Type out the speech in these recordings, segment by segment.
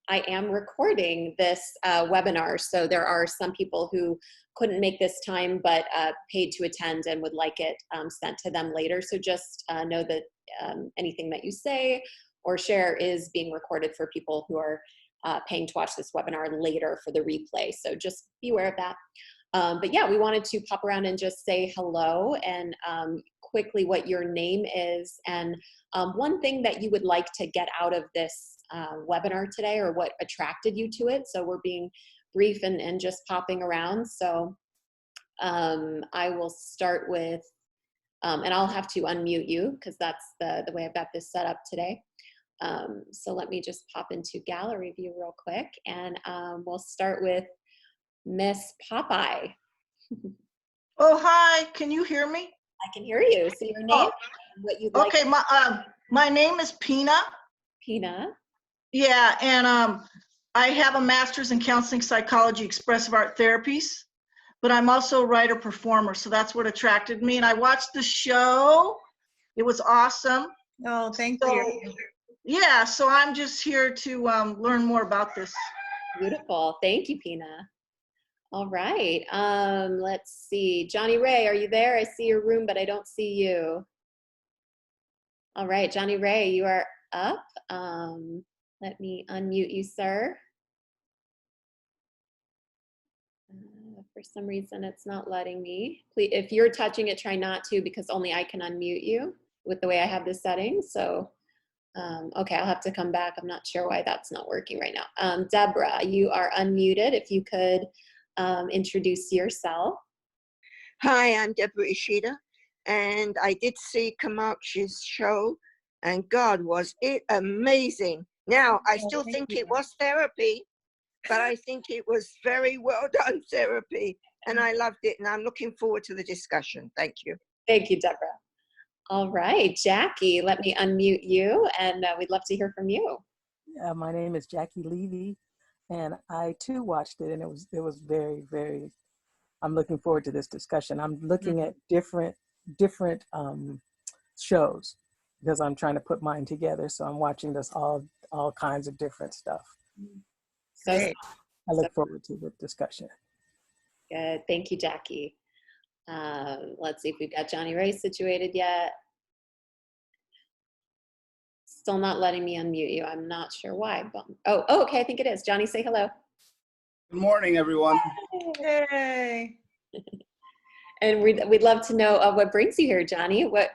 I am recording this webinar. So there are some people who couldn't make this time but paid to attend and would like it sent to them later. So just know that anything that you say or share is being recorded for people who are paying to watch this webinar later for the replay. So just be aware of that. But yeah, we wanted to pop around and just say hello and quickly what your name is and one thing that you would like to get out of this webinar today or what attracted you to it. So we're being brief and just popping around. So I will start with, and I'll have to unmute you because that's the way I've got this set up today. So let me just pop into gallery view real quick and we'll start with Miss Popeye. Oh, hi, can you hear me? I can hear you. So your name, what you'd like. Okay, my name is Pina. Pina. Yeah, and I have a master's in counseling psychology, expressive art therapies, but I'm also a writer performer, so that's what attracted me. And I watched the show. It was awesome. Oh, thank you. Yeah, so I'm just here to learn more about this. Beautiful. Thank you, Pina. All right. Let's see. Johnny Ray, are you there? I see your room, but I don't see you. All right, Johnny Ray, you are up. Let me unmute you, sir. For some reason, it's not letting me. Please, if you're touching it, try not to because only I can unmute you with the way I have this setting. So, okay, I'll have to come back. I'm not sure why that's not working right now. Deborah, you are unmuted. If you could introduce yourself. Hi, I'm Deborah Ishida, and I did see Kamakshi's show, and God, was it amazing. Now, I still think it was therapy, but I think it was very well done therapy, and I loved it, and I'm looking forward to the discussion. Thank you. Thank you, Deborah. All right, Jackie, let me unmute you, and we'd love to hear from you. My name is Jackie Levy, and I too watched it, and it was very, very, I'm looking forward to this discussion. I'm looking at different shows because I'm trying to put mine together. So I'm watching this all kinds of different stuff. So I look forward to the discussion. Good, thank you, Jackie. Let's see if we've got Johnny Ray situated yet. Still not letting me unmute you. I'm not sure why. But, oh, okay, I think it is. Johnny, say hello. Good morning, everyone. Hey. And we'd love to know what brings you here, Johnny. What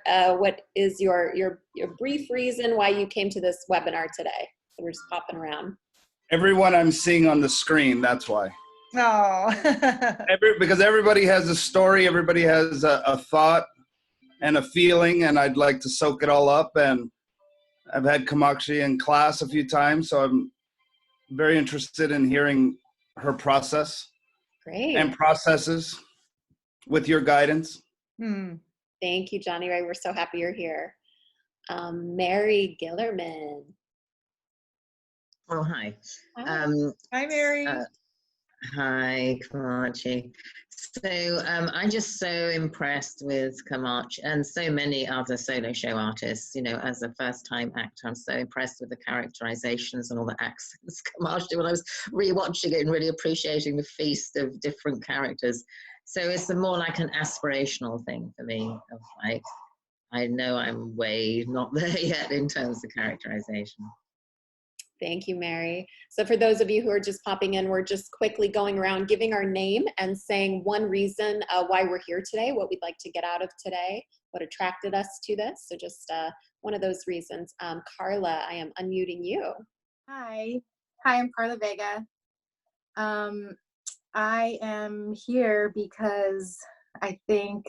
is your brief reason why you came to this webinar today? So we're just popping around. Everyone I'm seeing on the screen, that's why. Oh. Because everybody has a story, everybody has a thought and a feeling, and I'd like to soak it all up. And I've had Kamakshi in class a few times, so I'm very interested in hearing her process. Great. And processes with your guidance. Thank you, Johnny Ray. We're so happy you're here. Mary Gillerman. Oh, hi. Hi, Hi Mary. Hi, Kamachi. So I'm just so impressed with Kamachi and so many other solo show artists. You know, as a first-time actor, I'm so impressed with the characterizations and all the accents Kamachi did when I was rewatching it and really appreciating the feast of different characters. So it's more like an aspirational thing for me. Of like, I know I'm way not there yet in terms of characterization. Thank you, Mary. So for those of you who are just popping in, we're just quickly going around giving our name and saying one reason why we're here today, what we'd like to get out of today, what attracted us to this. So just one of those reasons. Carla, I am unmuting you. Hi, I'm Carla Vega. I am here because I think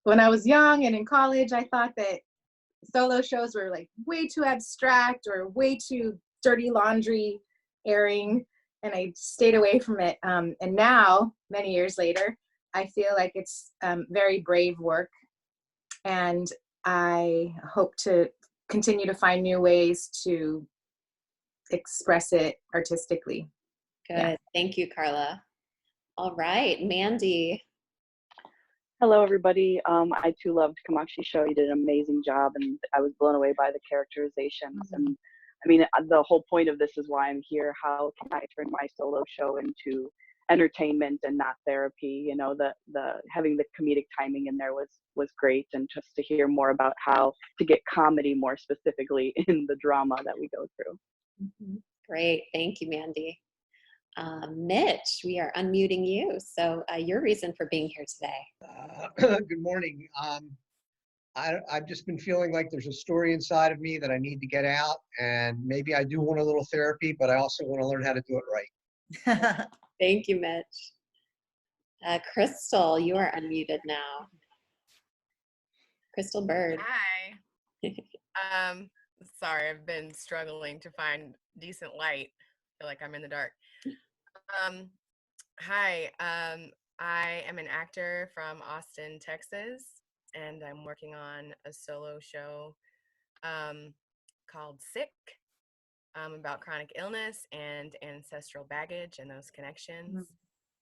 when I was young and in college, I thought that solo shows were like way too abstract or way too dirty laundry airing, and I stayed away from it. And now, many years later, I feel like it's very brave work, and I hope to continue to find new ways to express it artistically. Good. Yeah. Thank you, Carla. All right, Mandy. Hello, everybody. I too loved Kamakshi's show. You did an amazing job, and I was blown away by the characterizations. And I mean, the whole point of this is why I'm here. How can I turn my solo show into entertainment and not therapy? You know, the having the comedic timing in there was great, and just to hear more about how to get comedy more specifically in the drama that we go through. Mhm. Great, thank you, Mandy. Mitch, we are unmuting you. So your reason for being here today. Good morning. I've just been feeling like there's a story inside of me that I need to get out, and maybe I do want a little therapy, but I also want to learn how to do it right. Thank you, Mitch. Crystal, you are unmuted now. Crystal Bird. Hi. Sorry, I've been struggling to find decent light. I feel like I'm in the dark. Hi. I am an actor from Austin, Texas, and I'm working on a solo show called Sick, about chronic illness and ancestral baggage and those connections.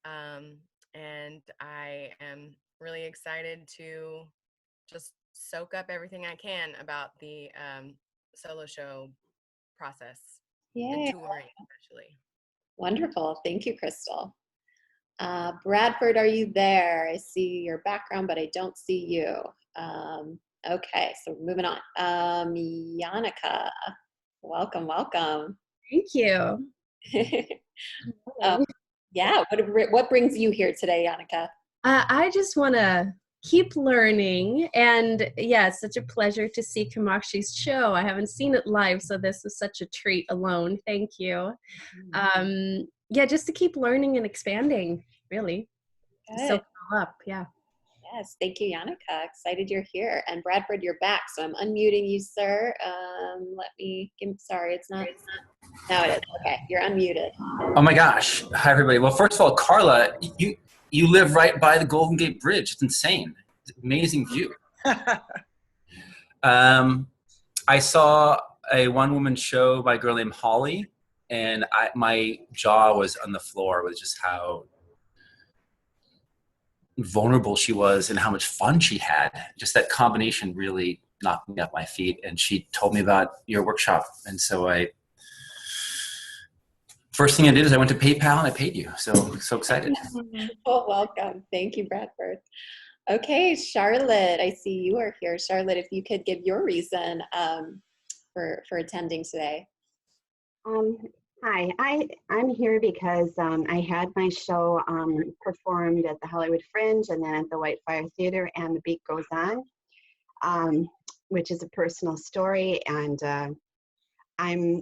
And I am really excited to just soak up everything I can about the solo show process and Yay. touring especially. Wonderful. Thank you, Crystal. Bradford, are you there? I see your background, but I don't see you. Okay, so moving on. Yannicka, welcome, welcome. Thank you. Yeah, what brings you here today, Yannicka? I just want to keep learning, and yeah, it's such a pleasure to see Kamakshi's show. I haven't seen it live, so this is such a treat alone. Thank you. Yeah, just to keep learning and expanding, really. Good. Soak it all up, yeah. Yes, thank you, Yannicka. Excited you're here. And Bradford, you're back, so I'm unmuting you, sir. Sorry, it's not. Now it is. Okay, you're unmuted. Oh my gosh. Hi, everybody. Well, first of all, Carla, you live right by the Golden Gate Bridge. It's insane. It's an amazing view. I saw a one-woman show by a girl named Holly, and my jaw was on the floor with just how vulnerable she was and how much fun she had. Just that combination really knocked me off my feet. And she told me about your workshop. And so first thing I did is I went to PayPal and I paid you. So excited. Well, welcome. Thank you, Bradford. Okay, Charlotte, I see you are here. Charlotte, if you could give your reason for attending today. Hi, I'm here because I had my show performed at the Hollywood Fringe and then at the Whitefire Theater and The Beat Goes On, which is a personal story. And I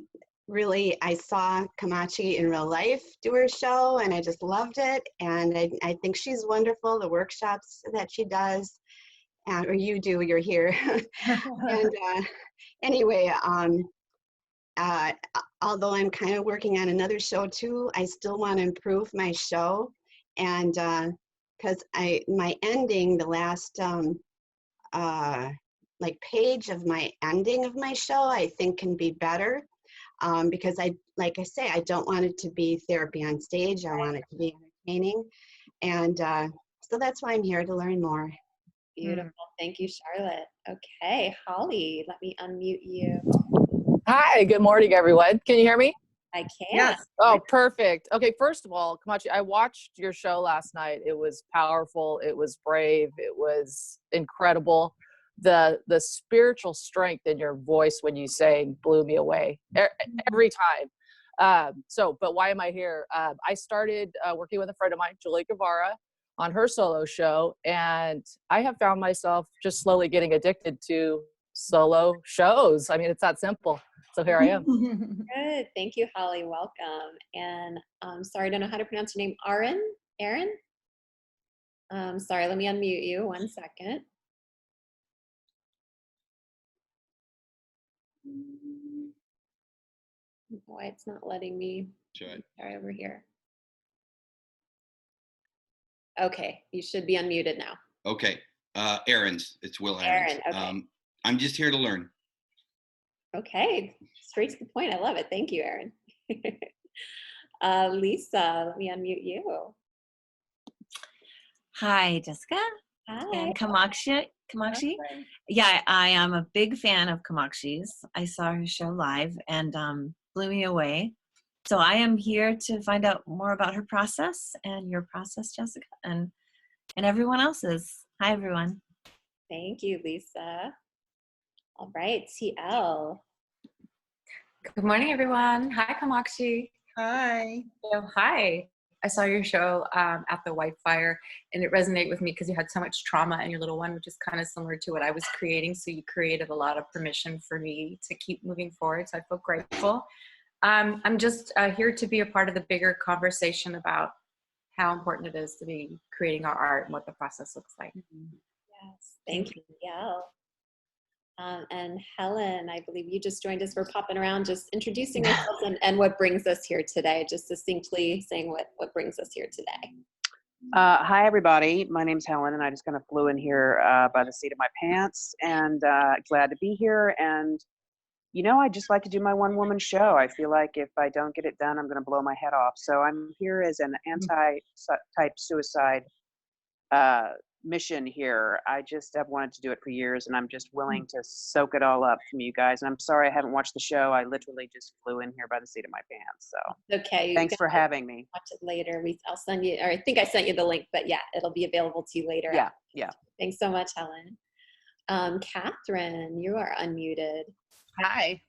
saw Kamachi in real life do her show and I just loved it. And I think she's wonderful, the workshops that she does, or you do, you're here. And anyway, although I'm kind of working on another show too, I still want to improve my show. And because my ending, the last page of my ending of my show, I think can be better. Because like I say, I don't want it to be therapy on stage. I want it to be entertaining. And so that's why I'm here, to learn more. Beautiful. Thank you, Charlotte. Okay, Holly, let me unmute you. Hi, good morning, everyone. Can you hear me? I can. Yes. Oh, perfect. Okay, first of all, Kamachi, I watched your show last night. It was powerful. It was brave. It was incredible. The spiritual strength in your voice when you sang blew me away every time. But why am I here? I started working with a friend of mine, Julie Guevara, on her solo show, and I have found myself just slowly getting addicted to solo shows. I mean, it's that simple. So here I am. Good. Thank you, Holly. Welcome. And sorry, I don't know how to pronounce your name. Aaron? Sorry, let me unmute you. 1 second. Why it's not letting me. Sorry, over here. Okay, you should be unmuted now. Okay, it's Will Aaron, Aarons. okay. I'm just here to learn. Okay, straight to the point. I love it. Thank you, Aaron. Lisa, let me unmute you. Hi, Jessica. Hi. And Kamakshi. Kamakshi. Yeah, I am a big fan of Kamakshi's. I saw her show live and blew me away. So I am here to find out more about her process and your process, Jessica, and everyone else's. Hi, everyone. Thank you, Lisa. All right, TL. Good morning, everyone. Hi, Kamakshi. Hi. Hi. I saw your show at the Whitefire, and it resonated with me because you had so much trauma in your little one, which is kind of similar to what I was creating. So you created a lot of permission for me to keep moving forward. So I feel grateful. I'm just here to be a part of the bigger conversation about how important it is to be creating our art and what the process looks like. Yes, thank you, TL. And Helen, I believe you just joined us. We're popping around, just introducing ourselves and what brings us here today, just succinctly saying what brings us here today. Hi, everybody. My name's Helen, and I just kind of flew in here by the seat of my pants, and glad to be here. And, you know, I just like to do my one-woman show. I feel like if I don't get it done, I'm going to blow my head off. So I'm here as an anti-type suicide mission here. I just have wanted to do it for years, and I'm just willing to soak it all up from you guys. And I'm sorry I haven't watched the show. I literally just flew in here by the seat of my pants. So okay, thanks for having me. Watch it later. I'll send you, or I think I sent you the link, but yeah, it'll be available to you later. Yeah. Thanks so much, Helen. Catherine, you are unmuted. Hi.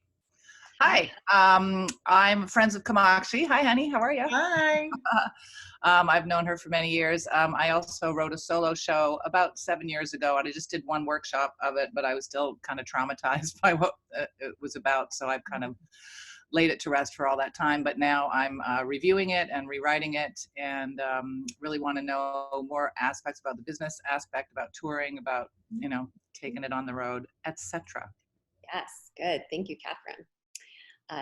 I'm friends with Kamakshi. Hi, honey. How are you? Hi. I've known her for many years. I also wrote a solo show about 7 years ago, and I just did one workshop of it, but I was still kind of traumatized by what it was about, so I've kind of laid it to rest for all that time. But now I'm reviewing it and rewriting it, and really want to know more aspects about the business aspect, about touring, about, you know, taking it on the road, etc. Yes, good. Thank you, Catherine.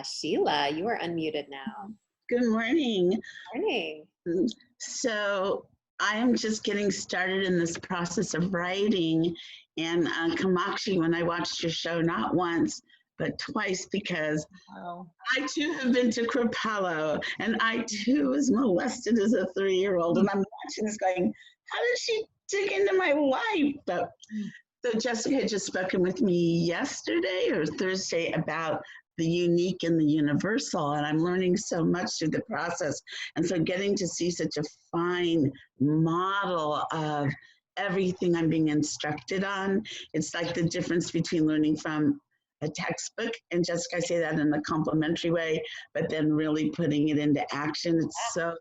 Sheila, you are unmuted now. Good morning. Morning. So I am just getting started in this process of writing. And Kamakshi, when I watched your show, not once, but twice, because I too have been to Kripalu, and I too was molested as a 3-year-old. And I'm watching this going, how did she dig into my life? But so Jessica had just spoken with me yesterday or Thursday about the unique and the universal, and I'm learning so much through the process. And so getting to see such a fine model of everything I'm being instructed on, it's like the difference between learning from a textbook, and Jessica, I say that in a complimentary way, but then really putting it into action. It's so,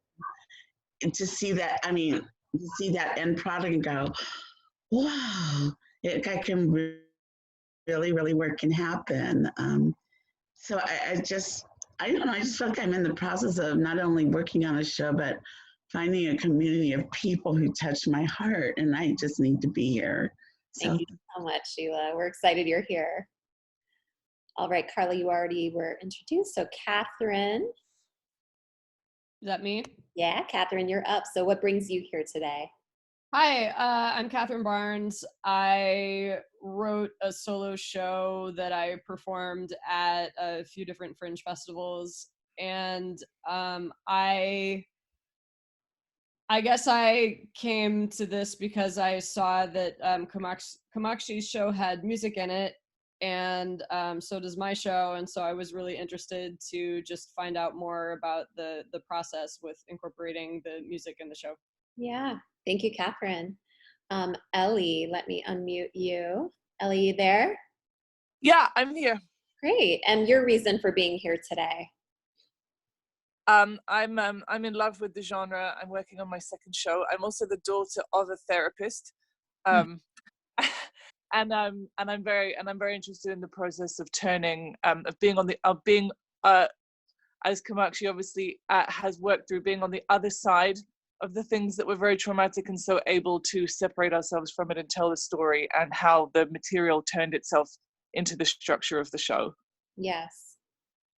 and to see that, I mean, to see that end product and go, wow, I can really work and happen. So I don't know, I just feel like I'm in the process of not only working on a show, but finding a community of people who touch my heart, and I just need to be here. Thank you so much, Sheila. We're excited you're here. All right, Carla, you already were introduced. So Catherine. Is that me? Yeah, Catherine, you're up. So what brings you here today? Hi, I'm Catherine Barnes. I wrote a solo show that I performed at a few different fringe festivals, and I guess I came to this because I saw that Kamakshi's show had music in it, and so does my show, and so I was really interested to just find out more about the process with incorporating the music in the show. Yeah, thank you, Catherine. Ellie, let me unmute you. Ellie, you there? Yeah, I'm here. Great, and your reason for being here today? I'm in love with the genre. I'm working on my second show. I'm also the daughter of a therapist, and I'm very interested in the process of turning as Kamakshi obviously has worked through, being on the other side of the things that were very traumatic, and so able to separate ourselves from it and tell the story, and how the material turned itself into the structure of the show. Yes.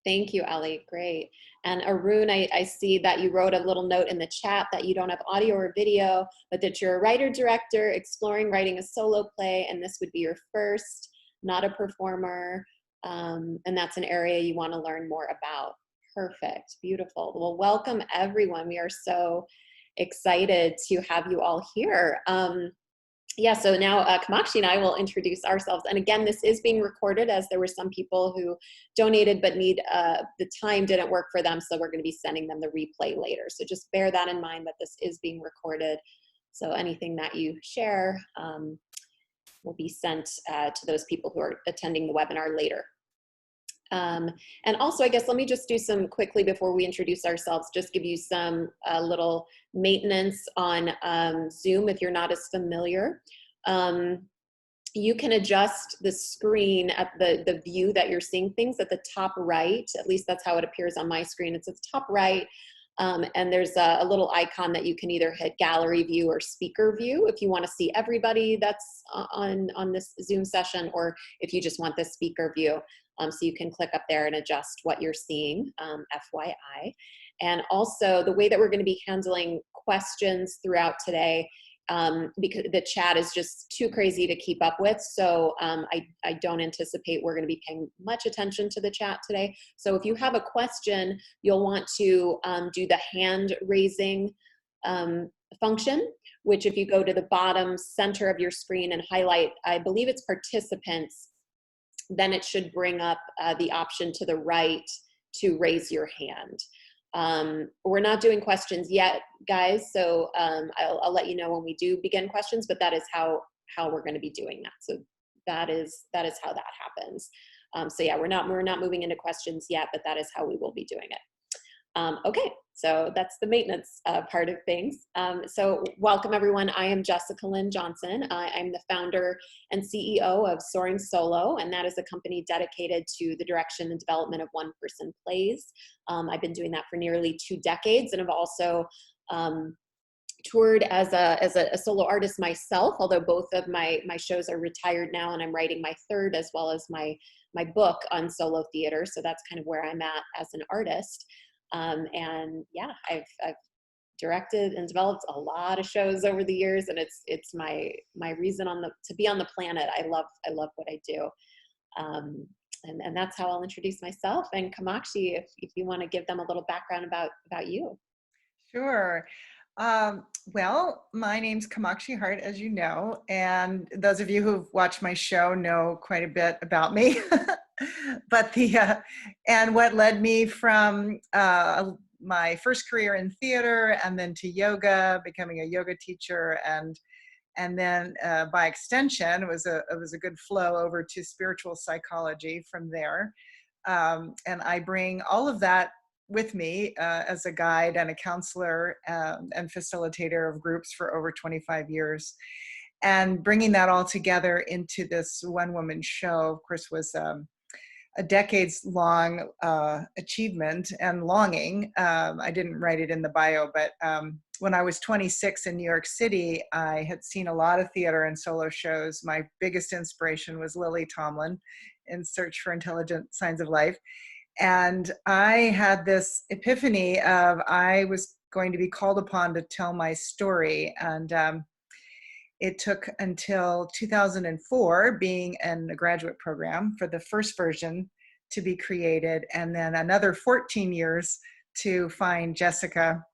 Thank you, Ellie. Great. And Arun, I see that you wrote a little note in the chat that you don't have audio or video, but that you're a writer-director exploring writing a solo play, and this would be your first, not a performer, and that's an area you want to learn more about. Perfect. Beautiful. Well, welcome, everyone. We are so excited to have you all here. yeah, so now Kamakshi and I will introduce ourselves. And again, this is being recorded, as there were some people who donated but the time didn't work for them, so we're going to be sending them the replay later. So just bear that in mind, that this is being recorded. So anything that you share will be sent to those people who are attending the webinar later. And also, I guess, let me just do some quickly before we introduce ourselves, just give you some little maintenance on Zoom if you're not as familiar. You can adjust the screen at the view that you're seeing things at the top right. At least that's how it appears on my screen. It's at the top right. And there's a little icon that you can either hit gallery view or speaker view if you want to see everybody that's on this Zoom session, or if you just want the speaker view. So you can click up there and adjust what you're seeing, FYI. And also the way that we're going to be handling questions throughout today, because the chat is just too crazy to keep up with. So I don't anticipate we're going to be paying much attention to the chat today. So if you have a question, you'll want to do the hand raising function, which if you go to the bottom center of your screen and highlight, I believe it's participants, then it should bring up the option to the right to raise your hand. We're not doing questions yet, guys, so I'll let you know when we do begin questions, but that is how we're going to be doing that. So that is how that happens. So yeah, we're not moving into questions yet, but that is how we will be doing it. Okay, so that's the maintenance part of things. So welcome everyone. I am Jessica Lynn Johnson. I'm the founder and CEO of Soaring Solo, and that is a company dedicated to the direction and development of one-person plays. I've been doing that for nearly 2 decades, and have also toured as a solo artist myself, although both of my shows are retired now, and I'm writing my 3rd as well as my book on solo theater. So that's kind of where I'm at as an artist. And yeah, I've directed and developed a lot of shows over the years, and it's my reason to be on the planet. I love what I do. And that's how I'll introduce myself. And Kamakshi, if you want to give them a little background about you. Sure. Well, my name's Kamakshi Hart, as you know, and those of you who've watched my show know quite a bit about me. But and what led me from my first career in theater and then to yoga, becoming a yoga teacher, and then by extension, it was a good flow over to spiritual psychology from there. And I bring all of that with me as a guide and a counselor and facilitator of groups for over 25 years. And bringing that all together into this one-woman show, of course, was a decades-long achievement and longing. I didn't write it in the bio, but when I was 26 in New York City, I had seen a lot of theater and solo shows. My biggest inspiration was Lily Tomlin in Search for Intelligent Signs of Life. And I had this epiphany of I was going to be called upon to tell my story. And it took until 2004, being in a graduate program, for the first version to be created, and then another 14 years to find Jessica,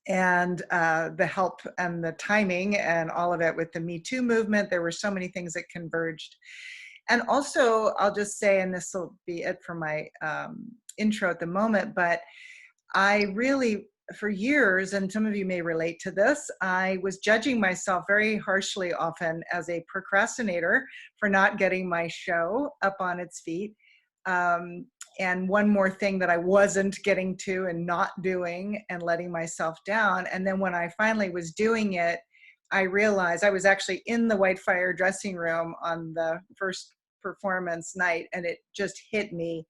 and the help and the timing and all of it with the Me Too movement. There were so many things that converged. And also, I'll just say, and this will be it for my intro at the moment, but I really, for years, and some of you may relate to this, I was judging myself very harshly often as a procrastinator for not getting my show up on its feet. And one more thing that I wasn't getting to and not doing and letting myself down. And then when I finally was doing it, I realized I was actually in the Whitefire dressing room on the first performance night, and it just hit me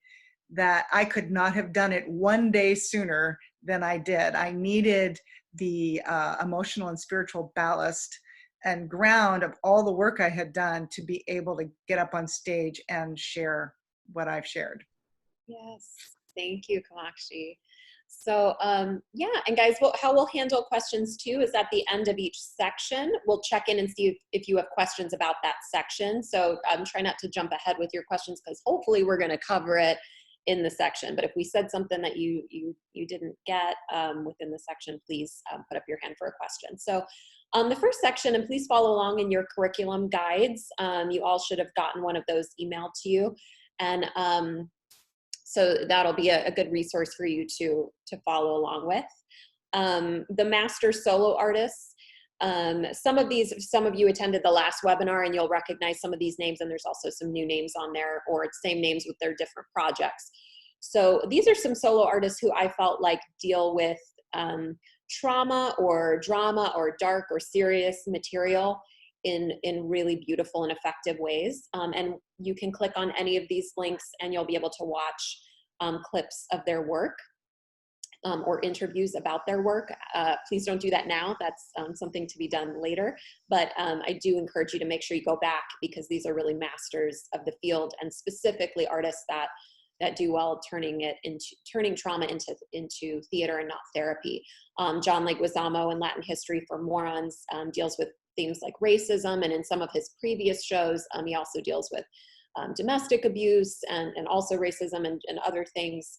that I could not have done it one day sooner than I did. I needed the emotional and spiritual ballast and ground of all the work I had done to be able to get up on stage and share what I've shared. Yes, thank you, Kamakshi. So yeah, and guys, how we'll handle questions too is at the end of each section, we'll check in and see if you have questions about that section. So try not to jump ahead with your questions, because hopefully we're going to cover it in the section. But if we said something that you didn't get within the section, please put up your hand for a question. So The first section, and please follow along in your curriculum guides. You all should have gotten one of those emailed to you. And so that'll be a good resource for you to follow along with. The master solo artists. Some of you attended the last webinar and you'll recognize some of these names, and there's also some new names on there, or same names with their different projects. So these are some solo artists who I felt like deal with trauma or drama or dark or serious material in really beautiful and effective ways. And you can click on any of these links and you'll be able to watch clips of their work. Or interviews about their work. Please don't do that now. That's something to be done later. But I do encourage you to make sure you go back, because these are really masters of the field, and specifically artists that do well turning trauma into theater and not therapy. John Leguizamo in Latin History for Morons deals with themes like racism, and in some of his previous shows, he also deals with domestic abuse and also racism and other things.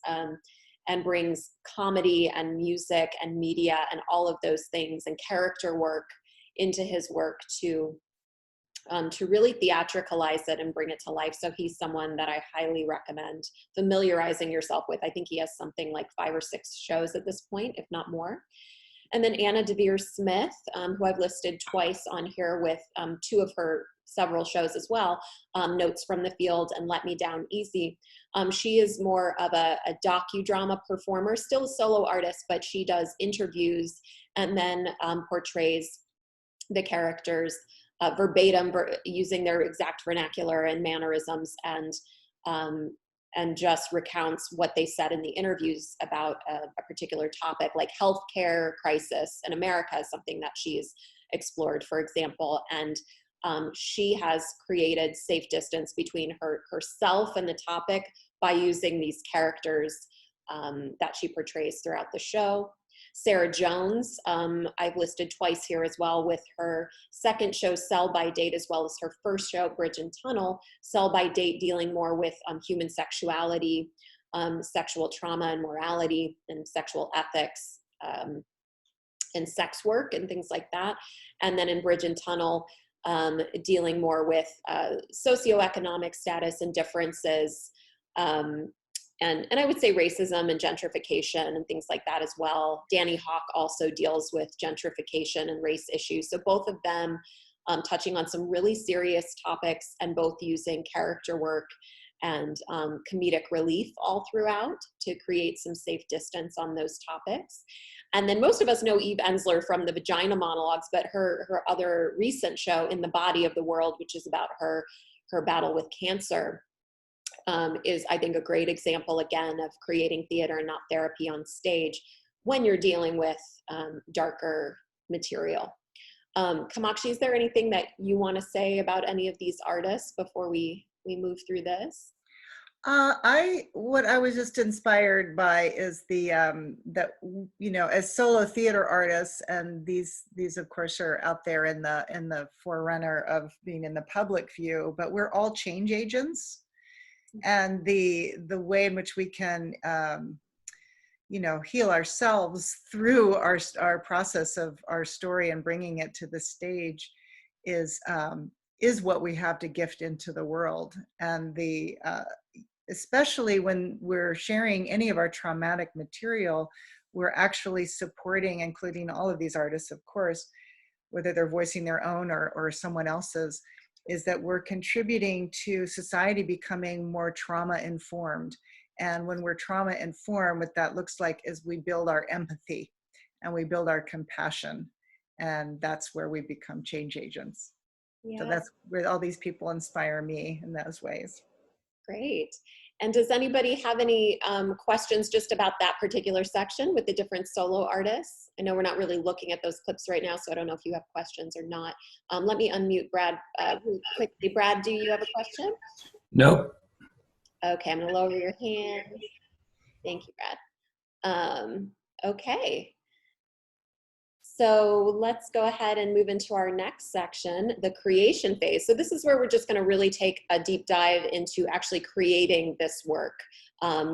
And brings comedy and music and media and all of those things and character work into his work to really theatricalize it and bring it to life. So he's someone that I highly recommend familiarizing yourself with. I think he has something like 5 or 6 shows at this point, if not more. And then Anna DeVere Smith, who I've listed twice on here with 2 of her several shows as well, Notes from the Field and Let Me Down Easy. She is more of a docudrama performer, still a solo artist, but she does interviews and then portrays the characters verbatim, using their exact vernacular and mannerisms, and just recounts what they said in the interviews about a particular topic, like healthcare crisis in America is something that she's explored, for example. And she has created safe distance between herself and the topic by using these characters that she portrays throughout the show. Sarah Jones, I've listed twice here as well, with her second show, Sell by Date, as well as her first show, Bridge and Tunnel. Sell by Date dealing more with human sexuality, sexual trauma and morality, and sexual ethics, and sex work and things like that. And then in Bridge and Tunnel, dealing more with socioeconomic status and differences, and I would say racism and gentrification and things like that as well. Danny Hawk also deals with gentrification and race issues. So both of them touching on some really serious topics, and both using character work and comedic relief all throughout to create some safe distance on those topics. And then most of us know Eve Ensler from the Vagina Monologues, but her other recent show, In the Body of the World, which is about her battle with cancer, is, I think, a great example, again, of creating theater and not therapy on stage when you're dealing with darker material. Kamakshi, is there anything that you want to say about any of these artists before we move through this? What I was just inspired by is that, you know, as solo theater artists, and these of course are out there in the forerunner of being in the public view, but we're all change agents. And the way in which we can, you know, heal ourselves through our process of our story and bringing it to the stage is what we have to gift into the world. And especially when we're sharing any of our traumatic material, we're actually supporting, including all of these artists, of course, whether they're voicing their own or someone else's, is that we're contributing to society becoming more trauma informed. And when we're trauma informed, what that looks like is we build our empathy and we build our compassion. And that's where we become change agents. Yeah. So that's where all these people inspire me in those ways. Great. And does anybody have any questions just about that particular section with the different solo artists? I know we're not really looking at those clips right now, so I don't know if you have questions or not. Let me unmute Brad really quickly. Brad, do you have a question? Nope. Okay, I'm gonna lower your hand. Thank you, Brad. Okay. So let's go ahead and move into our next section, the creation phase. So this is where we're just going to really take a deep dive into actually creating this work.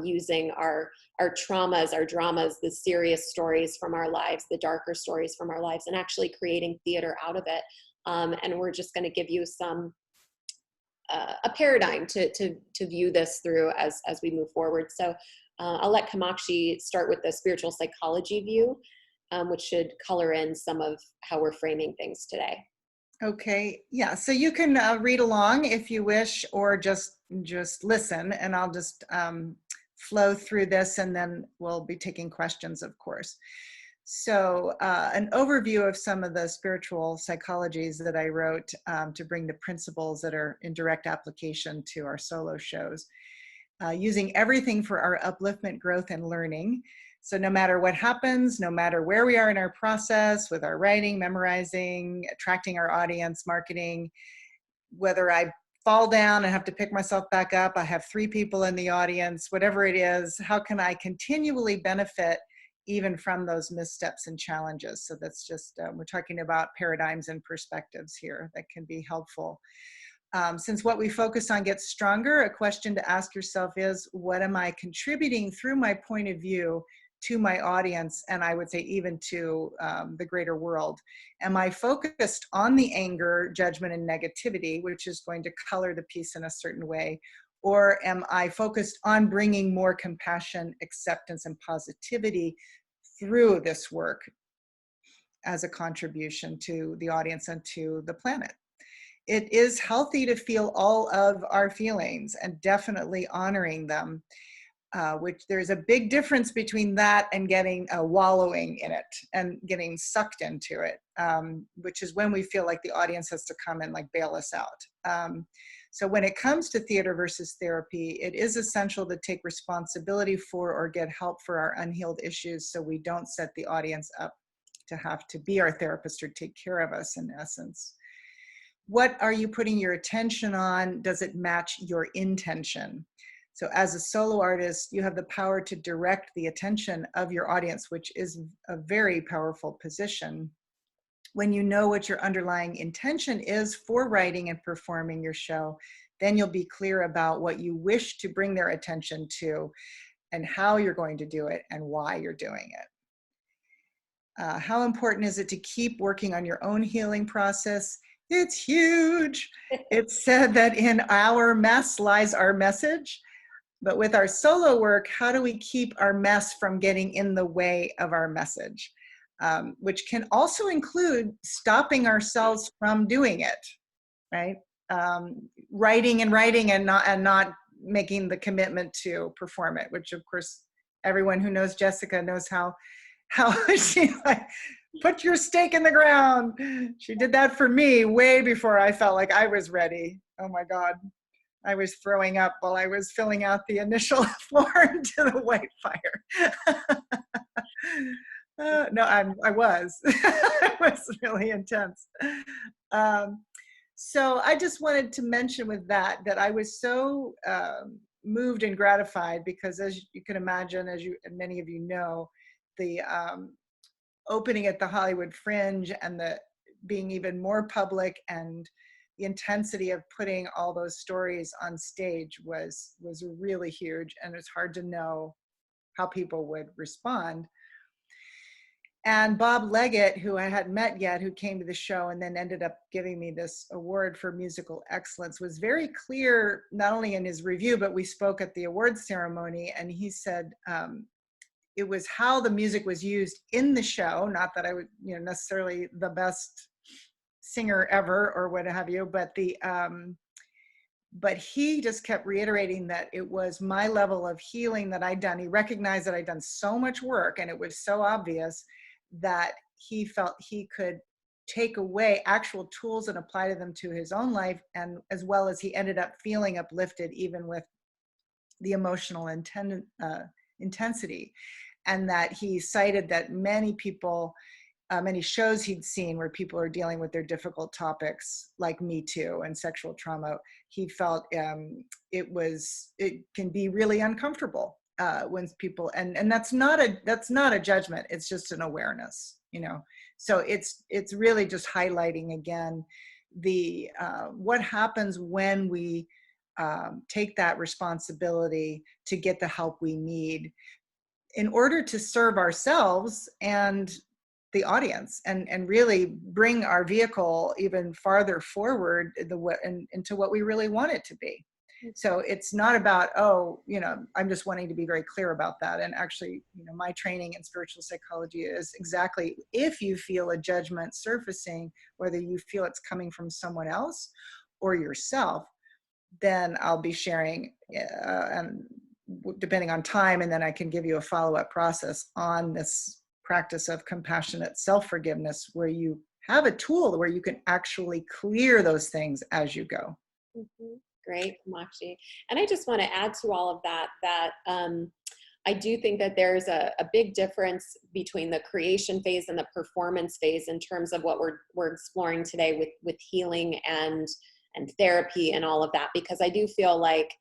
using our traumas, our dramas, the serious stories from our lives, the darker stories from our lives, and actually creating theater out of it. And we're just going to give you some a paradigm to view this through as we move forward. So I'll let Kamakshi start with the spiritual psychology view, which should color in some of how we're framing things today. Okay, yeah, so you can read along if you wish, or just listen, and I'll just flow through this, and then we'll be taking questions, of course. So an overview of some of the spiritual psychologies that I wrote to bring the principles that are in direct application to our solo shows, using everything for our upliftment, growth, and learning. So no matter what happens, no matter where we are in our process with our writing, memorizing, attracting our audience, marketing, whether I fall down and have to pick myself back up, I have 3 people in the audience, whatever it is, how can I continually benefit even from those missteps and challenges? So that's just, we're talking about paradigms and perspectives here that can be helpful. Since what we focus on gets stronger, a question to ask yourself is, what am I contributing through my point of view to my audience, and I would say even to the greater world? Am I focused on the anger, judgment, and negativity, which is going to color the piece in a certain way? Or am I focused on bringing more compassion, acceptance, and positivity through this work as a contribution to the audience and to the planet? It is healthy to feel all of our feelings and definitely honoring them, which there's a big difference between that and getting wallowing in it and getting sucked into it, which is when we feel like the audience has to come and like bail us out. So when it comes to theater versus therapy, it is essential to take responsibility for or get help for our unhealed issues, so we don't set the audience up to have to be our therapist or take care of us, in essence. What are you putting your attention on? Does it match your intention? So as a solo artist, you have the power to direct the attention of your audience, which is a very powerful position. When you know what your underlying intention is for writing and performing your show, then you'll be clear about what you wish to bring their attention to and how you're going to do it and why you're doing it. How important is it to keep working on your own healing process? It's huge. It's said that in our mess lies our message. But with our solo work, how do we keep our mess from getting in the way of our message? Which can also include stopping ourselves from doing it, right? Writing and not making the commitment to perform it, which of course, everyone who knows Jessica knows how she like, put your stake in the ground. She did that for me way before I felt like I was ready. Oh my God. I was throwing up while I was filling out the initial form to the White Fire. No, I was. It was really intense. So I just wanted to mention with that I was so moved and gratified because, as you can imagine, and many of you know, the opening at the Hollywood Fringe and the being even more public and the intensity of putting all those stories on stage was really huge, and it's hard to know how people would respond. And Bob Leggett, who I hadn't met yet, who came to the show and then ended up giving me this award for musical excellence, was very clear, not only in his review, but we spoke at the awards ceremony, and he said it was how the music was used in the show, not that I would, necessarily the best singer ever or what have you, but he just kept reiterating that it was my level of healing that I'd done. He recognized that I'd done so much work, and it was so obvious that he felt he could take away actual tools and apply them to his own life, and as well as he ended up feeling uplifted even with the emotional intensity. And that he cited that many people, many shows he'd seen where people are dealing with their difficult topics like Me Too and sexual trauma, he felt it can be really uncomfortable when people, and that's not a judgment, it's just an awareness, so it's really just highlighting again the what happens when we take that responsibility to get the help we need in order to serve ourselves and the audience, and really bring our vehicle even farther forward into what we really want it to be. So it's not about, oh, I'm just wanting to be very clear about that. And actually, my training in spiritual psychology is exactly, if you feel a judgment surfacing, whether you feel it's coming from someone else or yourself, then I'll be sharing, and depending on time, and then I can give you a follow-up process on this practice of compassionate self-forgiveness, where you have a tool where you can actually clear those things as you go. Mm-hmm. Great, Kamakshi. And I just want to add to all of that, I do think that there's a big difference between the creation phase and the performance phase in terms of what we're exploring today with healing and therapy and all of that, because I do feel like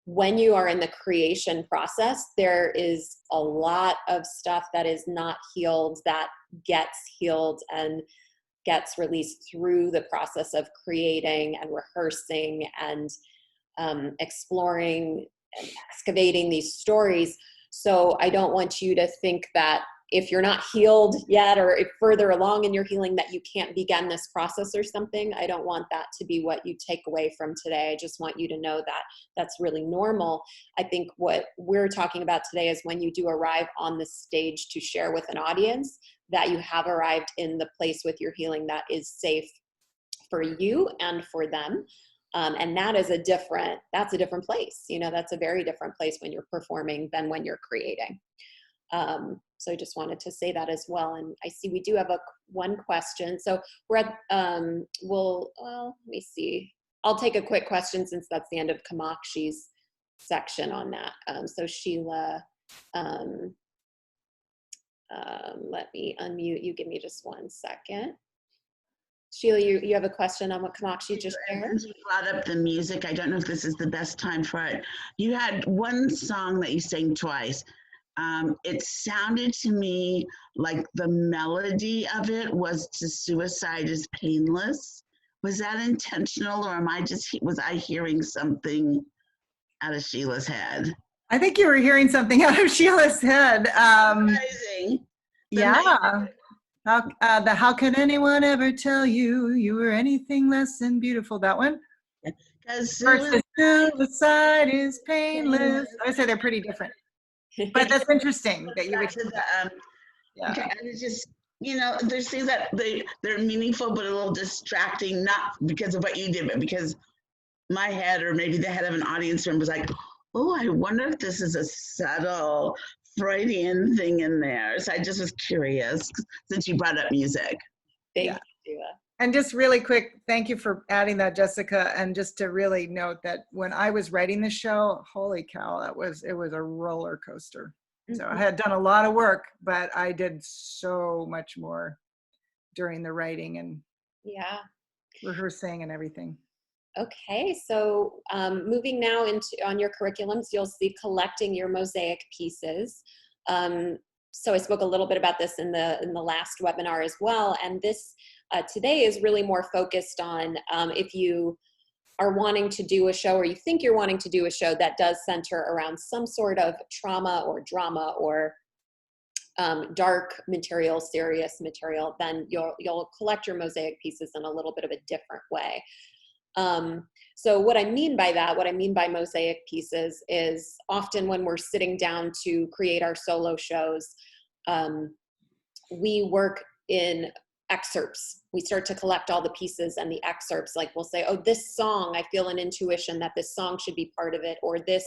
when you are in the creation process, there is a lot of stuff that is not healed that gets healed and gets released through the process of creating and rehearsing and exploring and excavating these stories. So I don't want you to think that if you're not healed yet, or if further along in your healing, that you can't begin this process or something. I don't want that to be what you take away from today. I just want you to know that that's really normal. I think what we're talking about today is when you do arrive on the stage to share with an audience, that you have arrived in the place with your healing that is safe for you and for them. And that is that's a different place. That's a very different place when you're performing than when you're creating. So I just wanted to say that as well. And I see we do have one question. So we're at, let me see. I'll take a quick question since that's the end of Kamakshi's section on that. So Sheila, let me unmute you. Give me just 1 second. Sheila, you have a question on what Kamakshi just shared? You brought up the music. I don't know if this is the best time for it. You had one song that you sang twice. It sounded to me like the melody of it was "To Suicide is Painless." Was that intentional, or was I hearing something out of Sheila's head? I think you were hearing something out of Sheila's head. Amazing. Yeah. How can anyone ever tell you were anything less than beautiful? That one? Because suicide is painless. I would say they're pretty different. But that's interesting that you would. Yeah. Okay, and it's just, there's things that they're meaningful but a little distracting, not because of what you did, but because my head, or maybe the head of an audience member, was like, oh, I wonder if this is a subtle Freudian thing in there. So I just was curious since you brought up music. Thank you. And just really quick, thank you for adding that, Jessica. And just to really note that when I was writing the show, holy cow, it was a roller coaster. So I had done a lot of work, but I did so much more during the writing and rehearsing and everything. Okay, so moving now on your curriculums, you'll see collecting your mosaic pieces. So I spoke a little bit about this in the last webinar as well, and this today is really more focused on if you are wanting to do a show, or you think you're wanting to do a show that does center around some sort of trauma or drama or dark material, serious material, then you'll collect your mosaic pieces in a little bit of a different way. So what I mean by mosaic pieces is often when we're sitting down to create our solo shows, we work in excerpts. We start to collect all the pieces and the excerpts. Like we'll say, oh, this song, I feel an intuition that this song should be part of it, or this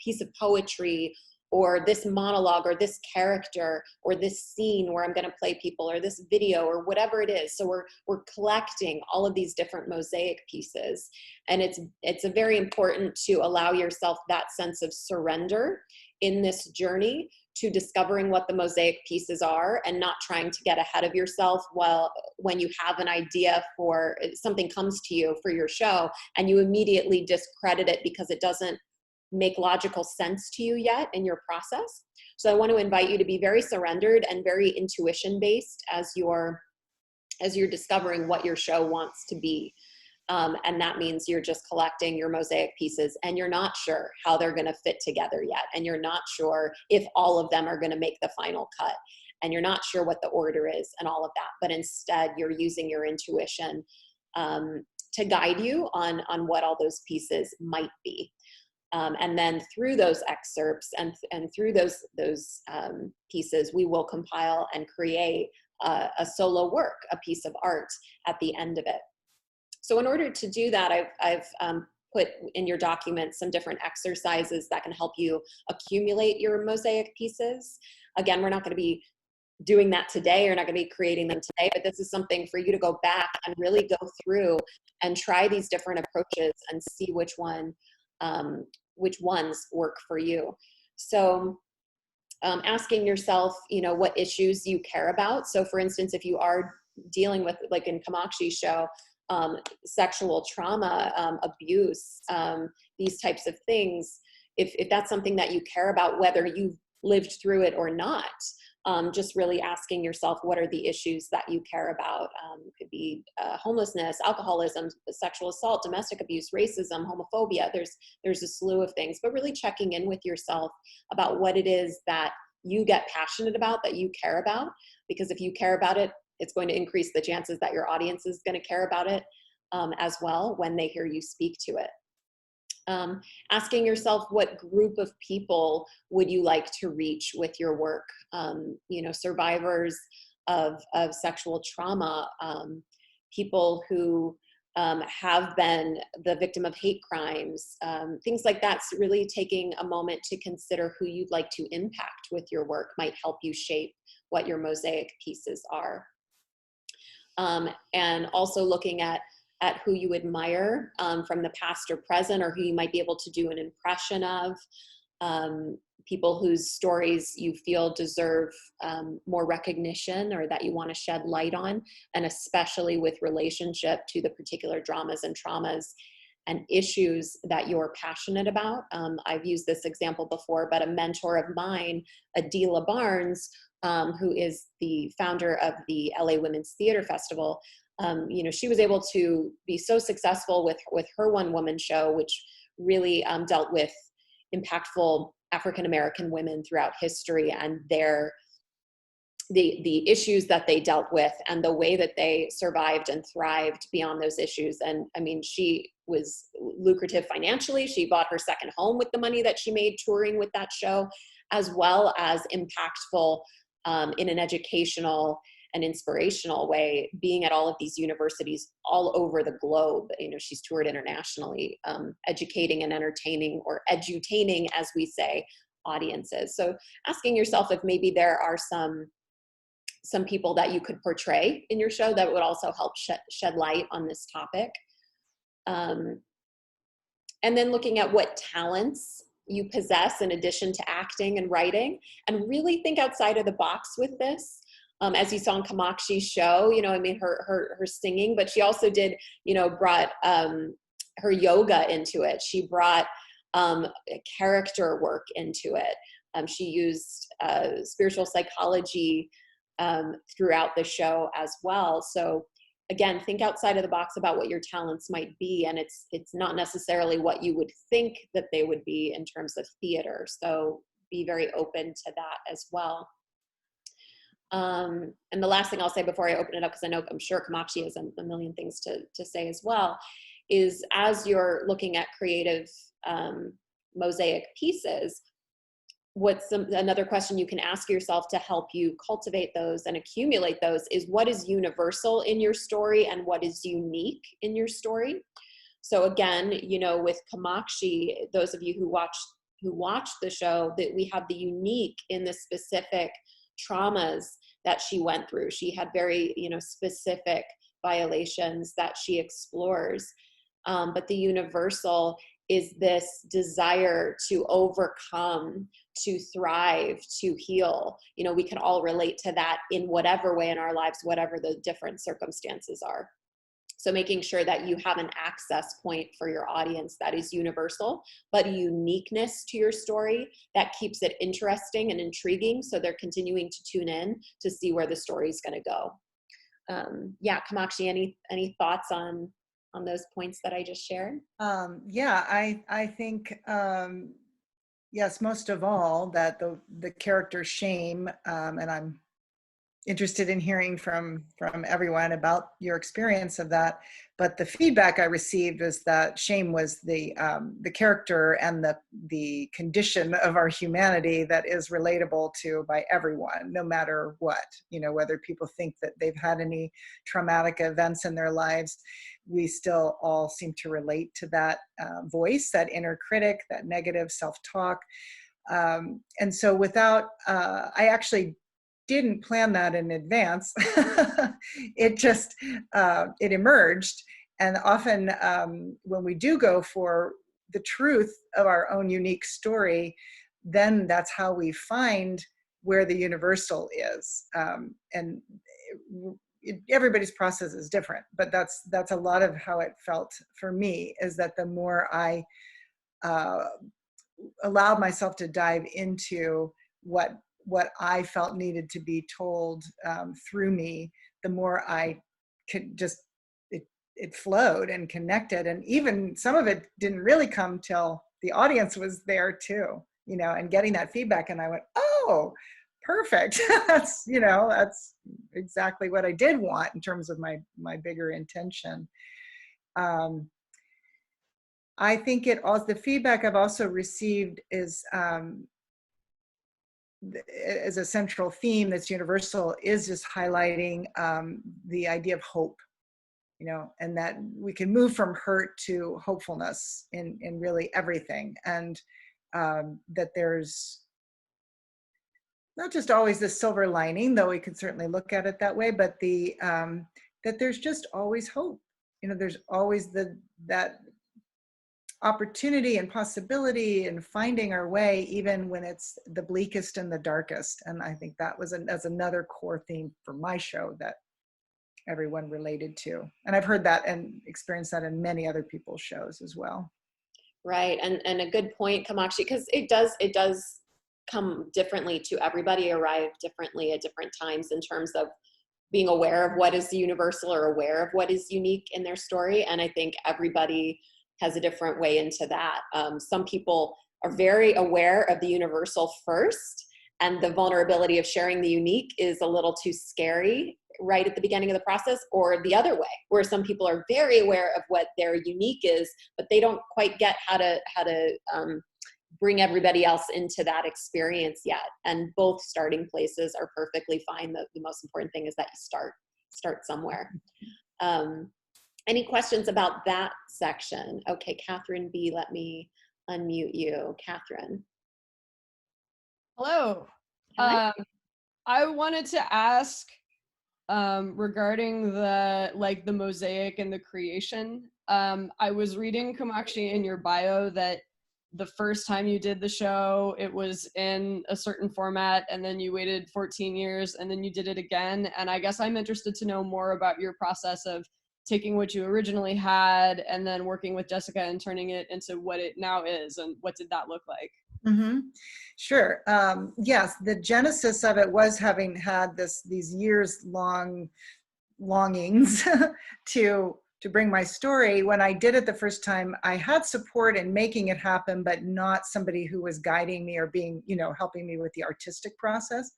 piece of poetry, or this monologue, or this character, or this scene where I'm going to play people, or this video, or whatever it is. So we're collecting all of these different mosaic pieces, and it's very important to allow yourself that sense of surrender in this journey to discovering what the mosaic pieces are, and not trying to get ahead of yourself when you have an idea for something comes to you for your show and you immediately discredit it because it doesn't make logical sense to you yet in your process. So I want to invite you to be very surrendered and very intuition based as you're discovering what your show wants to be. And that means you're just collecting your mosaic pieces and you're not sure how they're going to fit together yet. And you're not sure if all of them are going to make the final cut. And you're not sure what the order is and all of that. But instead, you're using your intuition to guide you on what all those pieces might be. And then through those excerpts and through those pieces, we will compile and create a solo work, a piece of art at the end of it. So in order to do that, I've put in your document some different exercises that can help you accumulate your mosaic pieces. Again, we're not going to be doing that today. You're not going to be creating them today, but this is something for you to go back and really go through and try these different approaches and see which ones work for you. So asking yourself, what issues you care about. So for instance, if you are dealing with, like in Kamakshi's show, sexual trauma, abuse, these types of things, if that's something that you care about, whether you've lived through it or not, just really asking yourself, what are the issues that you care about? Could be homelessness, alcoholism, sexual assault, domestic abuse, racism, homophobia. There's a slew of things, but really checking in with yourself about what it is that you get passionate about, that you care about, because if you care about it, it's going to increase the chances that your audience is going to care about it as well when they hear you speak to it. Asking yourself, what group of people would you like to reach with your work? Survivors of sexual trauma, people who have been the victim of hate crimes, things like that. So really taking a moment to consider who you'd like to impact with your work might help you shape what your mosaic pieces are. And also looking at who you admire from the past or present, or who you might be able to do an impression of, people whose stories you feel deserve more recognition or that you want to shed light on, and especially with relationship to the particular dramas and traumas and issues that you're passionate about. I've used this example before, but a mentor of mine, Adela Barnes, who is the founder of the LA Women's Theater Festival, she was able to be so successful with her one-woman show, which really dealt with impactful African-American women throughout history and the issues that they dealt with and the way that they survived and thrived beyond those issues. And I mean, she was lucrative financially. She bought her second home with the money that she made touring with that show, as well as impactful in an educational and inspirational way, being at all of these universities all over the globe. She's toured internationally, educating and entertaining, or edutaining, as we say, audiences. So asking yourself if maybe there are some people that you could portray in your show that would also help shed light on this topic. And then looking at what talents you possess in addition to acting and writing, and really think outside of the box with this. As you saw in Kamakshi's show, her singing, but she also did, brought her yoga into it. She brought character work into it. She used spiritual psychology throughout the show as well. So again, think outside of the box about what your talents might be, and it's not necessarily what you would think that they would be in terms of theater. So be very open to that as well. And the last thing I'll say before I open it up, because I'm sure Kamakshi has a million things to say as well, is as you're looking at creative mosaic pieces, another question you can ask yourself to help you cultivate those and accumulate those is, what is universal in your story and what is unique in your story? So again, with Kamakshi, those of you who watched the show, that we have the unique in the specific traumas that she went through. She had very, specific violations that she explores. But the universal is this desire to overcome, to thrive, to heal. We can all relate to that in whatever way in our lives, whatever the different circumstances are. So making sure that you have an access point for your audience that is universal, but a uniqueness to your story that keeps it interesting and intriguing, so they're continuing to tune in to see where the story is going to go. Yeah, Kamakshi, any thoughts on on those points that I just shared? Yeah, I think, yes, most of all, that the character Shame, and I'm interested in hearing from everyone about your experience of that. But the feedback I received was that Shame was the character and the condition of our humanity that is relatable to by everyone, no matter what, whether people think that they've had any traumatic events in their lives. We still all seem to relate to that voice, that inner critic, that negative self-talk. And so I actually didn't plan that in advance. It just, it emerged. And often when we do go for the truth of our own unique story, then that's how we find where the universal is. And everybody's process is different, but that's a lot of how it felt for me, is that the more I allowed myself to dive into what I felt needed to be told through me, the more I could just, it flowed and connected. And even some of it didn't really come till the audience was there too, and getting that feedback. And I went, oh, perfect. That's exactly what I did want in terms of my bigger intention. I think the feedback I've also received is, as a central theme that's universal, is just highlighting the idea of hope, and that we can move from hurt to hopefulness in really everything. And that there's not just always the silver lining, though we can certainly look at it that way, but that there's just always hope. There's always that opportunity and possibility and finding our way, even when it's the bleakest and the darkest. And I think that's another core theme for my show that everyone related to. And I've heard that and experienced that in many other people's shows as well. Right, and a good point, Kamakshi, because it does come differently to everybody, arrive differently at different times in terms of being aware of what is universal or aware of what is unique in their story. And I think everybody has a different way into that. Some people are very aware of the universal first, and the vulnerability of sharing the unique is a little too scary right at the beginning of the process, or the other way, where some people are very aware of what their unique is, but they don't quite get how to bring everybody else into that experience yet. And both starting places are perfectly fine. The most important thing is that you start somewhere. Any questions about that section? Okay, Catherine B, let me unmute you. Catherine. Hello. I wanted to ask regarding the mosaic and the creation. I was reading, Kamakshi, in your bio that the first time you did the show, it was in a certain format, and then you waited 14 years, and then you did it again. And I guess I'm interested to know more about your process of taking what you originally had and then working with Jessica and turning it into what it now is, and what did that look like? Mm-hmm. Sure. Yes, the genesis of it was having had these years-long longings to bring my story. When I did it the first time, I had support in making it happen, but not somebody who was guiding me or being, helping me with the artistic process.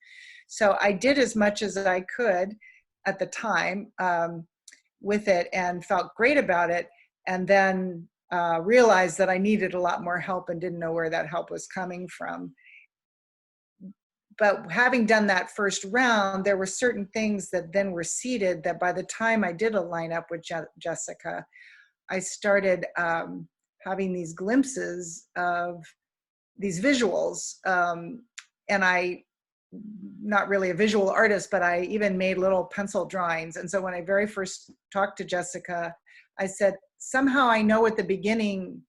So I did as much as I could at the time with it, and felt great about it. And then realized that I needed a lot more help and didn't know where that help was coming from. But having done that first round, there were certain things that then were seeded that by the time I did a lineup with Jessica, I started having these glimpses of these visuals. And not really a visual artist, but I even made little pencil drawings. And so when I very first talked to Jessica, I said, somehow I know what the beginning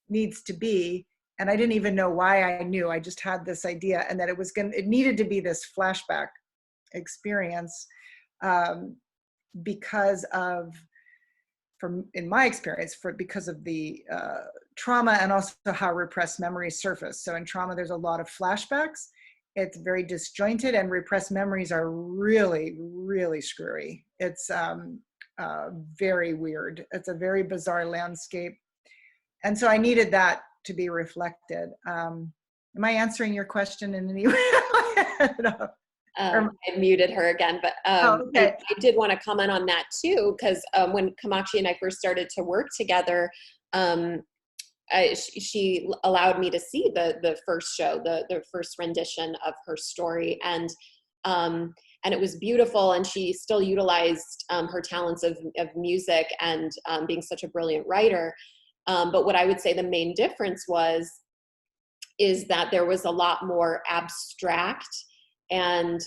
needs to be. And I didn't even know why I knew. I just had this idea, and that it needed to be this flashback experience because of, in my experience, because of the trauma, and also how repressed memories surface. So in trauma, there's a lot of flashbacks. It's very disjointed, and repressed memories are really, really screwy. It's very weird. It's a very bizarre landscape. And so I needed that to be reflected. Am I answering your question in any way? I muted her again, but okay. I did want to comment on that too, because when Kamakshi and I first started to work together, she allowed me to see the first show, the first rendition of her story, and it was beautiful. And she still utilized her talents of music and being such a brilliant writer. But what I would say the main difference is that there was a lot more abstract and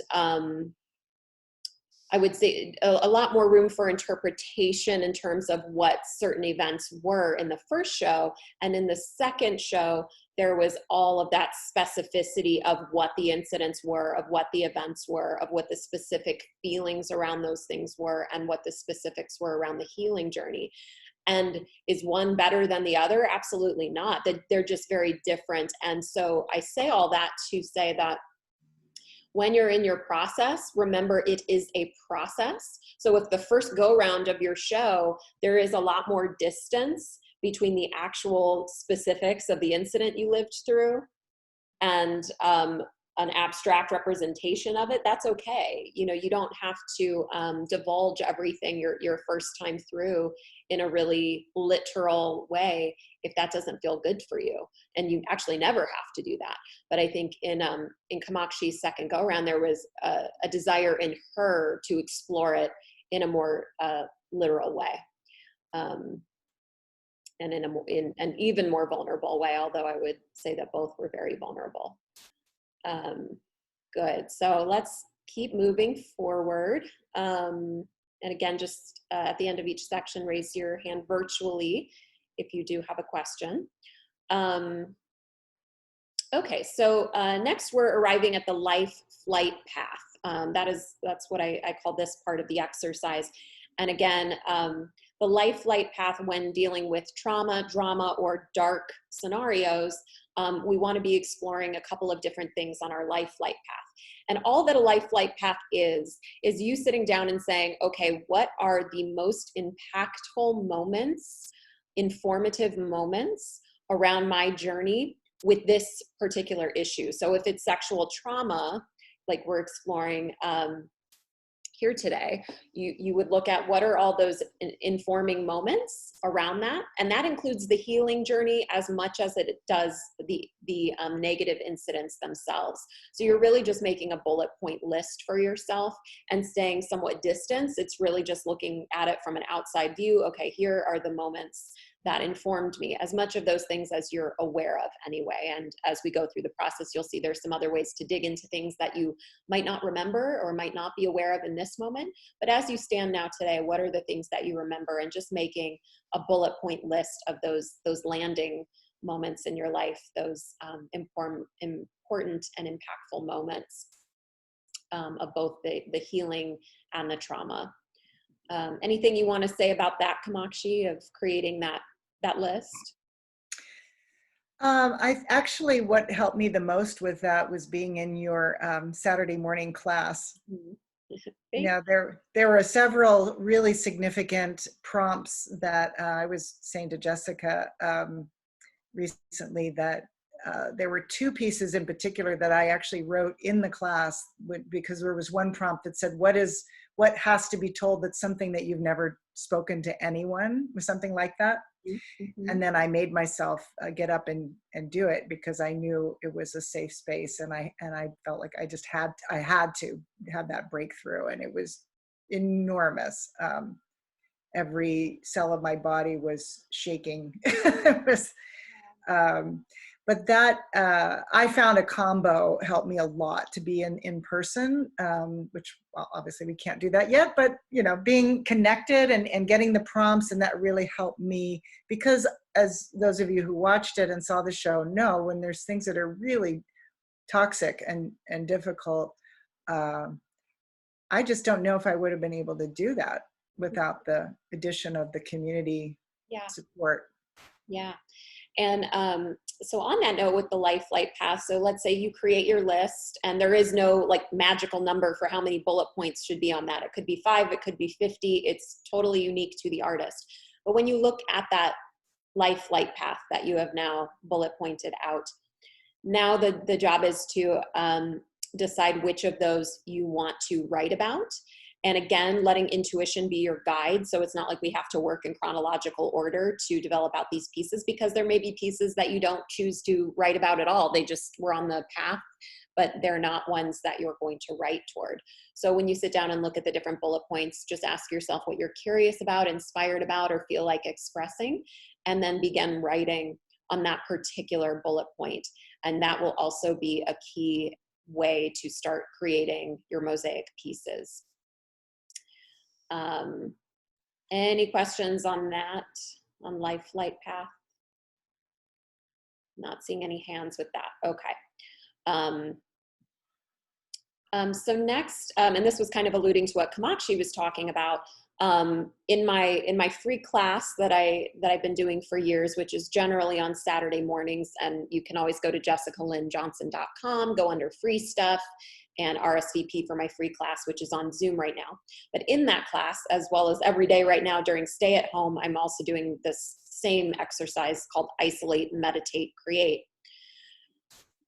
I would say a lot more room for interpretation in terms of what certain events were in the first show. And in the second show, there was all of that specificity of what the incidents were, of what the events were, of what the specific feelings around those things were, and what the specifics were around the healing journey. And is one better than the other? Absolutely not. They're just very different. And so I say all that to say that when you're in your process, remember it is a process. So if the first go round of your show, there is a lot more distance between the actual specifics of the incident you lived through and an abstract representation of it, that's okay. You know, you don't have to divulge everything your first time through in a really literal way if that doesn't feel good for you. And you actually never have to do that. But I think in Kamakshi's second go around, there was a desire in her to explore it in a more literal way. And in an even more vulnerable way, although I would say that both were very vulnerable. Good, so let's keep moving forward. And again, just at the end of each section, raise your hand virtually if you do have a question. Okay, so next we're arriving at the life flight path. That's what I call this part of the exercise. And again, the life flight path when dealing with trauma, drama, or dark scenarios, we want to be exploring a couple of different things on our life flight path. And all that a life flight path is you sitting down and saying, okay, what are the most impactful moments, informative moments around my journey with this particular issue? So if it's sexual trauma, like we're exploring here today, you would look at what are all those informing moments around that, and that includes the healing journey as much as it does the negative incidents themselves. So you're really just making a bullet point list for yourself and staying somewhat distant. It's really just looking at it from an outside view. Okay, here are the moments that informed me, as much of those things as you're aware of anyway. And as we go through the process, you'll see there's some other ways to dig into things that you might not remember or might not be aware of in this moment. But as you stand now today, what are the things that you remember? And just making a bullet point list of those landing moments in your life, those important and impactful moments of both the healing and the trauma. Anything you want to say about that, Kamakshi, of creating that list? I actually, what helped me the most with that was being in your Saturday morning class. You know, there were several really significant prompts that I was saying to Jessica recently that there were two pieces in particular that I actually wrote in the class because there was one prompt that said, what has to be told that's something that you've never spoken to anyone, or something like that. Mm-hmm. And then I made myself get up and do it because I knew it was a safe space, and I felt like I had to have that breakthrough, and it was enormous. Every cell of my body was shaking. It was, but that I found a combo helped me a lot to be in person, which, well, obviously we can't do that yet, but you know, being connected and getting the prompts, and that really helped me, because as those of you who watched it and saw the show know, when there's things that are really toxic and difficult, I just don't know if I would have been able to do that without the addition of the community support. Yeah. And so on that note with the life flight path, so let's say you create your list and there is no like magical number for how many bullet points should be on that. It could be 5, it could be 50. It's totally unique to the artist. But when you look at that life flight path that you have now bullet pointed out, now the job is to decide which of those you want to write about. And again, letting intuition be your guide. So it's not like we have to work in chronological order to develop out these pieces, because there may be pieces that you don't choose to write about at all. They just were on the path, but they're not ones that you're going to write toward. So when you sit down and look at the different bullet points, just ask yourself what you're curious about, inspired about, or feel like expressing, and then begin writing on that particular bullet point. And that will also be a key way to start creating your mosaic pieces. Any questions on that, on life flight path? Not seeing any hands with that. Okay. So next, and this was kind of alluding to what Kamakshi was talking about, in my free class that I've been doing for years, which is generally on Saturday mornings, and you can always go to jessicalynjohnson.com, go under free stuff, and RSVP for my free class, which is on Zoom right now. But in that class, as well as every day right now during stay at home, I'm also doing this same exercise called Isolate, Meditate, Create.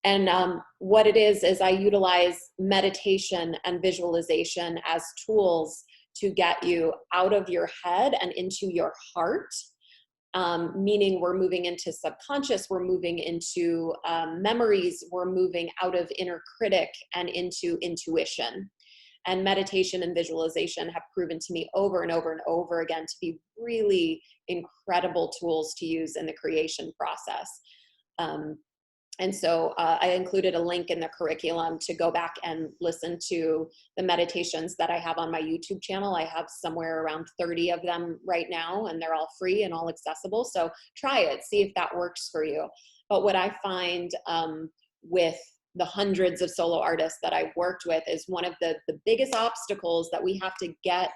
And what it is I utilize meditation and visualization as tools to get you out of your head and into your heart. Meaning we're moving into subconscious, we're moving into memories, we're moving out of inner critic and into intuition. And meditation and visualization have proven to me over and over and over again to be really incredible tools to use in the creation process. And so I included a link in the curriculum to go back and listen to the meditations that I have on my YouTube channel. I have somewhere around 30 of them right now, and they're all free and all accessible. So try it, see if that works for you. But what I find with the hundreds of solo artists that I've worked with is one of the biggest obstacles that we have to get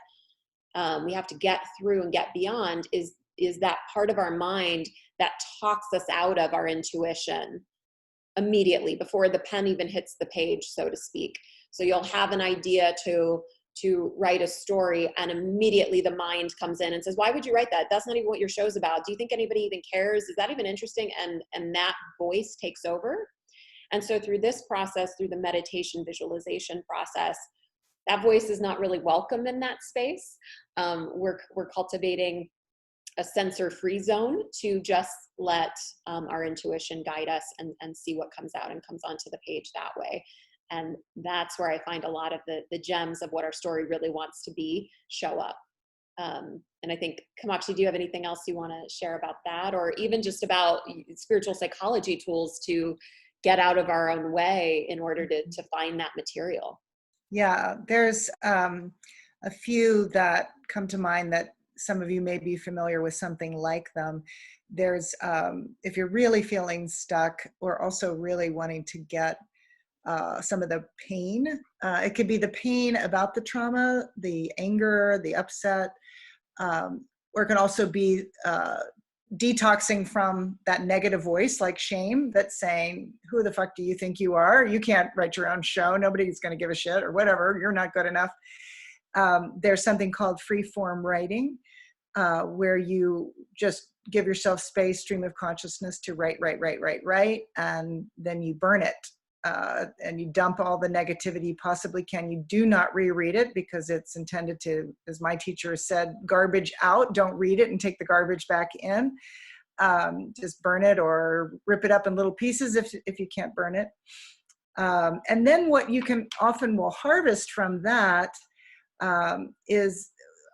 through and get beyond is that part of our mind that talks us out of our intuition immediately before the pen even hits the page, so to speak. So you'll have an idea to write a story, and immediately the mind comes in and says, why would you write that? That's not even what your show's about. Do you think anybody even cares? Is that even interesting? And that voice takes over. And so through this process, through the meditation visualization process, that voice is not really welcome in that space. We're cultivating a censor-free zone to just let our intuition guide us and see what comes out and comes onto the page that way. And that's where I find a lot of the gems of what our story really wants to be show up. And I think, Kamakshi, do you have anything else you want to share about that? Or even just about spiritual psychology tools to get out of our own way in order to find that material? Yeah, there's a few that come to mind that some of you may be familiar with something like them. There's, if you're really feeling stuck or also really wanting to get some of the pain, it could be the pain about the trauma, the anger, the upset, or it can also be detoxing from that negative voice like shame that's saying, who the fuck do you think you are? You can't write your own show. Nobody's going to give a shit or whatever. You're not good enough. There's something called free form writing, where you just give yourself space, stream of consciousness to write, and then you burn it. And you dump all the negativity you possibly can. You do not reread it because it's intended to, as my teacher said, garbage out. Don't read it and take the garbage back in. Just burn it or rip it up in little pieces if you can't burn it. And then what you can often will harvest from that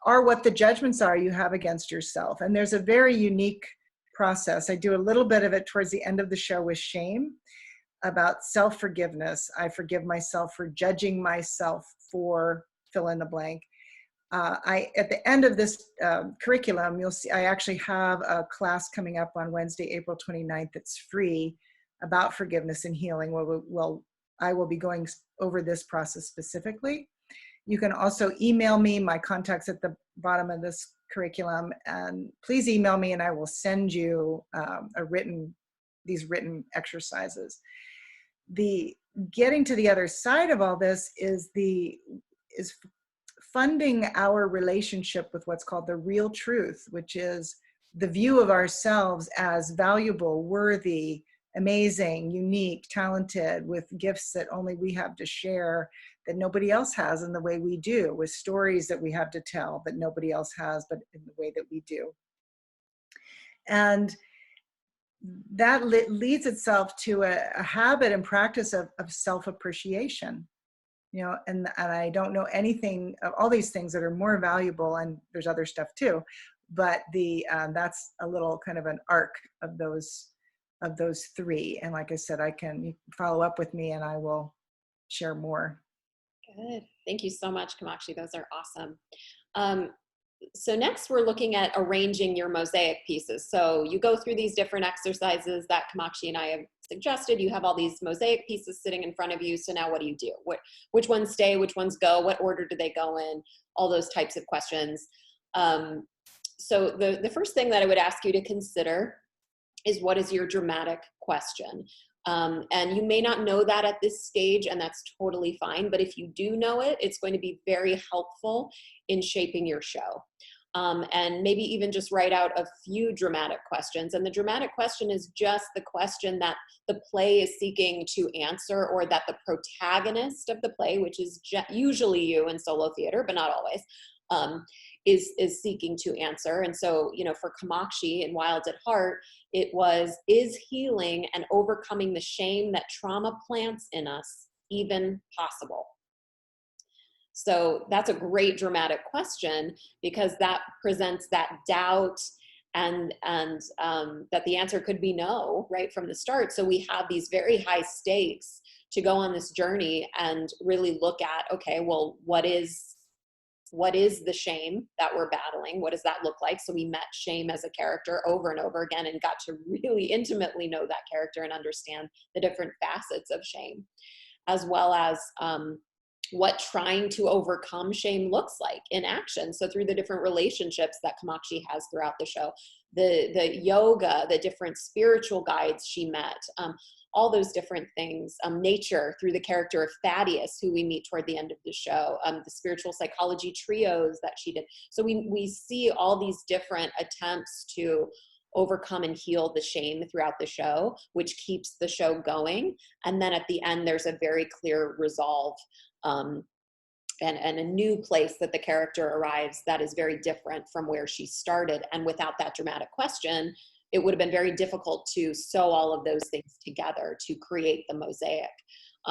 are what the judgments are you have against yourself. And there's a very unique process. I do a little bit of it towards the end of the show with shame, about self-forgiveness. I forgive myself for judging myself for fill in the blank. At the end of this curriculum, you'll see I actually have a class coming up on Wednesday, April 29th that's free about forgiveness and healing. I will be going over this process specifically. You can also email me. My contact's at the bottom of this curriculum, and please email me and I will send you a written these written exercises. The getting to the other side of all this is funding our relationship with what's called the real truth, which is the view of ourselves as valuable, worthy, amazing, unique, talented, with gifts that only we have to share, that nobody else has in the way we do, with stories that we have to tell that nobody else has, but in the way that we do. And that leads itself to a habit and practice of self-appreciation. You know, and I don't know anything of all these things that are more valuable, and there's other stuff too, but that's a little kind of an arc of those three. And like I said, you can follow up with me and I will share more. Good. Thank you so much, Kamakshi. Those are awesome. So next we're looking at arranging your mosaic pieces. So you go through these different exercises that Kamakshi and I have suggested. You have all these mosaic pieces sitting in front of you. So now what do? Which ones stay? Which ones go? What order do they go in? All those types of questions. So the first thing that I would ask you to consider is, what is your dramatic question? And you may not know that at this stage, and that's totally fine. But if you do know it, it's going to be very helpful in shaping your show. And maybe even just write out a few dramatic questions. And the dramatic question is just the question that the play is seeking to answer, or that the protagonist of the play, which is usually you in solo theater, but not always, is seeking to answer. And so, you know, for Kamakshi in Wild at Heart, it was, is healing and overcoming the shame that trauma plants in us even possible? So that's a great dramatic question, because that presents that doubt and that the answer could be no right from the start. So we have these very high stakes to go on this journey and really look at, okay, well, what is the shame that we're battling? What does that look like? So we met shame as a character over and over again and got to really intimately know that character and understand the different facets of shame, as well as what trying to overcome shame looks like in action. So through the different relationships that Kamakshi has throughout the show, the yoga, the different spiritual guides she met, all those different things, nature through the character of Thaddeus, who we meet toward the end of the show, the spiritual psychology trios that she did. So we see all these different attempts to overcome and heal the shame throughout the show, which keeps the show going. And then at the end, there's a very clear resolve and a new place that the character arrives that is very different from where she started. And without that dramatic question, it would have been very difficult to sew all of those things together to create the mosaic.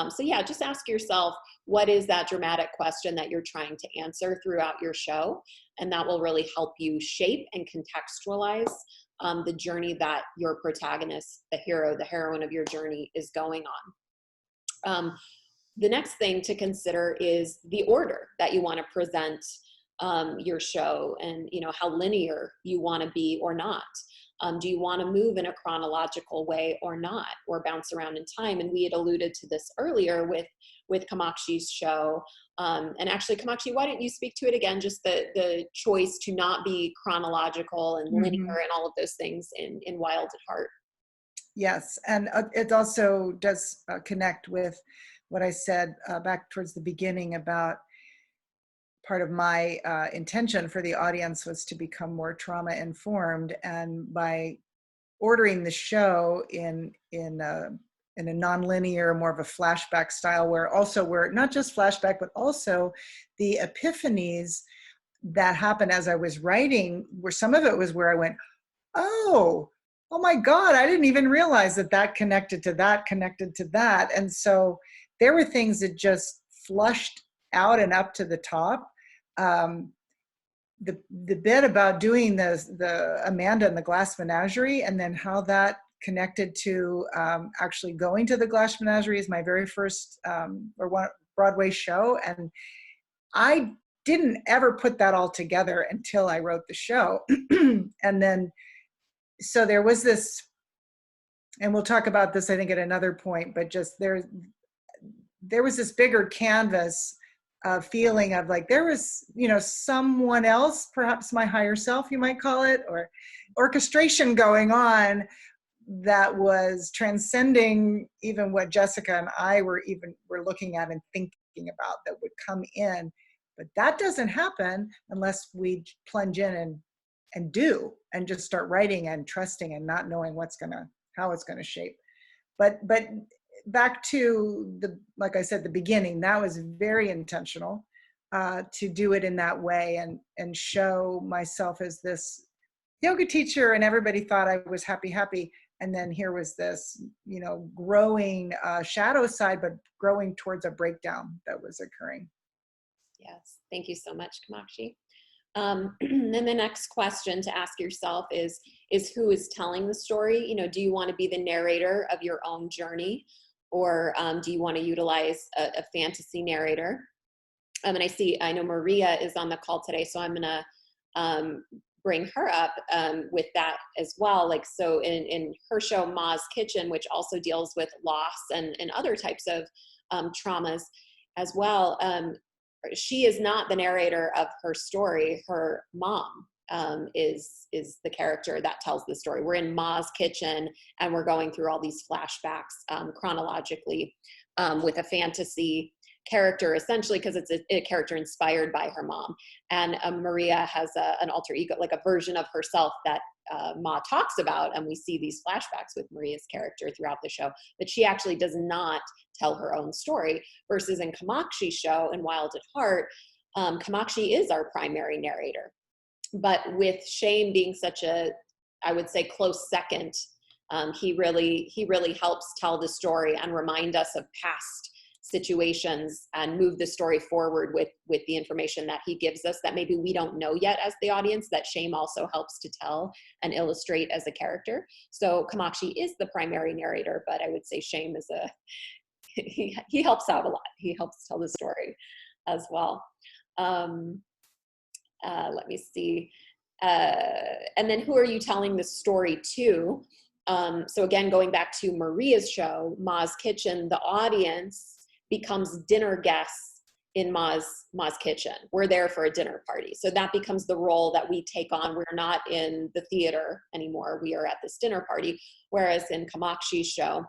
So yeah, just ask yourself, what is that dramatic question that you're trying to answer throughout your show? And that will really help you shape and contextualize the journey that your protagonist, the hero, the heroine of your journey is going on. The next thing to consider is the order that you want to present your show, and how linear you want to be or not. Do you want to move in a chronological way or not, or bounce around in time? And we had alluded to this earlier with Kamakshi's show. And actually, Kamakshi, why don't you speak to it again? Just the choice to not be chronological and linear and all of those things in Wild at Heart. Yes, and it also does connect with what I said back towards the beginning about part of my intention for the audience was to become more trauma informed, and by ordering the show in a nonlinear, more of a flashback style, where not just flashback, but also the epiphanies that happened as I was writing, where some of it was where I went, oh my God, I didn't even realize that connected to that. And so there were things that just flushed out and up to the top. The bit about doing the Amanda and the Glass Menagerie, and then how that connected to actually going to the Glass Menagerie is my very first Broadway show. And I didn't ever put that all together until I wrote the show. And then, so there was this, and we'll talk about this, I think, at another point, but just there was this bigger canvas feeling of like, there was, someone else, perhaps my higher self, you might call it, or orchestration going on that was transcending even what Jessica and I were looking at and thinking about, that would come in. But that doesn't happen unless we plunge in and do, and just start writing and trusting and not knowing how it's gonna shape. But back to like I said, the beginning, that was very intentional to do it in that way and show myself as this yoga teacher, and everybody thought I was happy. And then here was this, growing shadow side, but growing towards a breakdown that was occurring. Yes, thank you so much, Kamakshi. Then the next question to ask yourself is who is telling the story? Do you want to be the narrator of your own journey, or do you want to utilize a fantasy narrator? And I know Maria is on the call today, so I'm gonna bring her up with that as well. Like, so in her show, Ma's Kitchen, which also deals with loss and other types of traumas as well, she is not the narrator of her story. Her mom is the character that tells the story. We're in Ma's Kitchen, and we're going through all these flashbacks chronologically with a fantasy character, essentially, because it's a character inspired by her mom. And Maria has an alter ego, like a version of herself that Ma talks about, and we see these flashbacks with Maria's character throughout the show, but she actually does not tell her own story, versus in Kamakshi's show, in Wild at Heart, Kamakshi is our primary narrator. But with Shane being such a, I would say, close second, he really helps tell the story and remind us of past situations and move the story forward with the information that he gives us that maybe we don't know yet as the audience, that Shane also helps to tell and illustrate as a character. So Kamakshi is the primary narrator, but I would say Shane is he helps out a lot. He helps tell the story as well. Let me see. And then who are you telling the story to? So again, going back to Maria's show, Ma's Kitchen, the audience becomes dinner guests in Ma's Kitchen. We're there for a dinner party. So that becomes the role that we take on. We're not in the theater anymore. We are at this dinner party. Whereas in Kamakshi's show,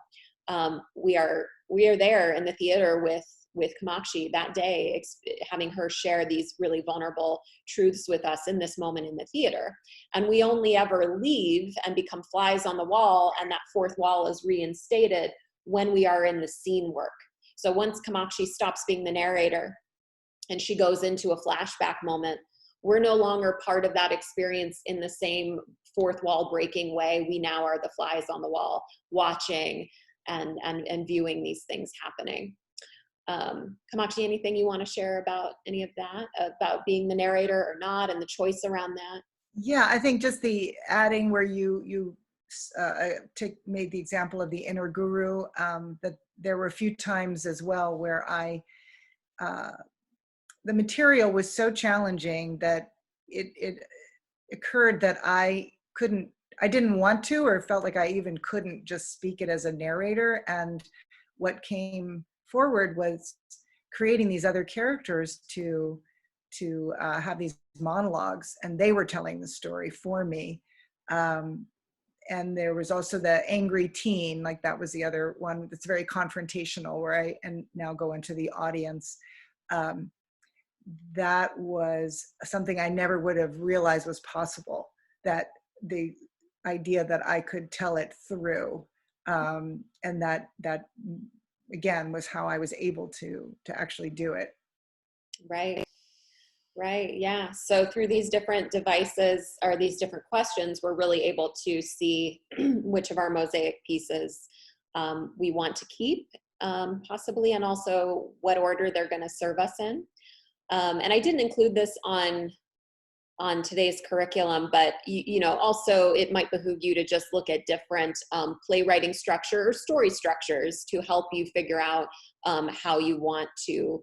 we are there in the theater with Kamakshi that day, having her share these really vulnerable truths with us in this moment in the theater. And we only ever leave and become flies on the wall, and that fourth wall is reinstated when we are in the scene work. So once Kamakshi stops being the narrator and she goes into a flashback moment, we're no longer part of that experience in the same fourth wall breaking way. We now are the flies on the wall, watching and viewing these things happening. Kamakshi, anything you want to share about any of that, about being the narrator or not, and the choice around that? Yeah, I think just the adding where you made the example of the inner guru, that there were a few times as well where the material was so challenging that it occurred that I didn't want to, or felt like I even couldn't just speak it as a narrator. And what came forward was creating these other characters to have these monologues, and they were telling the story for me. And there was also the angry teen, like that was the other one that's very confrontational, where I now go into the audience. That was something I never would have realized was possible, that the idea that I could tell it through, and that again was how I was able to actually do it. Right, yeah. So through these different devices, or these different questions, we're really able to see which of our mosaic pieces we want to keep, possibly, and also what order they're going to serve us in. And I didn't include this on today's curriculum, but also it might behoove you to just look at different playwriting structure or story structures to help you figure out how you want to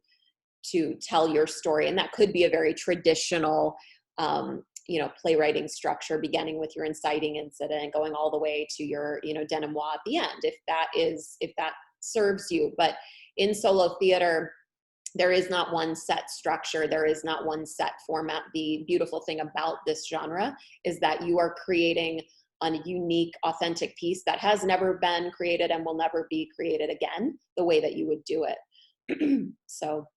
tell your story. And that could be a very traditional, playwriting structure, beginning with your inciting incident and going all the way to your, denouement at the end, if that serves you. But in solo theater, there is not one set structure. There is not one set format. The beautiful thing about this genre is that you are creating on a unique, authentic piece that has never been created and will never be created again the way that you would do it. So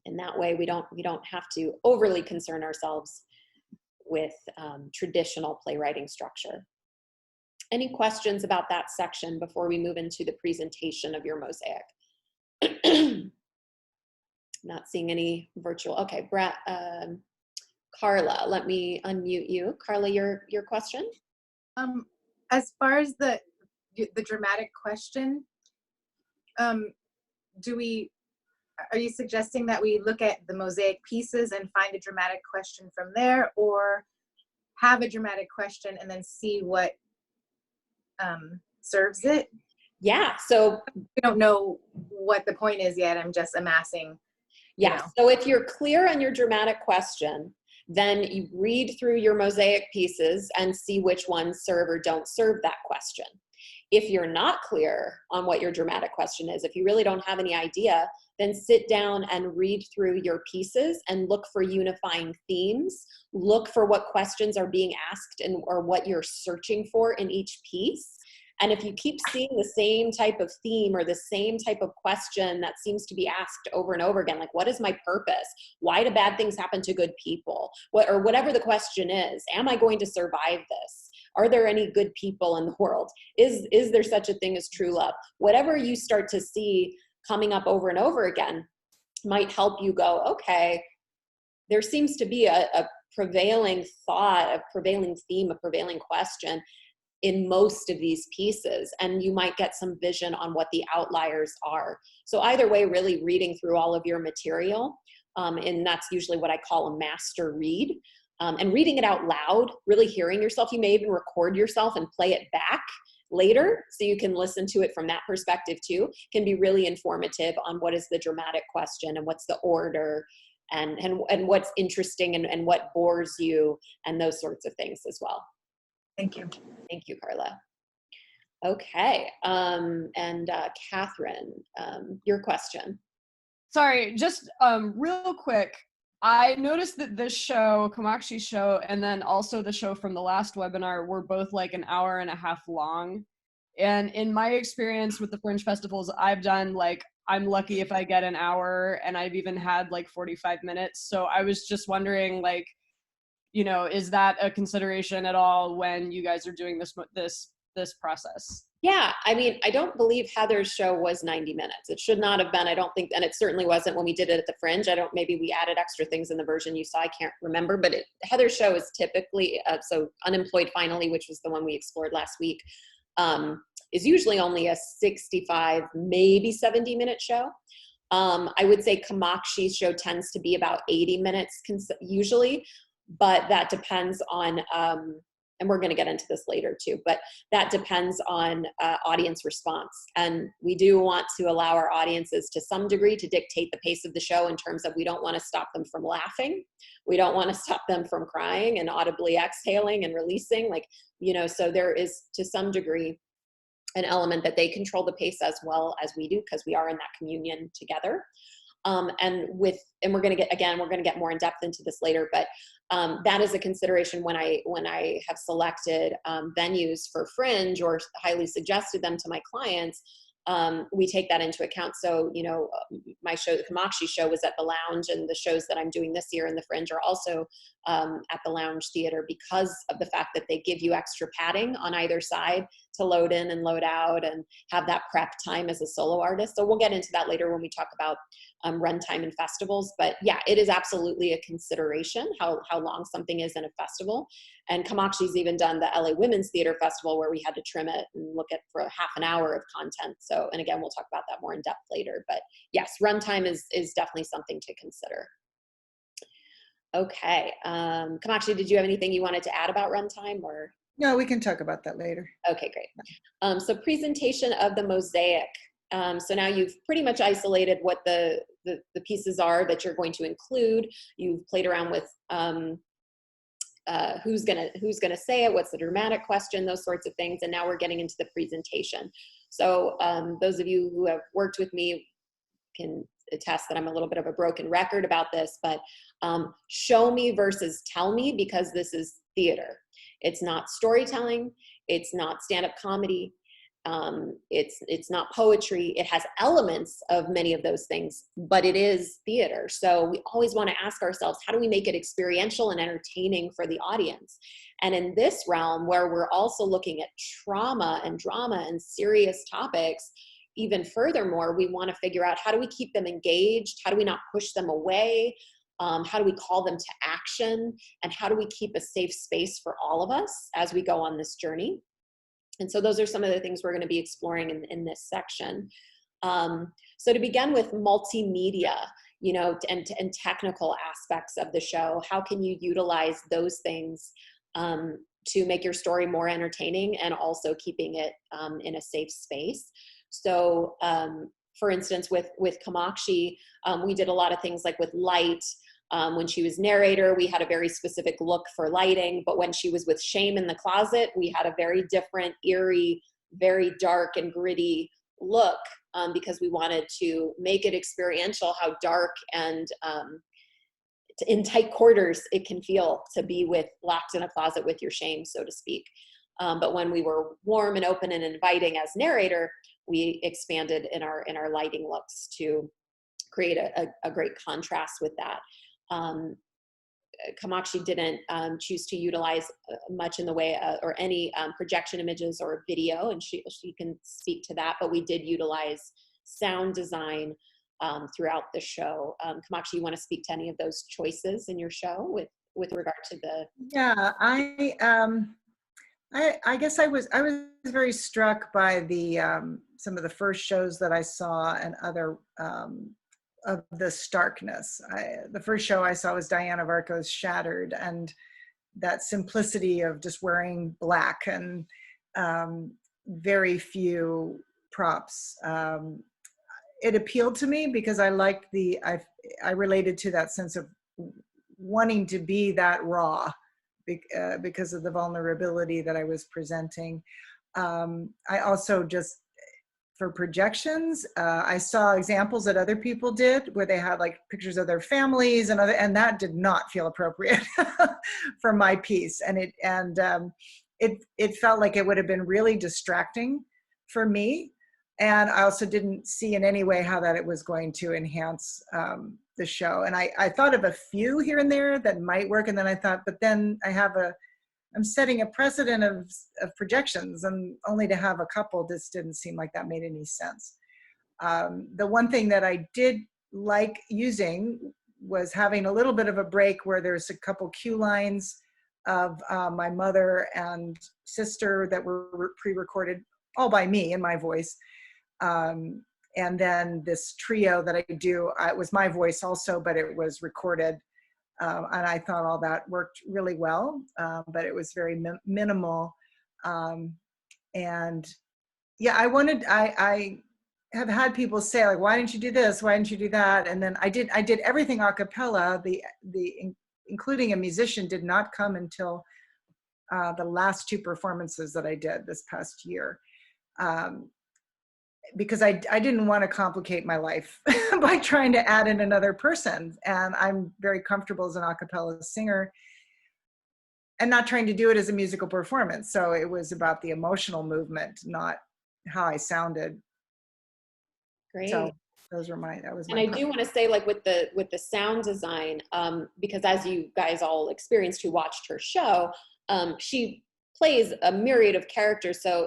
in that way, we don't have to overly concern ourselves with traditional playwriting structure. Any questions about that section before we move into the presentation of your mosaic? Not seeing any virtual. Okay, Brett, Carla, let me unmute you. Carla, your question? As far as the dramatic question, are you suggesting that we look at the mosaic pieces and find a dramatic question from there, or have a dramatic question and then see what serves it? Yeah, so we don't know what the point is yet. I'm just amassing. Yeah, so if you're clear on your dramatic question, then you read through your mosaic pieces and see which ones serve or don't serve that question. If you're not clear on what your dramatic question is, if you really don't have any idea, then sit down and read through your pieces and look for unifying themes. Look for what questions are being asked or what you're searching for in each piece. And if you keep seeing the same type of theme or the same type of question that seems to be asked over and over again, like, what is my purpose? Why do bad things happen to good people? Or whatever the question is, am I going to survive this? Are there any good people in the world? Is there such a thing as true love? Whatever you start to see coming up over and over again might help you go, okay, there seems to be a prevailing thought, a prevailing theme, a prevailing question in most of these pieces, and you might get some vision on what the outliers are. So either way, really reading through all of your material, and that's usually what I call a master read, and reading it out loud, really hearing yourself. You may even record yourself and play it back later so you can listen to it from that perspective too. Can be really informative on what is the dramatic question and what's the order and what's interesting and what bores you and those sorts of things as well. Thank you. Thank you, Carla. Okay, and Catherine, your question. Sorry, just real quick. I noticed that this show, Kamakshi's show, and then also the show from the last webinar were both like an hour and a half long. And in my experience with the Fringe festivals I've done, like, I'm lucky if I get an hour, and I've even had like 45 minutes. So I was just wondering, like, you know, is that a consideration at all when you guys are doing this process? Yeah, I mean, I don't believe Heather's show was 90 minutes. It should not have been, I don't think, and it certainly wasn't when we did it at the Fringe. Maybe we added extra things in the version you saw, I can't remember, but Heather's show is typically, so Unemployed Finally, which was the one we explored last week, is usually only a 65, maybe 70-minute show. I would say Kamakshi's show tends to be about 80 minutes usually, but that depends on, and we're going to get into this later too, but that depends on audience response. And we do want to allow our audiences to some degree to dictate the pace of the show in terms of we don't want to stop them from laughing. We don't want to stop them from crying and audibly exhaling and releasing, like, you know, so there is to some degree an element that they control the pace as well as we do because we are in that communion together. And we're going to get more in depth into this later, but that is a consideration when I have selected venues for Fringe or highly suggested them to my clients. We take that into account. So, you know, my show, the Kamakshi show, was at the Lounge, and the shows that I'm doing this year in the Fringe are also at the Lounge Theater because of the fact that they give you extra padding on either side to load in and load out and have that prep time as a solo artist. So we'll get into that later when we talk about runtime in festivals. But yeah, it is absolutely a consideration how long something is in a festival. And Kamakshi's even done the LA Women's Theater Festival where we had to trim it and look at for half an hour of content. So, and again, we'll talk about that more in depth later. But yes, runtime is definitely something to consider. Okay, Kamakshi, did you have anything you wanted to add about runtime or? No, we can talk about that later. Okay, great. So presentation of the mosaic. So now you've pretty much isolated what the pieces are that you're going to include. You've played around with who's gonna say it, what's the dramatic question, those sorts of things, and now we're getting into the presentation. So those of you who have worked with me can attest that I'm a little bit of a broken record about this, but show me versus tell me, because this is theater. It's not storytelling. It's not stand-up comedy. It's not poetry. It has elements of many of those things, but it is theater. So we always want to ask ourselves, how do we make it experiential and entertaining for the audience? And in this realm, where we're also looking at trauma and drama and serious topics, even furthermore, we want to figure out, how do we keep them engaged? How do we not push them away? How do we call them to action? And how do we keep a safe space for all of us as we go on this journey? And so those are some of the things we're going to be exploring in this section. So to begin with multimedia, you know, and technical aspects of the show, how can you utilize those things to make your story more entertaining and also keeping it in a safe space? So for instance, with Kamakshi, we did a lot of things like with light. When she was narrator, we had a very specific look for lighting, but when she was with Shame in the closet, we had a very different, eerie, very dark and gritty look because we wanted to make it experiential, how dark and in tight quarters it can feel to be locked in a closet with your shame, so to speak. But when we were warm and open and inviting as narrator, we expanded in our lighting looks to create a great contrast with that. Kamakshi didn't choose to utilize much in the way or any projection images or video, and she can speak to that, but we did utilize sound design throughout the show. Kamakshi, you want to speak to any of those choices in your show with regard to the... Yeah, I guess I was very struck by the some of the first shows that I saw and other of the starkness. The first show I saw was Diana Varco's Shattered, and that simplicity of just wearing black and very few props. It appealed to me because I liked I related to that sense of wanting to be that raw because of the vulnerability that I was presenting. I also just, for projections, I saw examples that other people did where they had like pictures of their families and that did not feel appropriate for my piece. And it felt like it would have been really distracting for me. And I also didn't see in any way how that it was going to enhance the show. And I thought of a few here and there that might work. And then I thought, but then I'm setting a precedent of projections, and only to have a couple just didn't seem like that made any sense. The one thing that I did like using was having a little bit of a break where there's a couple cue lines of my mother and sister that were pre-recorded all by me in my voice. And then this trio that I do, it was my voice also, but it was recorded. And I thought all that worked really well, but it was very minimal. And yeah, I have had people say like, why didn't you do this? Why didn't you do that? And then I did everything a cappella. Including a musician did not come until the last two performances that I did this past year. Because I didn't want to complicate my life by trying to add in another person. And I'm very comfortable as an a cappella singer and not trying to do it as a musical performance. So it was about the emotional movement, not how I sounded. Great. So that was my and I do want to say, like with the sound design, because as you guys all experienced who watched her show, she plays a myriad of characters. So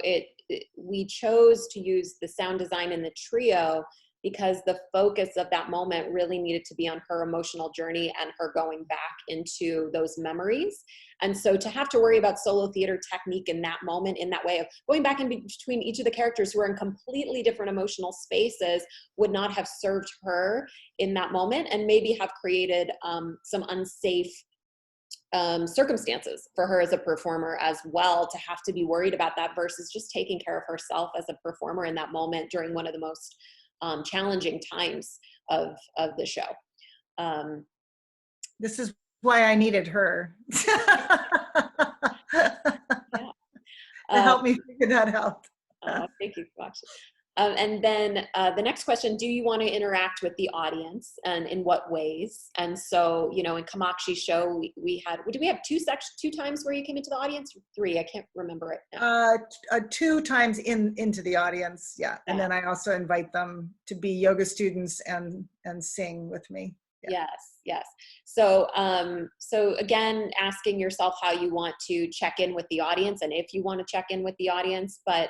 we chose to use the sound design in the trio because the focus of that moment really needed to be on her emotional journey and her going back into those memories. And so to have to worry about solo theater technique in that moment, in that way of going back in between each of the characters who are in completely different emotional spaces, would not have served her in that moment, and maybe have created some unsafe circumstances for her as a performer as well, to have to be worried about that versus just taking care of herself as a performer in that moment during one of the most challenging times of the show. This is why I needed her to help me figure that out. Thank you, Kamakshi. And then the next question, do you want to interact with the audience and in what ways? And so, you know, in Kamakshi's show, we had, did we have two times where you came into the audience? Three, I can't remember it now. 2 times into the audience, yeah. And then I also invite them to be yoga students and sing with me. Yeah. Yes. So, so again, asking yourself how you want to check in with the audience and if you want to check in with the audience, but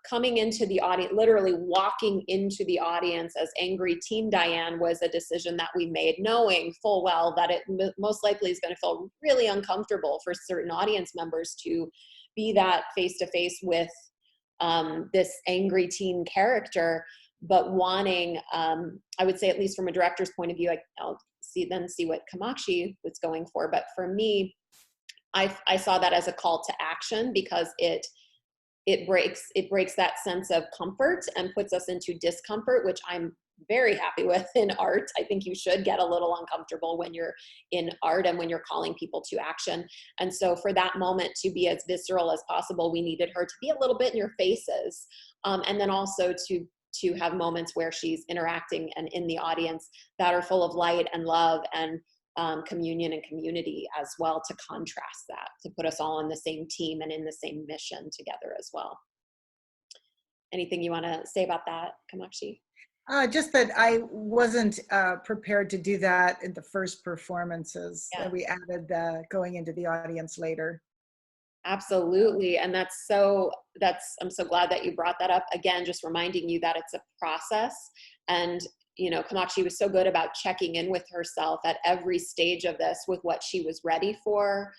coming into the audience, literally walking into the audience as angry teen Diane was a decision that we made, knowing full well that it most likely is going to feel really uncomfortable for certain audience members to be that face-to-face with this angry teen character, but wanting, I would say, at least from a director's point of view, I'll see what Kamakshi was going for. But for me, I saw that as a call to action because it breaks that sense of comfort and puts us into discomfort, which I'm very happy with in art. I think you should get a little uncomfortable when you're in art and when you're calling people to action. And so for that moment to be as visceral as possible, we needed her to be a little bit in your faces. And then also to have moments where she's interacting and in the audience that are full of light and love and communion and community as well, to contrast that, to put us all on the same team and in the same mission together as well. Anything you want to say about that, Kamakshi? Just that I wasn't prepared to do that in the first performances. Yeah. We added the going into the audience later. Absolutely. And I'm so glad that you brought that up. Again, just reminding you that it's a process. And you know, Kamakshi was so good about checking in with herself at every stage of this with what she was ready for,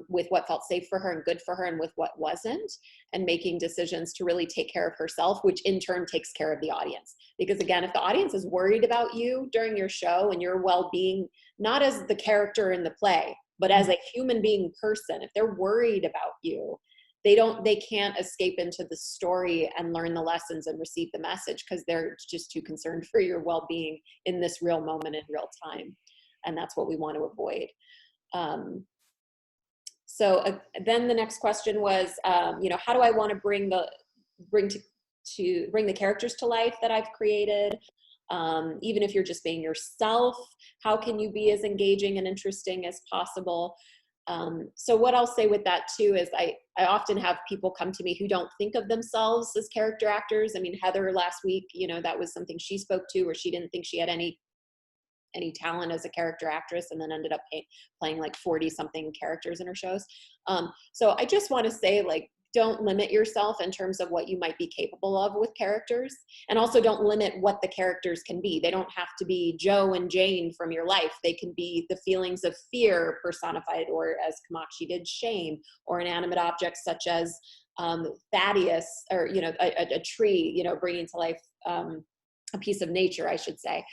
with what felt safe for her and good for her and with what wasn't, and making decisions to really take care of herself, which in turn takes care of the audience. Because again, if the audience is worried about you during your show and your well-being, not as the character in the play, but as a human being person, if they're worried about you, they can't escape into the story and learn the lessons and receive the message because they're just too concerned for your well-being in this real moment in real time. And that's what we want to avoid. Then the next question was, you know, how do I want to bring the characters to life that I've created? Even if you're just being yourself, how can you be as engaging and interesting as possible? So what I'll say with that too is I often have people come to me who don't think of themselves as character actors. I mean, Heather last week, you know, that was something she spoke to, where she didn't think she had any talent as a character actress and then ended up playing like 40 something characters in her shows. So I just want to say, like, don't limit yourself in terms of what you might be capable of with characters. And also don't limit what the characters can be. They don't have to be Joe and Jane from your life. They can be the feelings of fear personified, or as Kamakshi did, shame, or inanimate objects such as Thaddeus, or, you know, a tree, you know, bringing to life a piece of nature, I should say.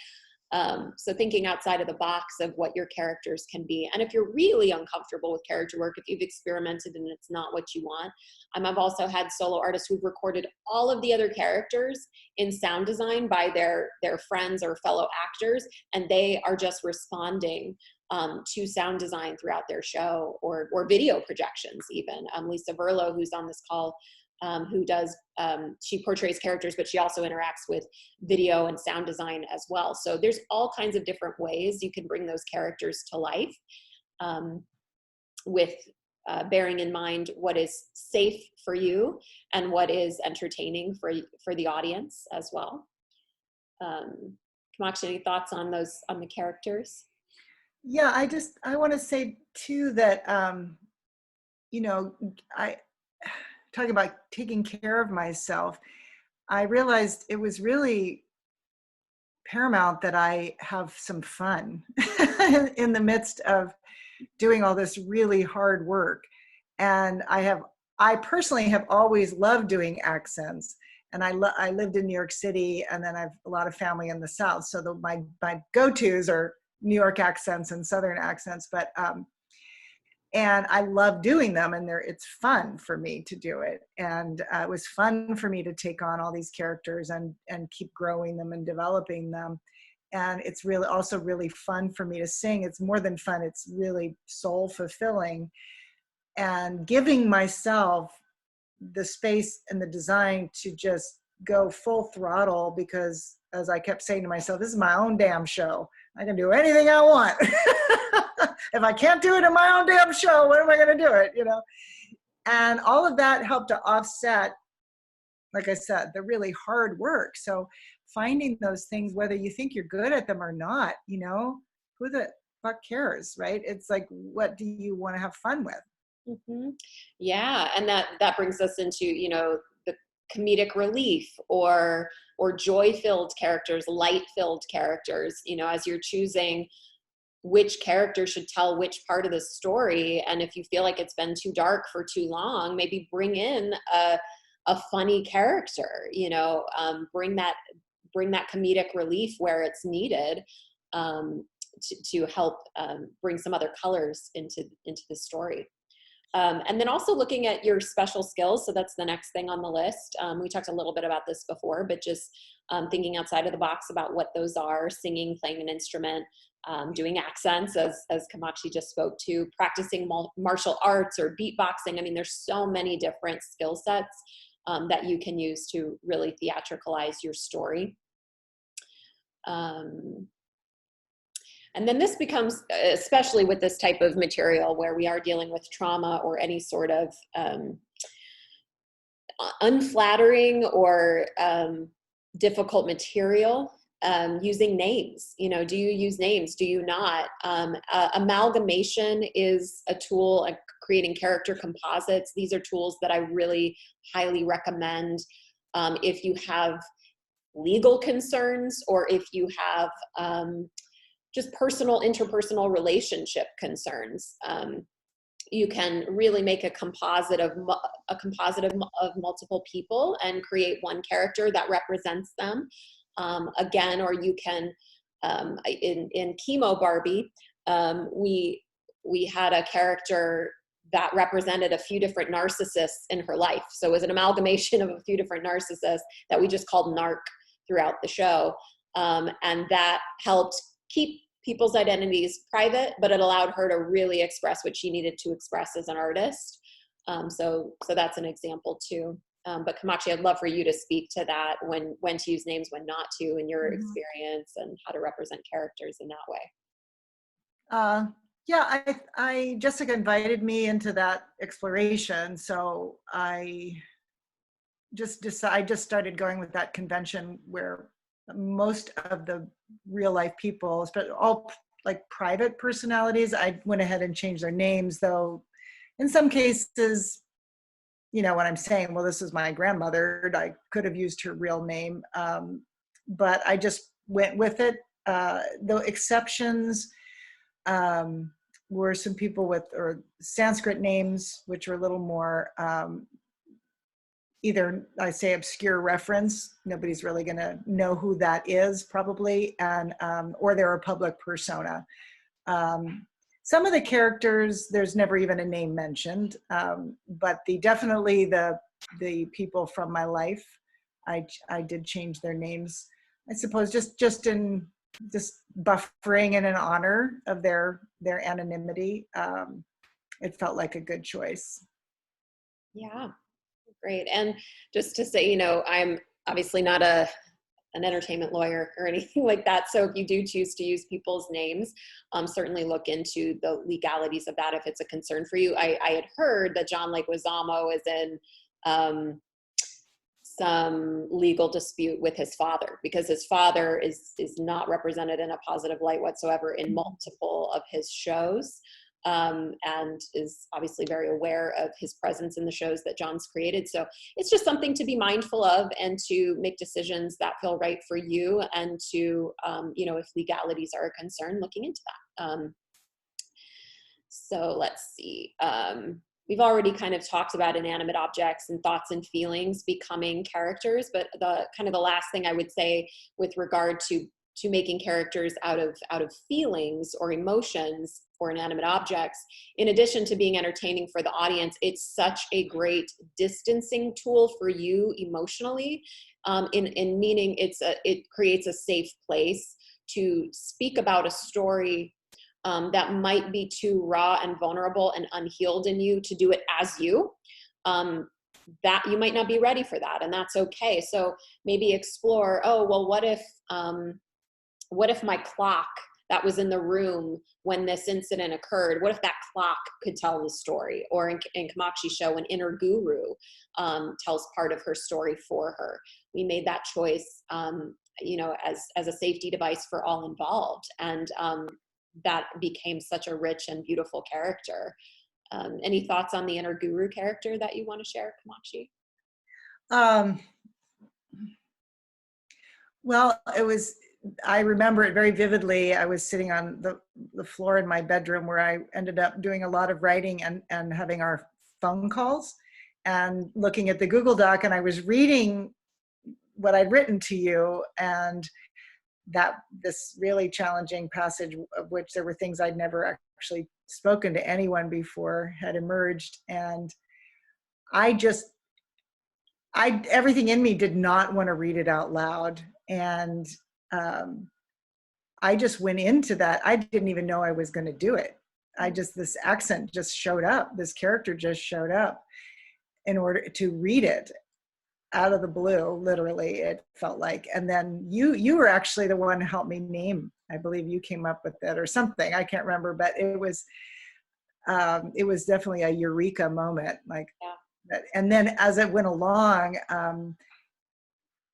So thinking outside of the box of what your characters can be. And if you're really uncomfortable with character work, if you've experimented and it's not what you want, I've also had solo artists who've recorded all of the other characters in sound design by their friends or fellow actors, and they are just responding to sound design throughout their show, or video projections even. Lisa Verlo, who's on this call, who does, she portrays characters, but she also interacts with video and sound design as well. So there's all kinds of different ways you can bring those characters to life, with bearing in mind what is safe for you and what is entertaining for the audience as well. Kamakshi, any thoughts on the characters? Yeah, I want to say too that, you know, talking about taking care of myself, I realized it was really paramount that I have some fun in the midst of doing all this really hard work. And I personally have always loved doing accents. And I lived in New York City, and then I have a lot of family in the South. So my go-tos are New York accents and Southern accents, but and I love doing them, and it's fun for me to do it. And it was fun for me to take on all these characters and keep growing them and developing them. And it's really also really fun for me to sing. It's more than fun, it's really soul fulfilling. And giving myself the space and the design to just go full throttle because, as I kept saying to myself, this is my own damn show. I can do anything I want. If I can't do it in my own damn show, when am I going to do it? You know? And all of that helped to offset, like I said, the really hard work. So finding those things, whether you think you're good at them or not, you know, who the fuck cares, right? It's like, what do you want to have fun with? Mm-hmm. Yeah, and that brings us into, you know, the comedic relief or joy-filled characters, light-filled characters. You know, as you're choosing which character should tell which part of the story, and if you feel like it's been too dark for too long, maybe bring in a funny character. You know, bring that comedic relief where it's needed. To help bring some other colors into the story. And then also looking at your special skills. So that's the next thing on the list. We talked a little bit about this before, but just thinking outside of the box about what those are: singing, playing an instrument, doing accents, as Kamakshi just spoke to, practicing martial arts or beatboxing. I mean, there's so many different skill sets that you can use to really theatricalize your story. And then this becomes, especially with this type of material where we are dealing with trauma or any sort of unflattering or difficult material, using names. You know, do you use names? Do you not? Amalgamation is a tool, like creating character composites. These are tools that I really highly recommend if you have legal concerns or if you have just interpersonal relationship concerns. You can really make a composite of multiple people and create one character that represents them. Again, or you can, in Chemo Barbie, we had a character that represented a few different narcissists in her life. So it was an amalgamation of a few different narcissists that we just called NARC throughout the show. And that helped keep people's identities private, but it allowed her to really express what she needed to express as an artist. So that's an example too. But Kamakshi, I'd love for you to speak to that, when to use names, when not to, in your experience, and how to represent characters in that way. Yeah, Jessica invited me into that exploration, so I just started going with that convention where most of the real life people, especially all like private personalities, I went ahead and changed their names, though in some cases, you know what I'm saying, well, this is my grandmother, I could have used her real name, but I just went with it. The exceptions were some people with Sanskrit names, which are a little more either, I say, obscure reference, nobody's really going to know who that is probably, and or they're a public persona. Some of the characters, there's never even a name mentioned, but definitely the people from my life, I did change their names. I suppose just buffering in an honor of their anonymity. It felt like a good choice. Yeah. Great. And just to say, you know, I'm obviously not an entertainment lawyer or anything like that. So if you do choose to use people's names, certainly look into the legalities of that if it's a concern for you. I had heard that John Leguizamo is in some legal dispute with his father because his father is not represented in a positive light whatsoever in multiple of his shows. And is obviously very aware of his presence in the shows that John's created. So it's just something to be mindful of and to make decisions that feel right for you, and to, you know, if legalities are a concern, looking into that. So let's see. We've already kind of talked about inanimate objects and thoughts and feelings becoming characters, but the last thing I would say with regard to making characters out of feelings or emotions for inanimate objects, in addition to being entertaining for the audience, it's such a great distancing tool for you emotionally, in meaning it creates a safe place to speak about a story that might be too raw and vulnerable and unhealed in you to do it as you. that you might not be ready for that, and that's okay. So maybe explore, oh, well, what if my clock that was in the room when this incident occurred, what if that clock could tell the story? Or in Kamakshi's show, an inner guru tells part of her story for her. We made that choice, as a safety device for all involved. And that became such a rich and beautiful character. Any thoughts on the inner guru character that you want to share, Kamakshi? Well, I remember it very vividly. I was sitting on the floor in my bedroom where I ended up doing a lot of writing and having our phone calls and looking at the Google Doc, and I was reading what I'd written to you, and that this really challenging passage, of which there were things I'd never actually spoken to anyone before, had emerged. And everything in me did not want to read it out loud. And I just went into that. I didn't even know I was going to do it. This accent just showed up. This character just showed up in order to read it out of the blue, literally, it felt like. And then you were actually the one who helped me name. I believe you came up with it or something. I can't remember, but it was definitely a eureka moment. Like, yeah. And then as it went along,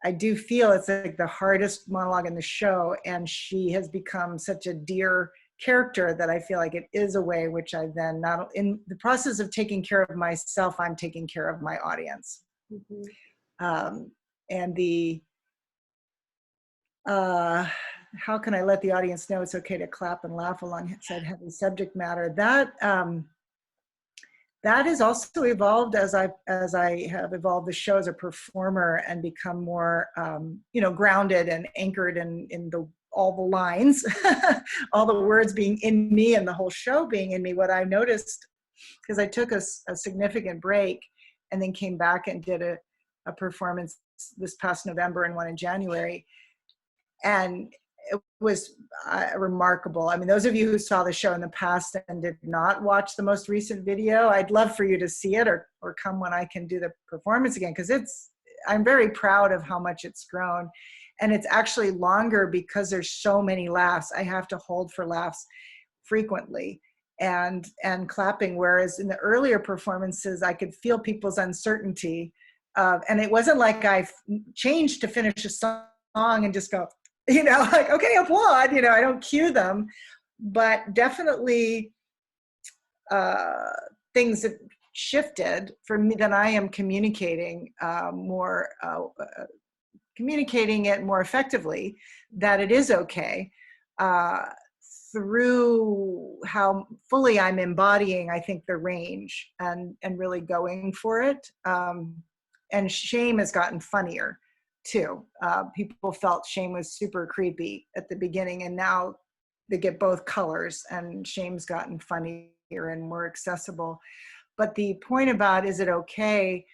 I do feel it's like the hardest monologue in the show, and she has become such a dear character that I feel like it is a way which I then, not in the process of taking care of myself, I'm taking care of my audience. Mm-hmm. And how can I let the audience know it's okay to clap and laugh alongside heavy subject matter? That has also evolved as I have evolved the show as a performer and become more, grounded and anchored in all the lines, all the words being in me and the whole show being in me. What I noticed, because I took a significant break and then came back and did a performance this past November and one in January, and it was remarkable. I mean, those of you who saw the show in the past and did not watch the most recent video, I'd love for you to see it or come when I can do the performance again, because I'm very proud of how much it's grown. And it's actually longer because there's so many laughs. I have to hold for laughs frequently and clapping, whereas in the earlier performances, I could feel people's uncertainty. And it wasn't like I changed to finish a song and just go, like, okay, applaud, I don't cue them, but definitely things that shifted for me, that I am communicating communicating it more effectively, that it is okay, through how fully I'm embodying, I think, the range and really going for it. And shame has gotten funnier too. People felt shame was super creepy at the beginning, and now they get both colors, and shame's gotten funnier and more accessible. But the point about, is it okay?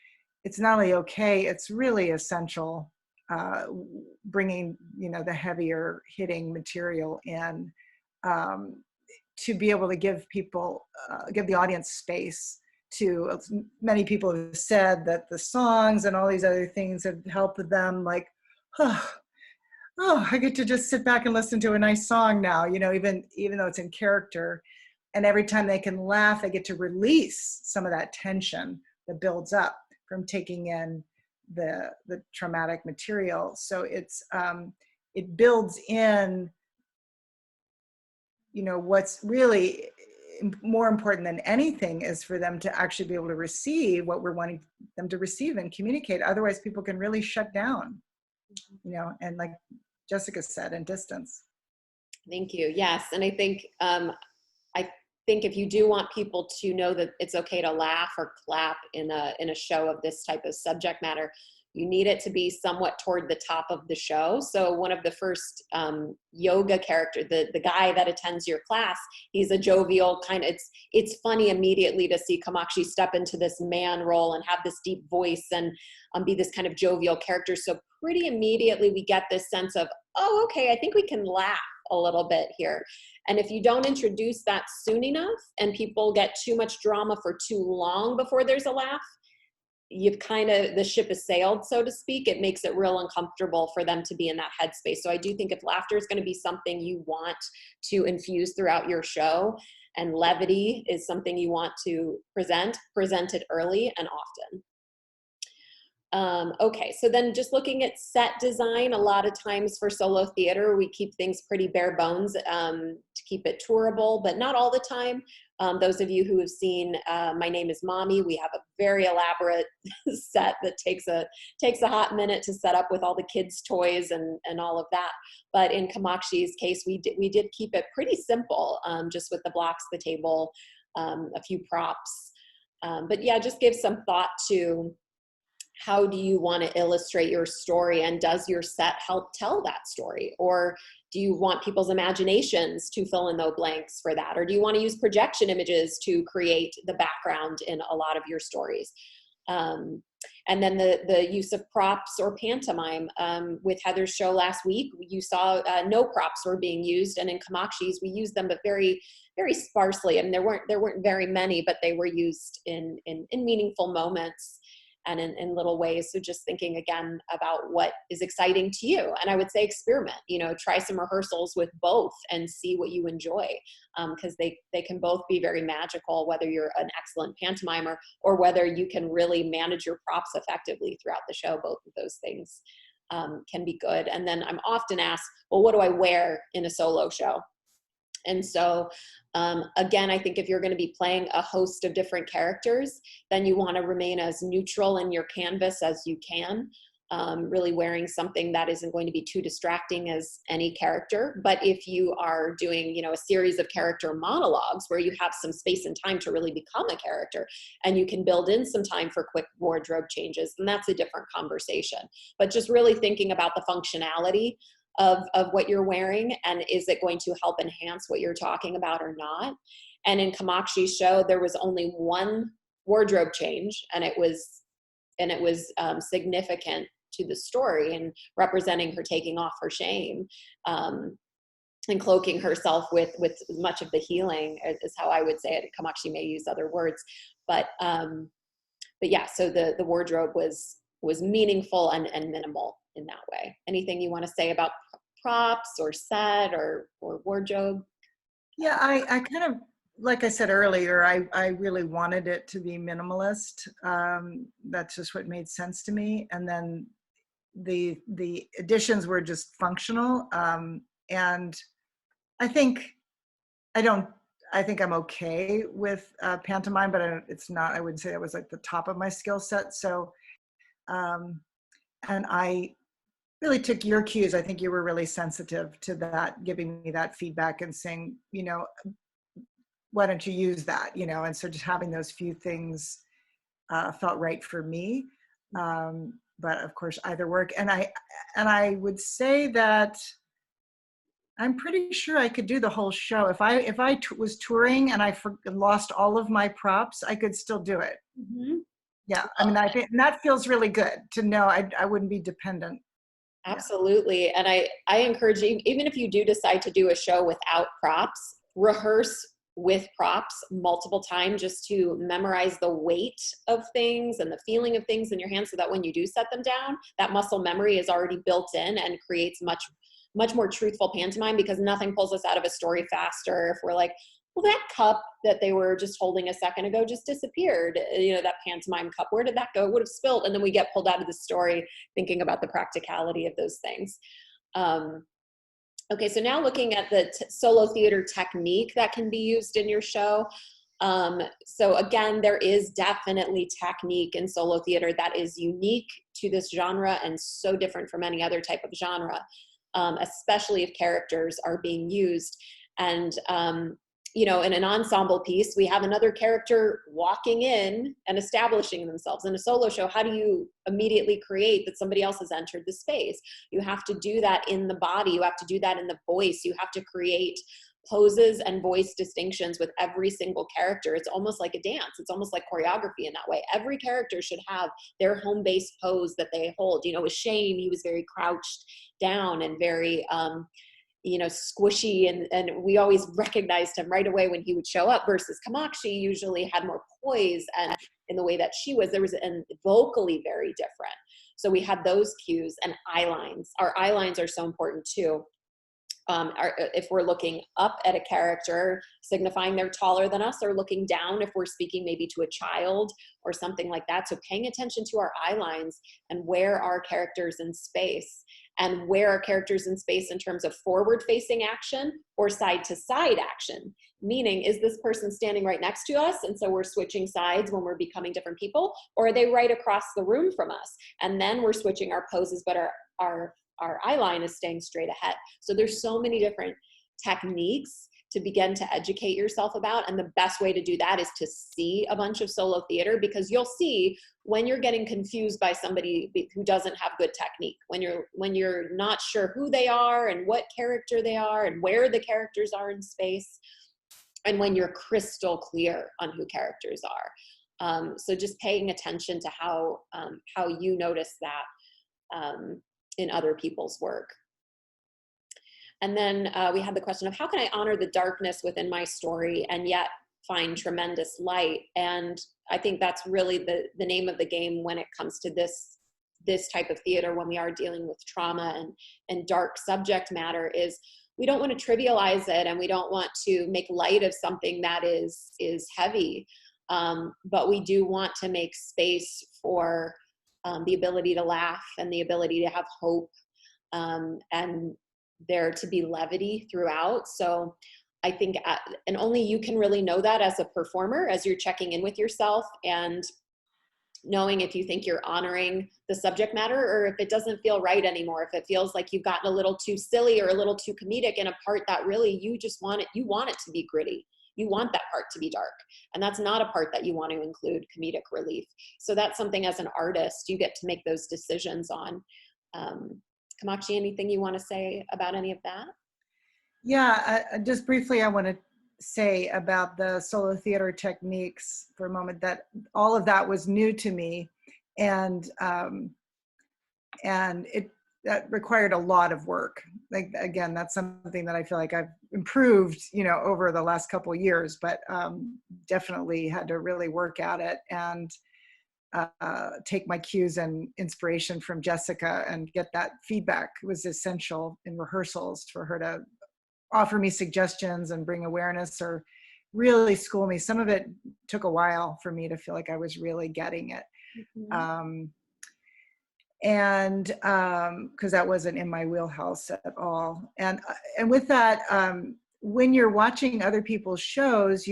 It's not only okay, it's really essential, bringing, the heavier hitting material in, to be able to give the audience space to. Many people have said that the songs and all these other things have helped them, like, oh, I get to just sit back and listen to a nice song now, even though it's in character. And every time they can laugh, they get to release some of that tension that builds up from taking in the traumatic material. So it builds in, what's really more important than anything is for them to actually be able to receive what we're wanting them to receive and communicate. Otherwise, people can really shut down, and like Jessica said, and distance. Thank you. Yes. And I think if you do want people to know that it's okay to laugh or clap in a show of this type of subject matter, you need it to be somewhat toward the top of the show. So one of the first yoga character, the guy that attends your class, he's a jovial kind of, it's funny immediately to see Kamakshi step into this man role and have this deep voice and be this kind of jovial character. So pretty immediately we get this sense of, oh, okay, I think we can laugh a little bit here. And if you don't introduce that soon enough and people get too much drama for too long before there's a laugh, you've kind of, the ship has sailed, so to speak. It makes it real uncomfortable for them to be in that headspace. So I do think if laughter is going to be something you want to infuse throughout your show, and levity is something you want to present it early and often. Okay, so then just looking at set design, a lot of times for solo theater, we keep things pretty bare bones to keep it tourable, but not all the time. Those of you who have seen My Name is Mommy, we have a very elaborate set that takes a hot minute to set up with all the kids' toys and all of that. But in Kamakshi's case, we did keep it pretty simple, just with the blocks, the table, a few props. But yeah, just give some thought to how do you want to illustrate your story, and does your set help tell that story? Or do you want people's imaginations to fill in those blanks for that? Or do you want to use projection images to create the background in a lot of your stories? And then the use of props or pantomime. With Heather's show last week, you saw no props were being used, and in Kamakshi's we used them, but very, very sparsely. And there weren't very many, but they were used in meaningful moments and in little ways. So just thinking again about what is exciting to you. And I would say experiment, try some rehearsals with both and see what you enjoy. Because they can both be very magical, whether you're an excellent pantomimer or whether you can really manage your props effectively throughout the show. Both of those things can be good. And then I'm often asked, well, what do I wear in a solo show? And so, again, I think if you're going to be playing a host of different characters, then you want to remain as neutral in your canvas as you can, really wearing something that isn't going to be too distracting as any character. But if you are doing, a series of character monologues where you have some space and time to really become a character, and you can build in some time for quick wardrobe changes, then that's a different conversation. But just really thinking about the functionality of what you're wearing, and is it going to help enhance what you're talking about or not? And in Kamakshi's show, there was only one wardrobe change, and it was significant to the story and representing her taking off her shame, and cloaking herself with much of the healing, is how I would say it. Kamakshi may use other words, but yeah, so the wardrobe was meaningful and minimal in that way. Anything you want to say about props or set or wardrobe? Yeah, I kind of, like I said earlier, I really wanted it to be minimalist. That's just what made sense to me. And then the additions were just functional. And I think I'm okay with pantomime, but I wouldn't say that was like the top of my skill set. So, and I really took your cues. I think you were really sensitive to that, giving me that feedback and saying, why don't you use that? And so just having those few things felt right for me. But of course, either work. And I would say that I'm pretty sure I could do the whole show. If I was touring and I lost all of my props, I could still do it. Mm-hmm. Yeah, I mean, I think that feels really good to know I wouldn't be dependent. Absolutely. And I encourage you, even if you do decide to do a show without props, rehearse with props multiple times just to memorize the weight of things and the feeling of things in your hands, so that when you do set them down, that muscle memory is already built in and creates much more truthful pantomime, because nothing pulls us out of a story faster if we're like, well, that cup that they were just holding a second ago just disappeared. That pantomime cup, where did that go? It would have spilled. And then we get pulled out of the story thinking about the practicality of those things. Okay, so now looking at the solo theater technique that can be used in your show. So again, there is definitely technique in solo theater that is unique to this genre and so different from any other type of genre, especially if characters are being used. And in an ensemble piece, we have another character walking in and establishing themselves. In a solo show, how do you immediately create that somebody else has entered the space? You have to do that in the body. You have to do that in the voice. You have to create poses and voice distinctions with every single character. It's almost like a dance. It's almost like choreography in that way. Every character should have their home base pose that they hold. With Shane, he was very crouched down and very, squishy, and we always recognized him right away when he would show up, versus Kamakshi usually had more poise and in the way that she was, and vocally very different. So we had those cues. And eye lines. Our eye lines are so important too. If we're looking up at a character, signifying they're taller than us, or looking down if we're speaking maybe to a child or something like that. So paying attention to our eye lines and where are characters in space, and where are characters in space in terms of forward-facing action or side-to-side action. Meaning, is this person standing right next to us, and so we're switching sides when we're becoming different people, or are they right across the room from us? And then we're switching our poses, but our eye line is staying straight ahead. So there's so many different techniques to begin to educate yourself about. And the best way to do that is to see a bunch of solo theater, because you'll see when you're getting confused by somebody who doesn't have good technique, when you're not sure who they are and what character they are and where the characters are in space, and when you're crystal clear on who characters are. So just paying attention to how you notice that in other people's work. And then we had the question of, how can I honor the darkness within my story and yet find tremendous light? And I think that's really the name of the game when it comes to this type of theater, when we are dealing with trauma and dark subject matter, is we don't want to trivialize it, and we don't want to make light of something that is heavy. But we do want to make space for the ability to laugh and the ability to have hope, and there to be levity throughout. So I think, and only you can really know that as a performer, as you're checking in with yourself and knowing if you think you're honoring the subject matter, or if it doesn't feel right anymore, if it feels like you've gotten a little too silly or a little too comedic in a part that really you want it to be gritty. You want that part to be dark, and that's not a part that you want to include comedic relief. So that's something, as an artist, you get to make those decisions on. Kamakshi, anything you want to say about any of that? Yeah, just briefly, I want to say about the solo theater techniques for a moment, that all of that was new to me, and that required a lot of work. Like, again, that's something that I feel like I've improved, over the last couple of years, but definitely had to really work at it and take my cues and inspiration from Jessica and get that feedback. It was essential in rehearsals for her to offer me suggestions and bring awareness, or really school me. Some of it took a while for me to feel like I was really getting it. Mm-hmm. And because that wasn't in my wheelhouse at all. And with that, when you're watching other people's shows,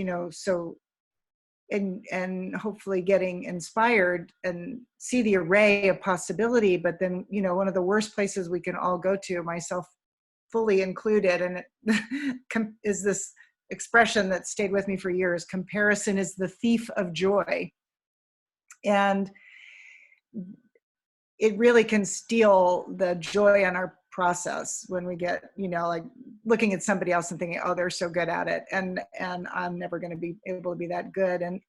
and hopefully getting inspired and see the array of possibility, but then, one of the worst places we can all go to, myself fully included, and it is this expression that stayed with me for years: comparison is the thief of joy. And it really can steal the joy in our process when we get, like looking at somebody else and thinking, oh, they're so good at it, and I'm never going to be able to be that good. And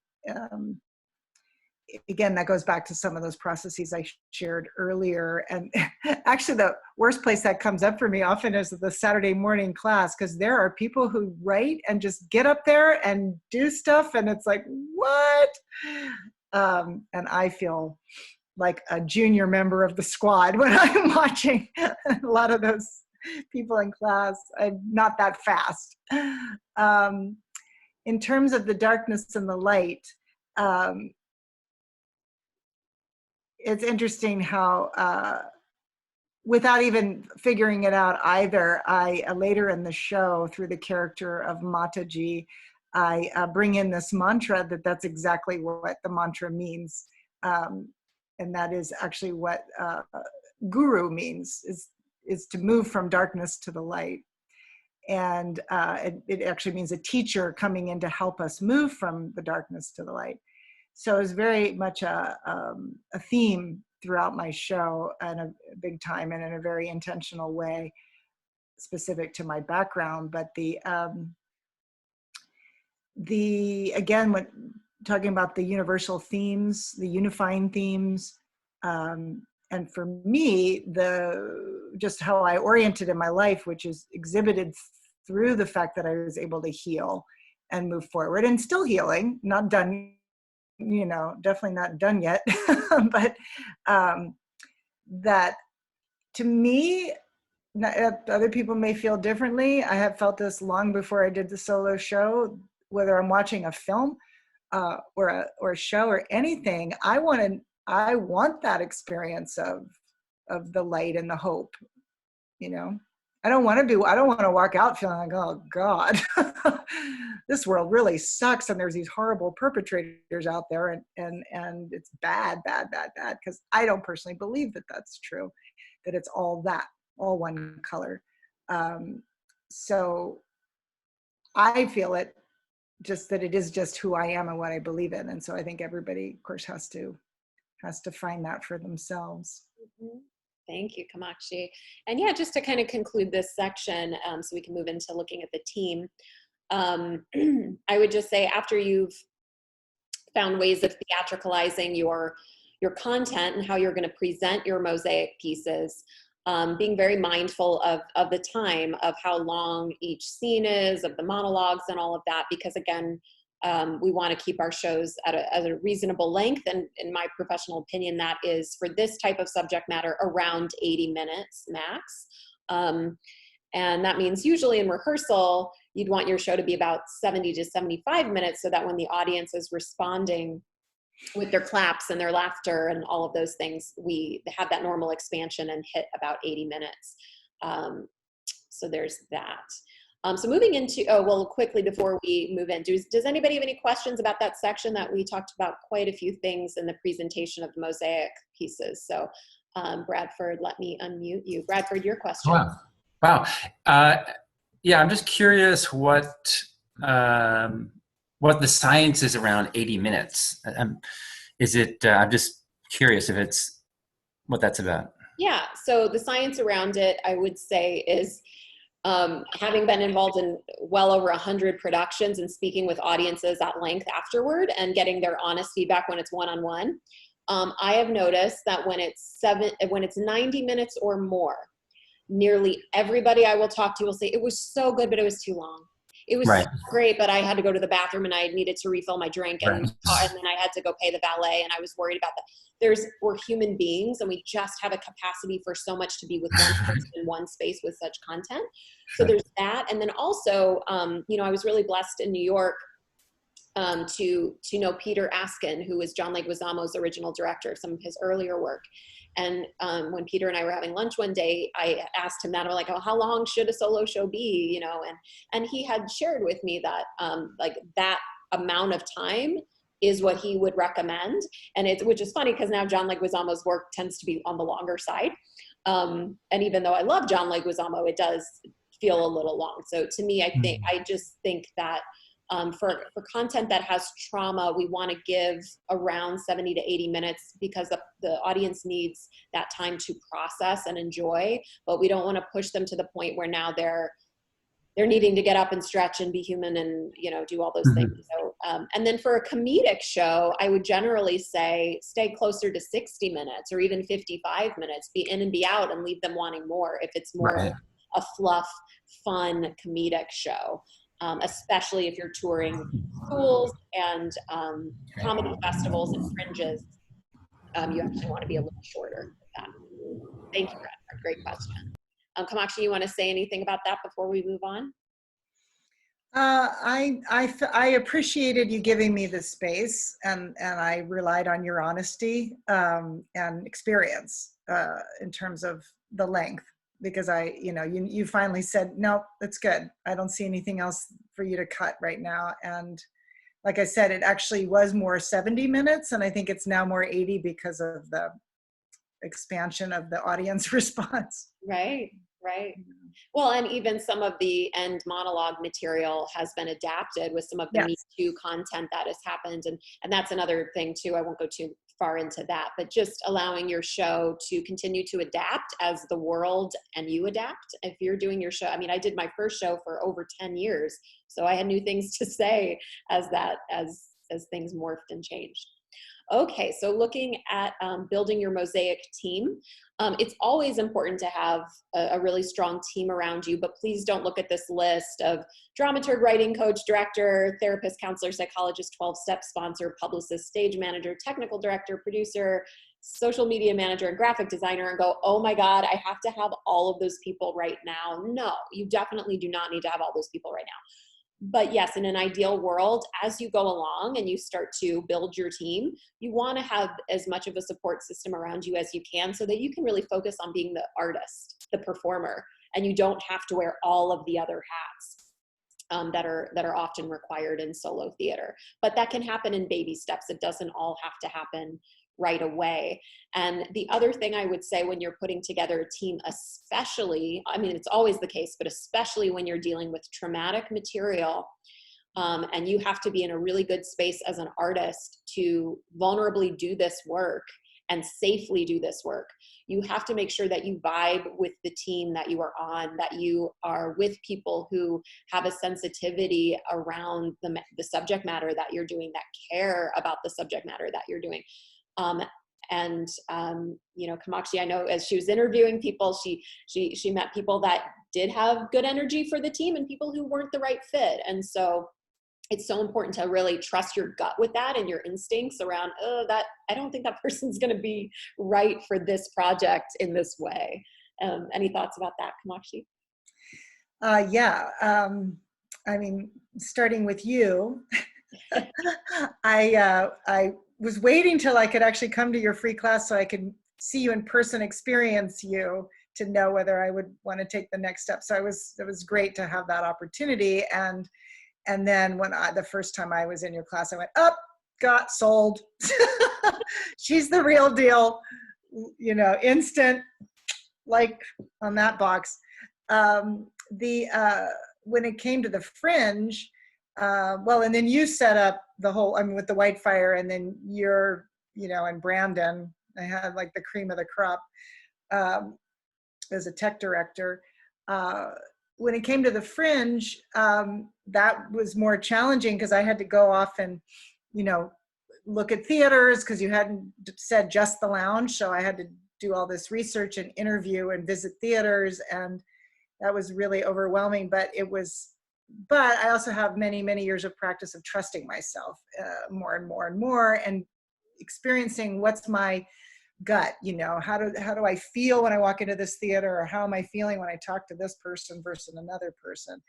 again, that goes back to some of those processes I shared earlier. And actually, the worst place that comes up for me often is the Saturday morning class, because there are people who write and just get up there and do stuff, and it's like, what? And I feel like a junior member of the squad when I'm watching a lot of those people in class. I'm not that fast. In terms of the darkness and the light, it's interesting how, without even figuring it out either, I later in the show, through the character of Mataji, I bring in this mantra that's exactly what the mantra means. And that is actually what guru means, is to move from darkness to the light. And it actually means a teacher coming in to help us move from the darkness to the light. So it's very much a theme throughout my show, and a big time, and in a very intentional way, specific to my background. But again, when talking about the universal themes, the unifying themes, and for me, just how I oriented in my life, which is exhibited through the fact that I was able to heal and move forward, and still healing, not done, definitely not done yet, but that to me, other people may feel differently. I have felt this long before I did the solo show, whether I'm watching a film or a show or anything. I want that experience of the light and the hope, I don't want to walk out feeling like, oh God, this world really sucks and there's these horrible perpetrators out there and it's bad, because I don't personally believe that that's true, that it's all one color. So I feel it just that it is just who I am and what I believe in. And so I think everybody, of course, has to find that for themselves. Mm-hmm. Thank you, Kamakshi. And yeah, just to kind of conclude this section, so we can move into looking at the team. I would just say, after you've found ways of theatricalizing your content and how you're going to present your mosaic pieces, being very mindful of the time, of how long each scene is, of the monologues and all of that, because again, we want to keep our shows at a reasonable length. And in my professional opinion, that is, for this type of subject matter, around 80 minutes max. And that means usually in rehearsal, you'd want your show to be about 70 to 75 minutes, so that when the audience is responding with their claps and their laughter and all of those things, we have that normal expansion and hit about 80 minutes. So there's that. So moving into, quickly before we move in, does anybody have any questions about that section? That we talked about quite a few things in the presentation of the mosaic pieces. So Bradford, let me unmute you. Bradford, your question. Wow. Yeah, I'm just curious what the science is around 80 minutes. I'm just curious if it's what that's about. Yeah, so the science around it, I would say, is having been involved in well over 100 productions and speaking with audiences at length afterward and getting their honest feedback when it's one-on-one, I have noticed that when it's 90 minutes or more, nearly everybody I will talk to will say, it was so good, but it was too long. It was so great, but I had to go to the bathroom and I needed to refill my drink, and then I had to go pay the valet, and I was worried about that. We're human beings, and we just have a capacity for so much to be with one person in one space with such content. So there's that. And then also, I was really blessed in New York to know Peter Askin, who was John Leguizamo's original director of some of his earlier work. And when Peter and I were having lunch one day, I asked him that. I'm like, oh, how long should a solo show be? And he had shared with me that that amount of time is what he would recommend. And which is funny, because now John Leguizamo's work tends to be on the longer side. And even though I love John Leguizamo, it does feel a little long. So to me, I just think that for content that has trauma, we want to give around 70 to 80 minutes, because the audience needs that time to process and enjoy, but we don't want to push them to the point where now they're needing to get up and stretch and be human and, do all those things. So, and then for a comedic show, I would generally say stay closer to 60 minutes or even 55 minutes, be in and be out, and leave them wanting more if it's more a fluff, fun, comedic show. Especially if you're touring schools and comedy festivals and fringes, you actually want to be a little shorter with that. Thank you, Bradford. Great question. Kamakshi, you want to say anything about that before we move on? I appreciated you giving me the space, and I relied on your honesty and experience in terms of the length. Because you finally said, no, that's good. I don't see anything else for you to cut right now. And like I said, it actually was more 70 minutes. And I think it's now more 80 because of the expansion of the audience response. Right. Well, and even some of the end monologue material has been adapted with some of the Me Too content that has happened. And that's another thing too. I won't go too far into that, but just allowing your show to continue to adapt as the world and you adapt. If you're doing your show, I did my first show for over 10 years. So I had new things to say as things morphed and changed. Okay, so looking at building your mosaic team, it's always important to have a really strong team around you, but please don't look at this list of dramaturg, writing coach, director, therapist, counselor, psychologist, 12-step sponsor, publicist, stage manager, technical director, producer, social media manager, and graphic designer, and go, oh my God, I have to have all of those people right now. No, you definitely do not need to have all those people right now. But yes, in an ideal world, as you go along and you start to build your team, you want to have as much of a support system around you as you can so that you can really focus on being the artist, the performer, and you don't have to wear all of the other hats that are often required in solo theater. But that can happen in baby steps. It doesn't all have to happen right away. And the other thing I would say when you're putting together a team, especially, I mean, it's always the case, but especially when you're dealing with traumatic material, and you have to be in a really good space as an artist to vulnerably do this work and safely do this work, you have to make sure that you vibe with the team that you are on, that you are with people who have a sensitivity around the subject matter that you're doing, that care about the subject matter that you're doing. You know, Kamakshi, I know as she was interviewing people, she met people that did have good energy for the team and people who weren't the right fit. And so it's so important to really trust your gut with that and your instincts around, oh, that I don't think that person's going to be right for this project in this way. Any thoughts about that, Kamakshi? Yeah. I mean, starting with you, I was waiting till I could actually come to your free class so I could see you in person, experience you, to know whether I would want to take the next step. So it was great to have that opportunity. And then when the first time I was in your class, I went, up, got sold. She's the real deal, you know, instant, like on that box. When it came to the Fringe, well, and then you set up the whole, I mean, with the Whitefire, and then you're, you know, and Brandon, I had like the cream of the crop as a tech director. When it came to the Fringe, that was more challenging because I had to go off and, you know, look at theaters because you hadn't said just the lounge. So I had to do all this research and interview and visit theaters, and that was really overwhelming. But I also have many, many years of practice of trusting myself more and more and more, and experiencing what's my gut, you know, how do I feel when I walk into this theater, or how am I feeling when I talk to this person versus another person,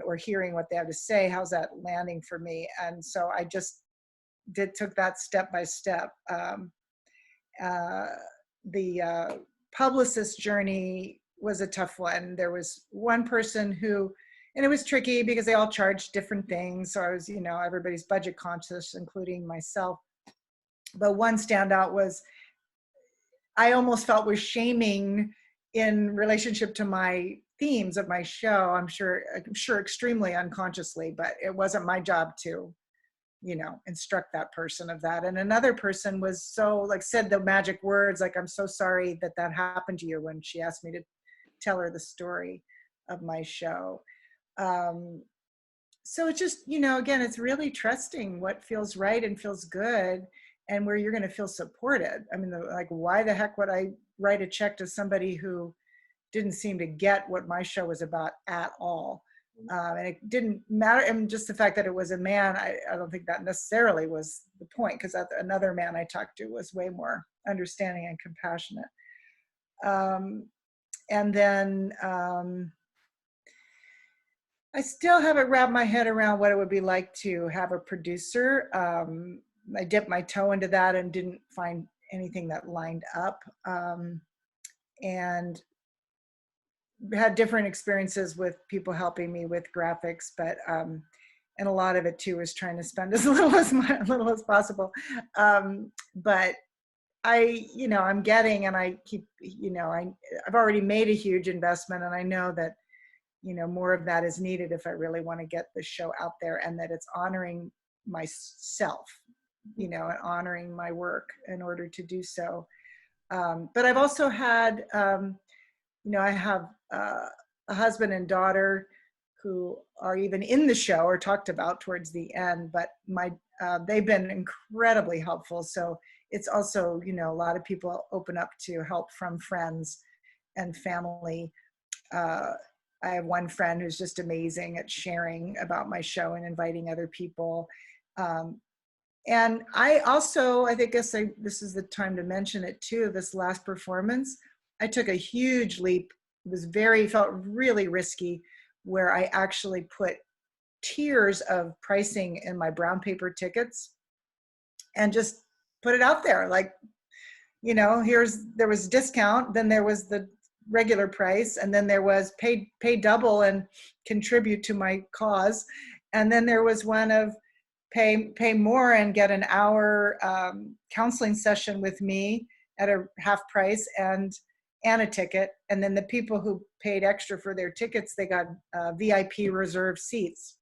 or hearing what they have to say, how's that landing for me? And so I just took that step by step. The publicist journey was a tough one. There was one person who, and it was tricky because they all charged different things. So I was, you know, everybody's budget conscious, including myself. But one standout was, I almost felt was shaming in relationship to my themes of my show. I'm sure extremely unconsciously, but it wasn't my job to, you know, instruct that person of that. And another person was said the magic words, like, I'm so sorry that happened to you, when she asked me to tell her the story of my show. So it's just, you know, again, it's really trusting what feels right and feels good, and where you're going to feel supported. I mean, like, why the heck would I write a check to somebody who didn't seem to get what my show was about at all? And it didn't matter. And just the fact that it was a man, I don't think that necessarily was the point, because another man I talked to was way more understanding and compassionate. And then I still haven't wrapped my head around what it would be like to have a producer. I dipped my toe into that and didn't find anything that lined up. And had different experiences with people helping me with graphics, but and a lot of it too is trying to spend as little as possible. But I'm getting, and I keep, I've already made a huge investment, and I know that, more of that is needed if I really want to get the show out there, and that it's honoring myself, and honoring my work in order to do so. But I've also had, I have a husband and daughter who are even in the show or talked about towards the end, but they've been incredibly helpful. So it's also, you know, a lot of people open up to help from friends and family. I have one friend who's just amazing at sharing about my show and inviting other people. And I also, this is the time to mention it too, this last performance, I took a huge leap. It felt really risky, where I actually put tiers of pricing in my brown paper tickets and just put it out there. Like, you know, there was discount, then there was the regular price, and then there was pay double and contribute to my cause. And then there was one of pay more and get an hour counseling session with me at a half price and a ticket. And then the people who paid extra for their tickets, they got VIP reserved seats.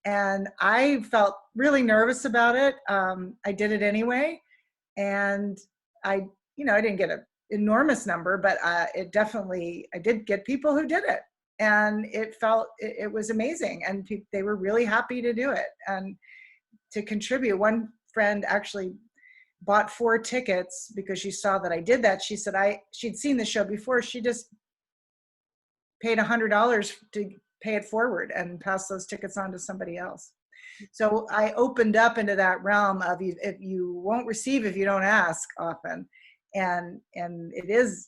And I felt really nervous about it. I did it anyway. And I didn't get an enormous number, but I did get people who did it. And it was amazing. And they were really happy to do it and to contribute. One friend actually bought 4 tickets because she saw that I did that. She said she'd seen the show before. She just paid $100 to pay it forward and pass those tickets on to somebody else. So I opened up into that realm of if you won't receive if you don't ask often. And it is,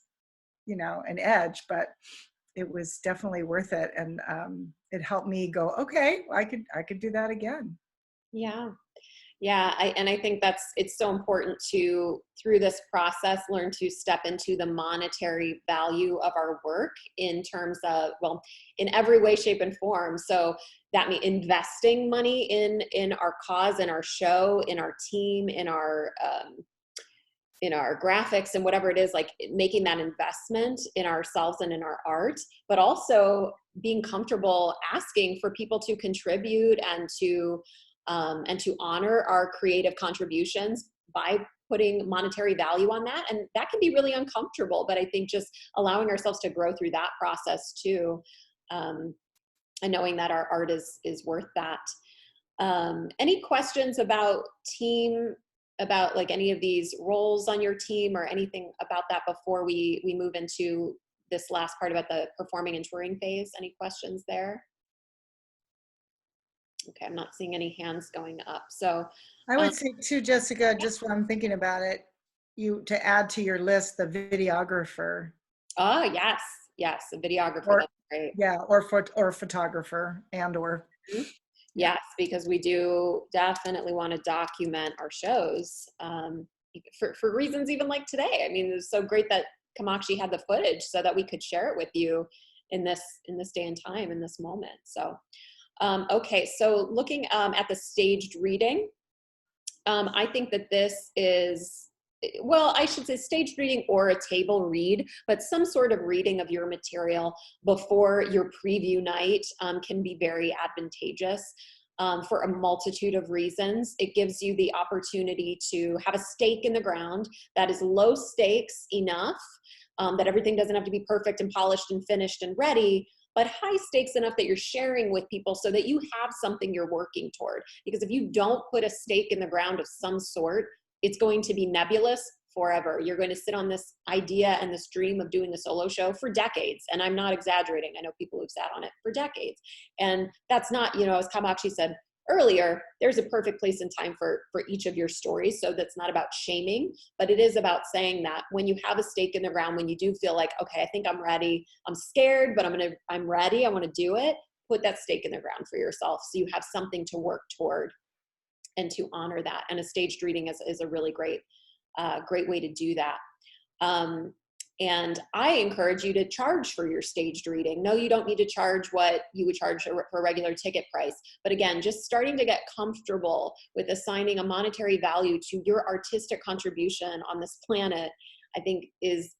you know, an edge, but it was definitely worth it. And it helped me go, okay, I could do that again. Yeah. Yeah. I think it's so important to, through this process, learn to step into the monetary value of our work in terms of, well, in every way, shape, and form. So that means investing money in our cause, in our show, in our team, in our graphics and whatever it is, like making that investment in ourselves and in our art, but also being comfortable asking for people to contribute and to honor our creative contributions by putting monetary value on that. And that can be really uncomfortable, but I think just allowing ourselves to grow through that process too, and knowing that our art is worth that. Any questions about like any of these roles on your team or anything about that before we move into this last part about the performing and touring phase? Any questions there? Okay, I'm not seeing any hands going up. So I would say too, Jessica, just when I'm thinking about it, to add to your list, the videographer. Oh, yes. Yes, a videographer. That's great. Yeah, or photographer or. Yes, because we do definitely want to document our shows for reasons even like today. I mean, it was so great that Kamakshi had the footage so that we could share it with you in this day and time, in this moment. So, okay, so looking at the staged reading, I think that this is, well, I should say staged reading or a table read, but some sort of reading of your material before your preview night can be very advantageous for a multitude of reasons. It gives you the opportunity to have a stake in the ground that is low stakes enough that everything doesn't have to be perfect and polished and finished and ready, but high stakes enough that you're sharing with people so that you have something you're working toward. Because if you don't put a stake in the ground of some sort, it's going to be nebulous forever. You're going to sit on this idea and this dream of doing a solo show for decades. And I'm not exaggerating. I know people who've sat on it for decades. And that's not, you know, as Kamakshi said earlier, there's a perfect place and time for each of your stories. So that's not about shaming, but it is about saying that when you have a stake in the ground, when you do feel like, okay, I think I'm ready, I'm scared, but I'm ready, I want to do it, put that stake in the ground for yourself so you have something to work toward and to honor that. And a staged reading is a really great way to do that. And I encourage you to charge for your staged reading. No, you don't need to charge what you would charge for a regular ticket price. But again, just starting to get comfortable with assigning a monetary value to your artistic contribution on this planet, I think is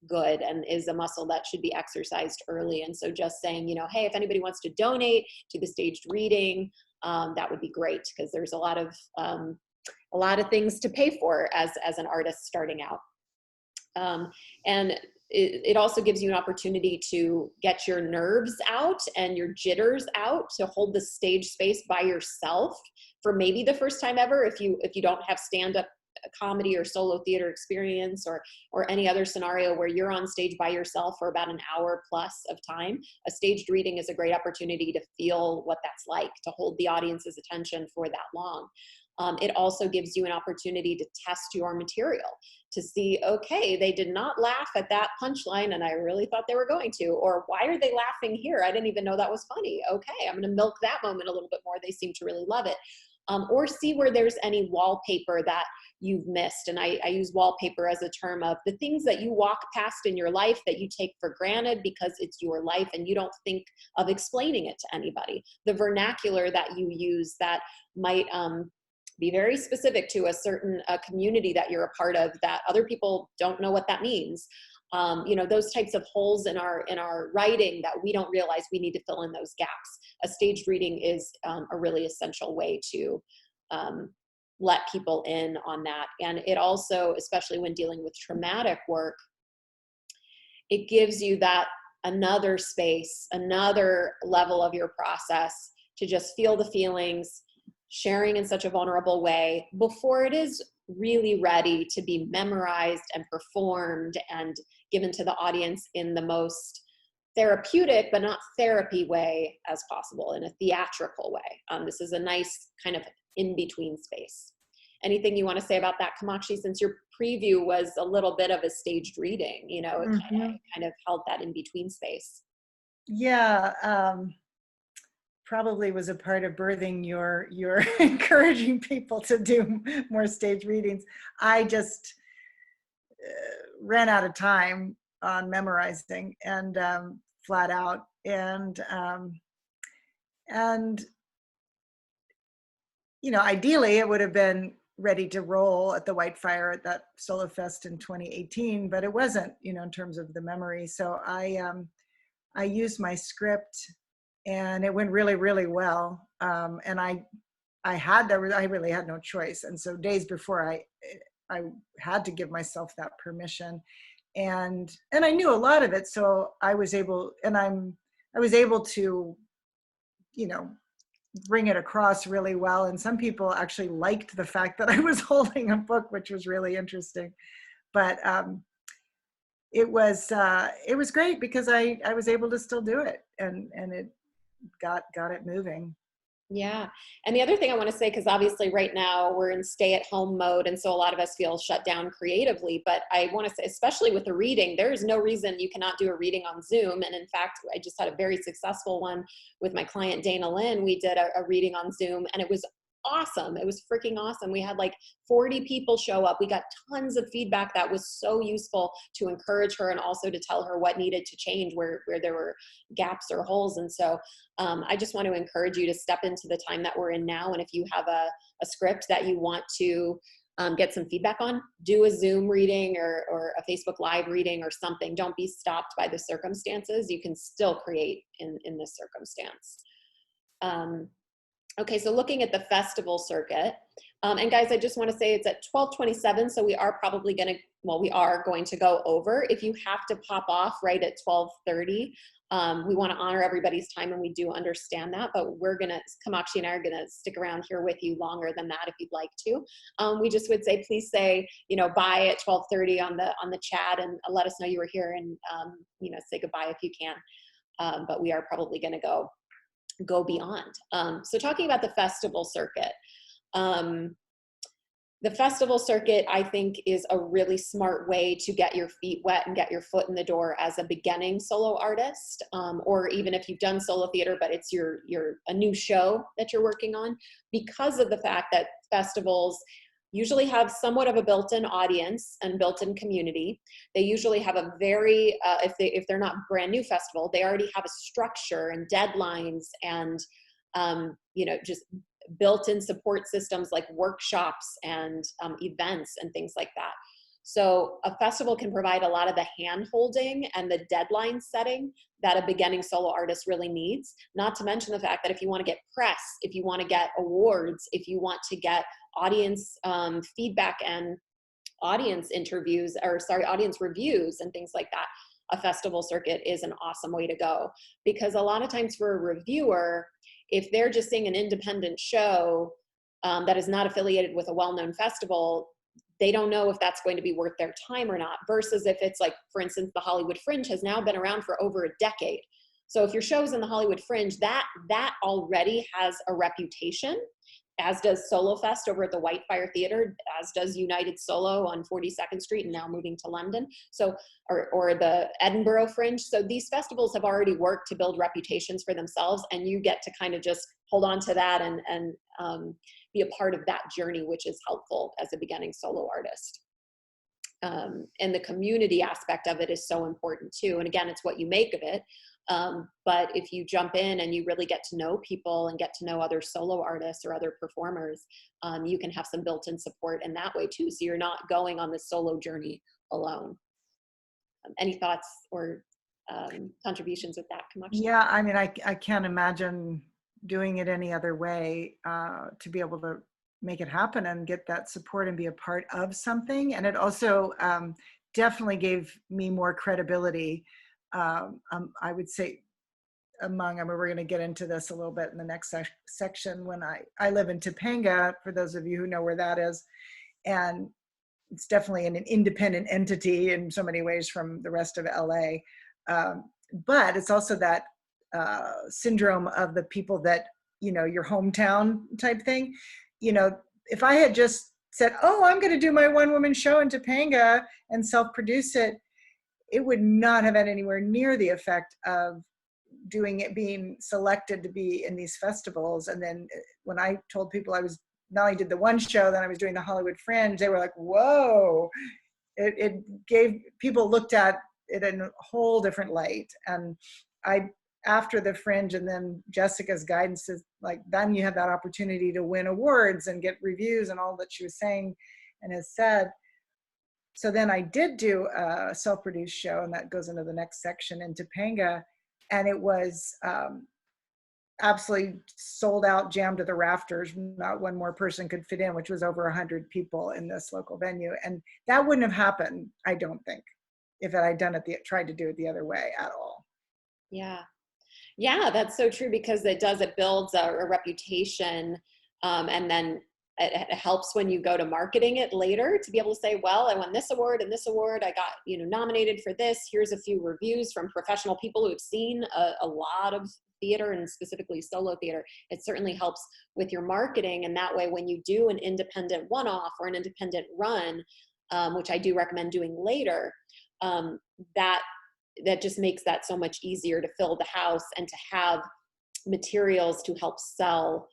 good and is a muscle that should be exercised early. And so just saying, you know, hey, if anybody wants to donate to the staged reading, that would be great, because there's a lot of things to pay for as an artist starting out. And it also gives you an opportunity to get your nerves out and your jitters out, to hold the stage space by yourself for maybe the first time ever. If you don't have stand-up comedy or solo theater experience, or any other scenario where you're on stage by yourself for about an hour plus of time, a staged reading is a great opportunity to feel what that's like, to hold the audience's attention for that long. It also gives you an opportunity to test your material, to see, okay, they did not laugh at that punchline and I really thought they were going to, or why are they laughing here? I didn't even know that was funny. Okay, I'm gonna milk that moment a little bit more. They seem to really love it. Or see where there's any wallpaper that you've missed. And I use wallpaper as a term of the things that you walk past in your life that you take for granted because it's your life and you don't think of explaining it to anybody. The vernacular that you use that might be very specific to a certain community that you're a part of that other people don't know what that means. Those types of holes in our writing that we don't realize we need to fill in those gaps. A staged reading is a really essential way to let people in on that. And it also, especially when dealing with traumatic work, it gives you that another space, another level of your process to just feel the feelings, sharing in such a vulnerable way before it is really ready to be memorized and performed and given to the audience in the most therapeutic but not therapy way as possible, in a theatrical way. This is a nice kind of in-between space. Anything you want to say about that, Kamakshi, since your preview was a little bit of a staged reading, it kind of held that in-between space. Yeah, probably was a part of birthing your encouraging people to do more stage readings. I just ran out of time on memorizing and flat out, and ideally it would have been ready to roll at the White Fire at that Solo Fest in 2018, but it wasn't, in terms of the memory. So I used my script and it went really, really well. And I really had no choice. And so days before I had to give myself that permission, and I knew a lot of it. So I was able to, bring it across really well. And some people actually liked the fact that I was holding a book, which was really interesting. But it was great because I was able to still do it, and it got it moving. Yeah. And the other thing I want to say, because obviously right now we're in stay-at-home mode, and so a lot of us feel shut down creatively, but I want to say, especially with the reading, there is no reason you cannot do a reading on Zoom. And in fact, I just had a very successful one with my client, Dana Lynn. We did a reading on Zoom, and it was awesome. It was freaking awesome. We had like 40 people show up. We got tons of feedback that was so useful to encourage her and also to tell her what needed to change, where there were gaps or holes. And so I just want to encourage you to step into the time that we're in now. And if you have a script that you want to get some feedback on, do a Zoom reading or a Facebook Live reading or something. Don't be stopped by the circumstances. You can still create in this circumstance. Okay, so looking at the festival circuit, and guys, I just want to say it's at 12:27, so we are going to go over. If you have to pop off right at 12:30, we want to honor everybody's time, and we do understand that, but Kamakshi and I are gonna stick around here with you longer than that if you'd like to. We just would say, please say, bye at 12:30 on the chat, and let us know you were here, and say goodbye if you can. But we are probably gonna go beyond. So talking about the festival circuit, I think, is a really smart way to get your feet wet and get your foot in the door as a beginning solo artist, or even if you've done solo theater, but it's a new show that you're working on, because of the fact that festivals usually have somewhat of a built-in audience and built-in community. They usually have a very, if they're not brand new festival, they already have a structure and deadlines and, just built-in support systems like workshops and events and things like that. So a festival can provide a lot of the hand-holding and the deadline setting that a beginning solo artist really needs, not to mention the fact that if you want to get press, if you want to get awards, if you want to get audience feedback and audience interviews, or sorry, audience reviews and things like that, a festival circuit is an awesome way to go. Because a lot of times for a reviewer, if they're just seeing an independent show that is not affiliated with a well-known festival, they don't know if that's going to be worth their time or not, versus if it's like, for instance, the Hollywood Fringe has now been around for over a decade. So if your show's in the Hollywood Fringe, that already has a reputation, as does Solo Fest over at the Whitefire Theater, as does United Solo on 42nd Street and now moving to London. So, or the Edinburgh Fringe. So these festivals have already worked to build reputations for themselves, and you get to kind of just hold on to that and be a part of that journey, which is helpful as a beginning solo artist. And the community aspect of it is so important too. And again, it's what you make of it. But if you jump in and you really get to know people and get to know other solo artists or other performers, you can have some built-in support in that way too. So you're not going on this solo journey alone. Any thoughts or contributions with that, Kamakshi? Yeah, I mean, I can't imagine doing it any other way, to be able to make it happen and get that support and be a part of something. And it also definitely gave me more credibility. I would say among, I mean, we're going to get into this a little bit in the next section. When I live in Topanga, for those of you who know where that is, and it's definitely an independent entity in so many ways from the rest of LA. But it's also that syndrome of the people that, you know, your hometown type thing. You know, if I had just said, oh, I'm going to do my one-woman show in Topanga and self-produce it, it would not have had anywhere near the effect of doing it, being selected to be in these festivals. And then when I told people I was not only did the one show, then I was doing the Hollywood Fringe, they were like, whoa. It gave, people looked at it in a whole different light. And after the Fringe and then Jessica's guidance is like, then you have that opportunity to win awards and get reviews and all that she was saying and has said. So then I did do a self-produced show, and that goes into the next section in Topanga. And it was absolutely sold out, jammed to the rafters. Not one more person could fit in, which was over 100 people in this local venue. And that wouldn't have happened, I don't think, if I had done it, tried to do it the other way at all. Yeah. Yeah, that's so true, because it builds a reputation, and then it helps when you go to marketing it later to be able to say, well, I won this award and this award, I got, you know, nominated for this, here's a few reviews from professional people who have seen a lot of theater and specifically solo theater. It certainly helps with your marketing, and that way when you do an independent one-off or an independent run, which I do recommend doing later, that just makes that so much easier to fill the house and to have materials to help sell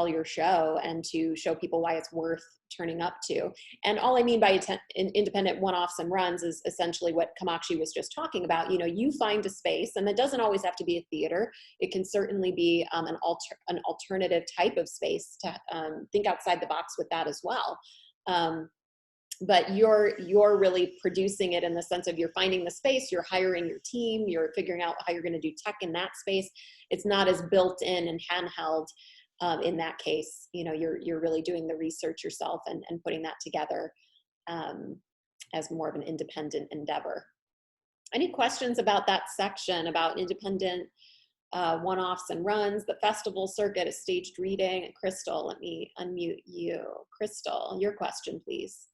your show and to show people why it's worth turning up to. And all I mean by independent one-offs and runs is essentially what Kamakshi was just talking about. You know, you find a space, and it doesn't always have to be a theater. It can certainly be an alternative type of space to think outside the box with that as well. But you're really producing it in the sense of you're finding the space, you're hiring your team, you're figuring out how you're going to do tech in that space. It's not as built in and handheld in that case. You know, you're really doing the research yourself and putting that together as more of an independent endeavor. Any questions about that section about independent one-offs and runs, the festival circuit, a staged reading? Crystal, let me unmute you. Crystal, your question, please.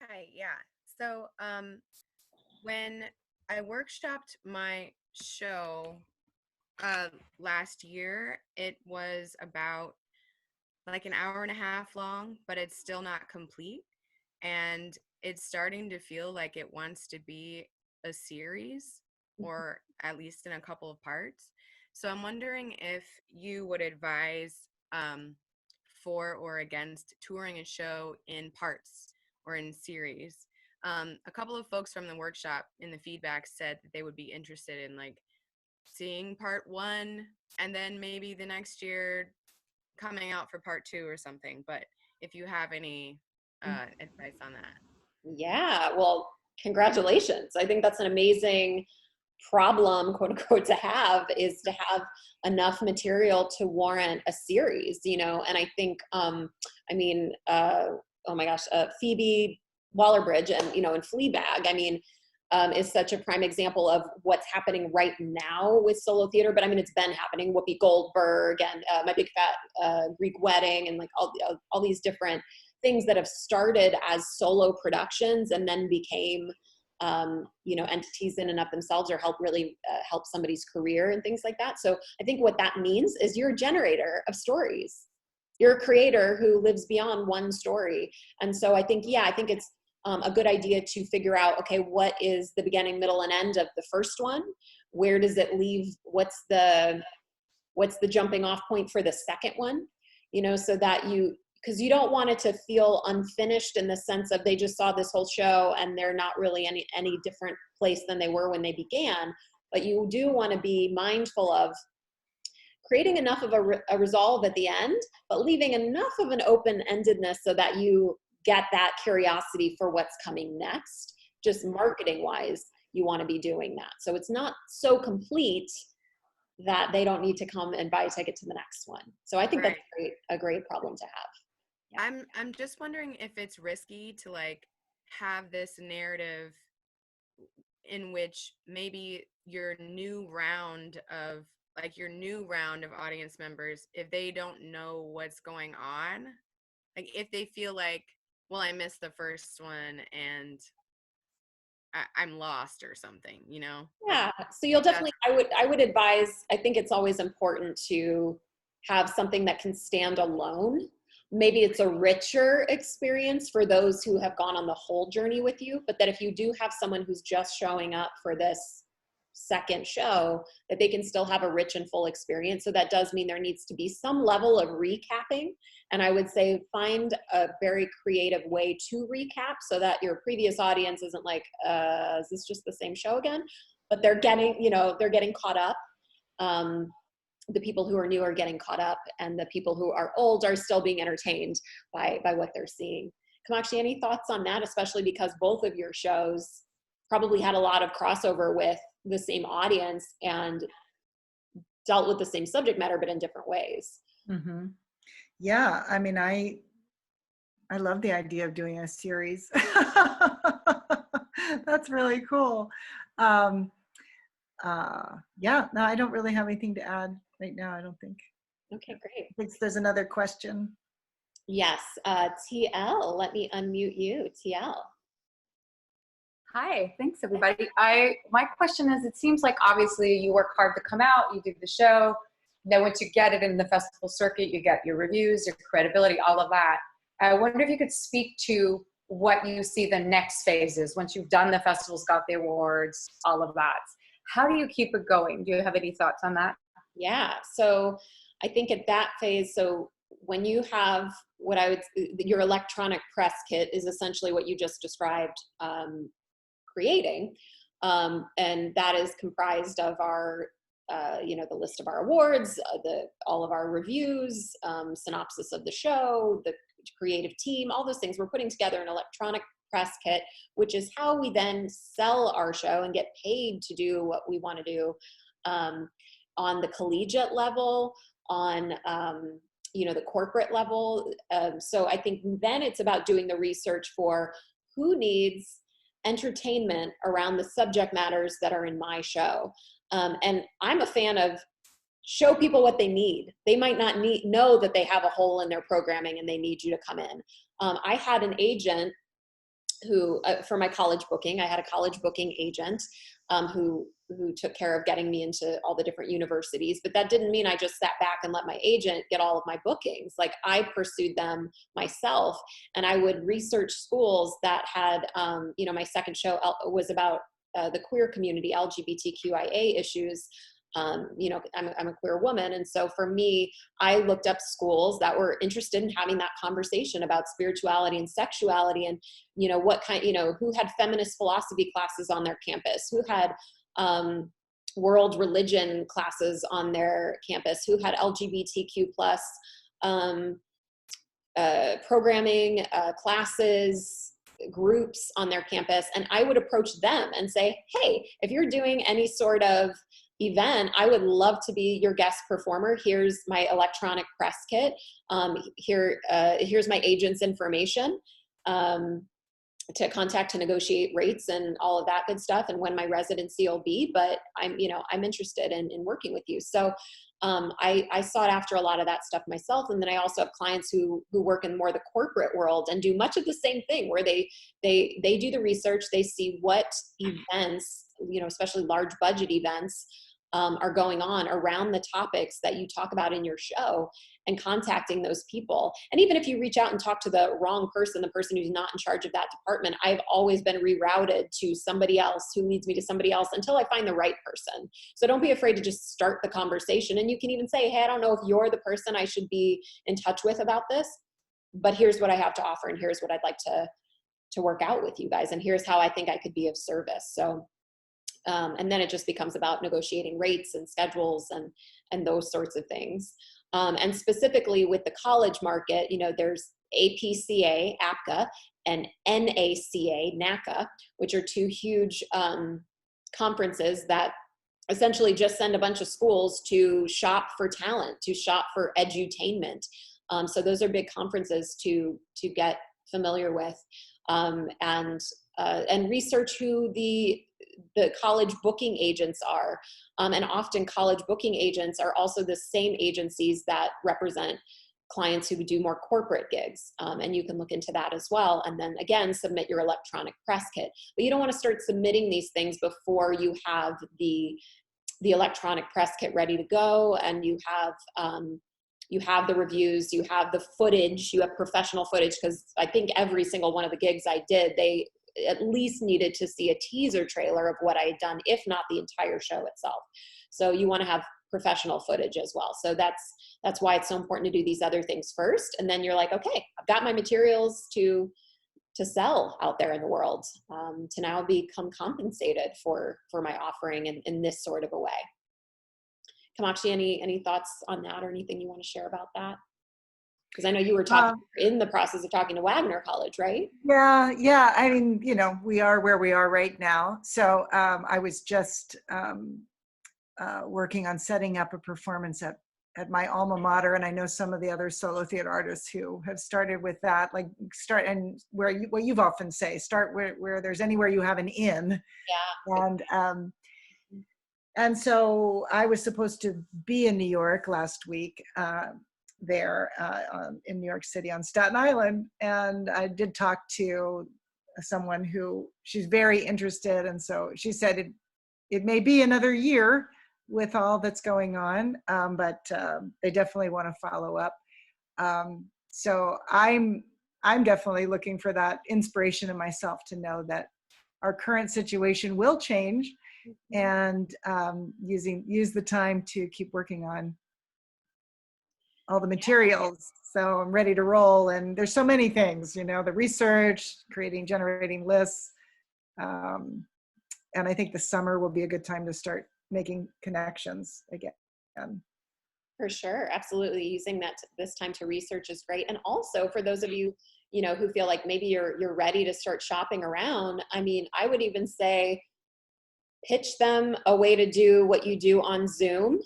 Hi, yeah. So when I workshopped my show last year, it was about like an hour and a half long, but it's still not complete. And it's starting to feel like it wants to be a series, or at least in a couple of parts. So I'm wondering if you would advise for or against touring a show in parts or in series. A couple of folks from the workshop in the feedback said that they would be interested in like seeing part 1 and then maybe the next year coming out for part 2 or something. But if you have any advice on that. Yeah, well, congratulations. I think that's an amazing problem, quote unquote, to have, is to have enough material to warrant a series, you know. And I think, oh my gosh, Phoebe Waller-Bridge and, you know, and Fleabag, I mean, is such a prime example of what's happening right now with solo theater. But I mean, it's been happening. Whoopi Goldberg and My Big Fat Greek Wedding, and like all these different things that have started as solo productions and then became, you know, entities in and of themselves, or help really help somebody's career and things like that. So I think what that means is you're a generator of stories. You're a creator who lives beyond one story. And so I think, yeah, I think it's a good idea to figure out, okay, what is the beginning, middle, and end of the first one? Where does it leave? What's the jumping off point for the second one? You know, so that because you don't want it to feel unfinished in the sense of they just saw this whole show and they're not really any different place than they were when they began. But you do want to be mindful of creating enough of a resolve at the end, but leaving enough of an open-endedness so that you get that curiosity for what's coming next. Just marketing wise, you want to be doing that. So it's not so complete that they don't need to come and buy a ticket to the next one. So I think Right. that's a great problem to have. I'm just wondering if it's risky to like have this narrative in which maybe your new round of audience members, if they don't know what's going on, like if they feel like, well, I missed the first one and I'm lost or something, you know? Yeah, so you'll definitely, I would advise, I think it's always important to have something that can stand alone. Maybe it's a richer experience for those who have gone on the whole journey with you, but that if you do have someone who's just showing up for this second show, that they can still have a rich and full experience. So that does mean there needs to be some level of recapping. And I would say find a very creative way to recap so that your previous audience isn't like, is this just the same show again? But they're getting, you know, they're getting caught up. The people who are new are getting caught up, and the people who are old are still being entertained by what they're seeing. Kamakshi, any thoughts on that? Especially because both of your shows probably had a lot of crossover with the same audience and dealt with the same subject matter, but in different ways. Mm-hmm. Yeah, I mean, I love the idea of doing a series. That's really cool. Yeah, no, I don't really have anything to add right now, I don't think. Okay, great. I think there's another question. Yes, TL, let me unmute you, TL. Hi, thanks everybody. My question is, it seems like obviously you work hard to come out, you do the show, then once you get it in the festival circuit, you get your reviews, your credibility, all of that. I wonder if you could speak to what you see the next phase is once you've done the festivals, got the awards, all of that. How do you keep it going? Do you have any thoughts on that? Yeah, so I think at that phase, so when you have your electronic press kit is essentially what you just described creating, and that is comprised of our, the list of our awards, all of our reviews, synopsis of the show, the creative team, all those things. We're putting together an electronic press kit, which is how we then sell our show and get paid to do what we want to do on the collegiate level, on the corporate level. So I think then it's about doing the research for who needs entertainment around the subject matters that are in my show. And I'm a fan of show people what they need. They might not know that they have a hole in their programming and they need you to come in. I had an agent who, for my college booking, I had a college booking agent who took care of getting me into all the different universities. But that didn't mean I just sat back and let my agent get all of my bookings. Like, I pursued them myself, and I would research schools that had, my second show was about the queer community, LGBTQIA issues. I'm a queer woman. And so for me, I looked up schools that were interested in having that conversation about spirituality and sexuality, and, who had feminist philosophy classes on their campus, who had world religion classes on their campus, who had LGBTQ plus programming classes, groups on their campus. And I would approach them and say, hey, if you're doing any sort of event, I would love to be your guest performer. Here's my electronic press kit. Here's my agent's information to contact to negotiate rates and all of that good stuff, and when my residency will be. But I'm interested in working with you. So I sought after a lot of that stuff myself. And then I also have clients who work in more the corporate world and do much of the same thing, where they do the research, they see what events, especially large budget events, are going on around the topics that you talk about in your show, and contacting those people. And even if you reach out and talk to the wrong person, the person who's not in charge of that department, I've always been rerouted to somebody else who leads me to somebody else until I find the right person. So don't be afraid to just start the conversation. And you can even say, hey, I don't know if you're the person I should be in touch with about this, but here's what I have to offer, and here's what I'd like to work out with you guys, and here's how I think I could be of service. So and then it just becomes about negotiating rates and schedules and those sorts of things. And specifically with the college market, there's APCA, APCA, and NACA, NACA, which are two huge conferences that essentially just send a bunch of schools to shop for talent, to shop for edutainment. So those are big conferences to get familiar with, and research who the college booking agents are. And often college booking agents are also the same agencies that represent clients who do more corporate gigs. And you can look into that as well. And then again, submit your electronic press kit. But you don't want to start submitting these things before you have the electronic press kit ready to go, and you have the reviews, you have the footage, you have professional footage, because I think every single one of the gigs I did, they at least needed to see a teaser trailer of what I had done, if not the entire show itself. So you want to have professional footage as well. So that's why it's so important to do these other things first. And then you're like, okay, I've got my materials to sell out there in the world, to now become compensated for my offering in this sort of a way. Kamakshi, any thoughts on that, or anything you want to share about that? Because I know you were in the process of talking to Wagner College, right? Yeah. I mean, we are where we are right now. So I was just working on setting up a performance at my alma mater, and I know some of the other solo theater artists who have started with that, and what you've often say, start where there's anywhere you have an in. Yeah. And so I was supposed to be in New York last week, in New York City on Staten Island. And I did talk to someone who, she's very interested. And so she said it may be another year with all that's going on, but they definitely want to follow up. So I'm definitely looking for that inspiration in myself to know that our current situation will change, and use the time to keep working on all the materials. So I'm ready to roll. And there's so many things, the research, generating lists. And I think the summer will be a good time to start making connections again. For sure. Absolutely. Using this time to research is great. And also for those of you, who feel like maybe you're ready to start shopping around. I mean, I would even say, pitch them a way to do what you do on Zoom,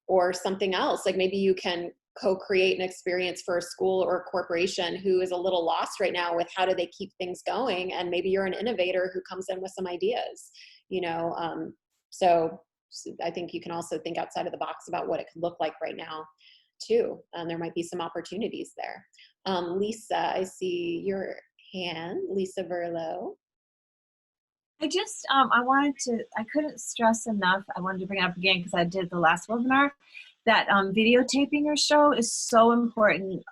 or something else. Like maybe you can co-create an experience for a school or a corporation who is a little lost right now with how do they keep things going. And maybe you're an innovator who comes in with some ideas, so I think you can also think outside of the box about what it could look like right now too. There might be some opportunities there. Lisa, I see your hand, Lisa Verlo. I just, I couldn't stress enough, I wanted to bring it up again because I did the last webinar, that videotaping your show is so important.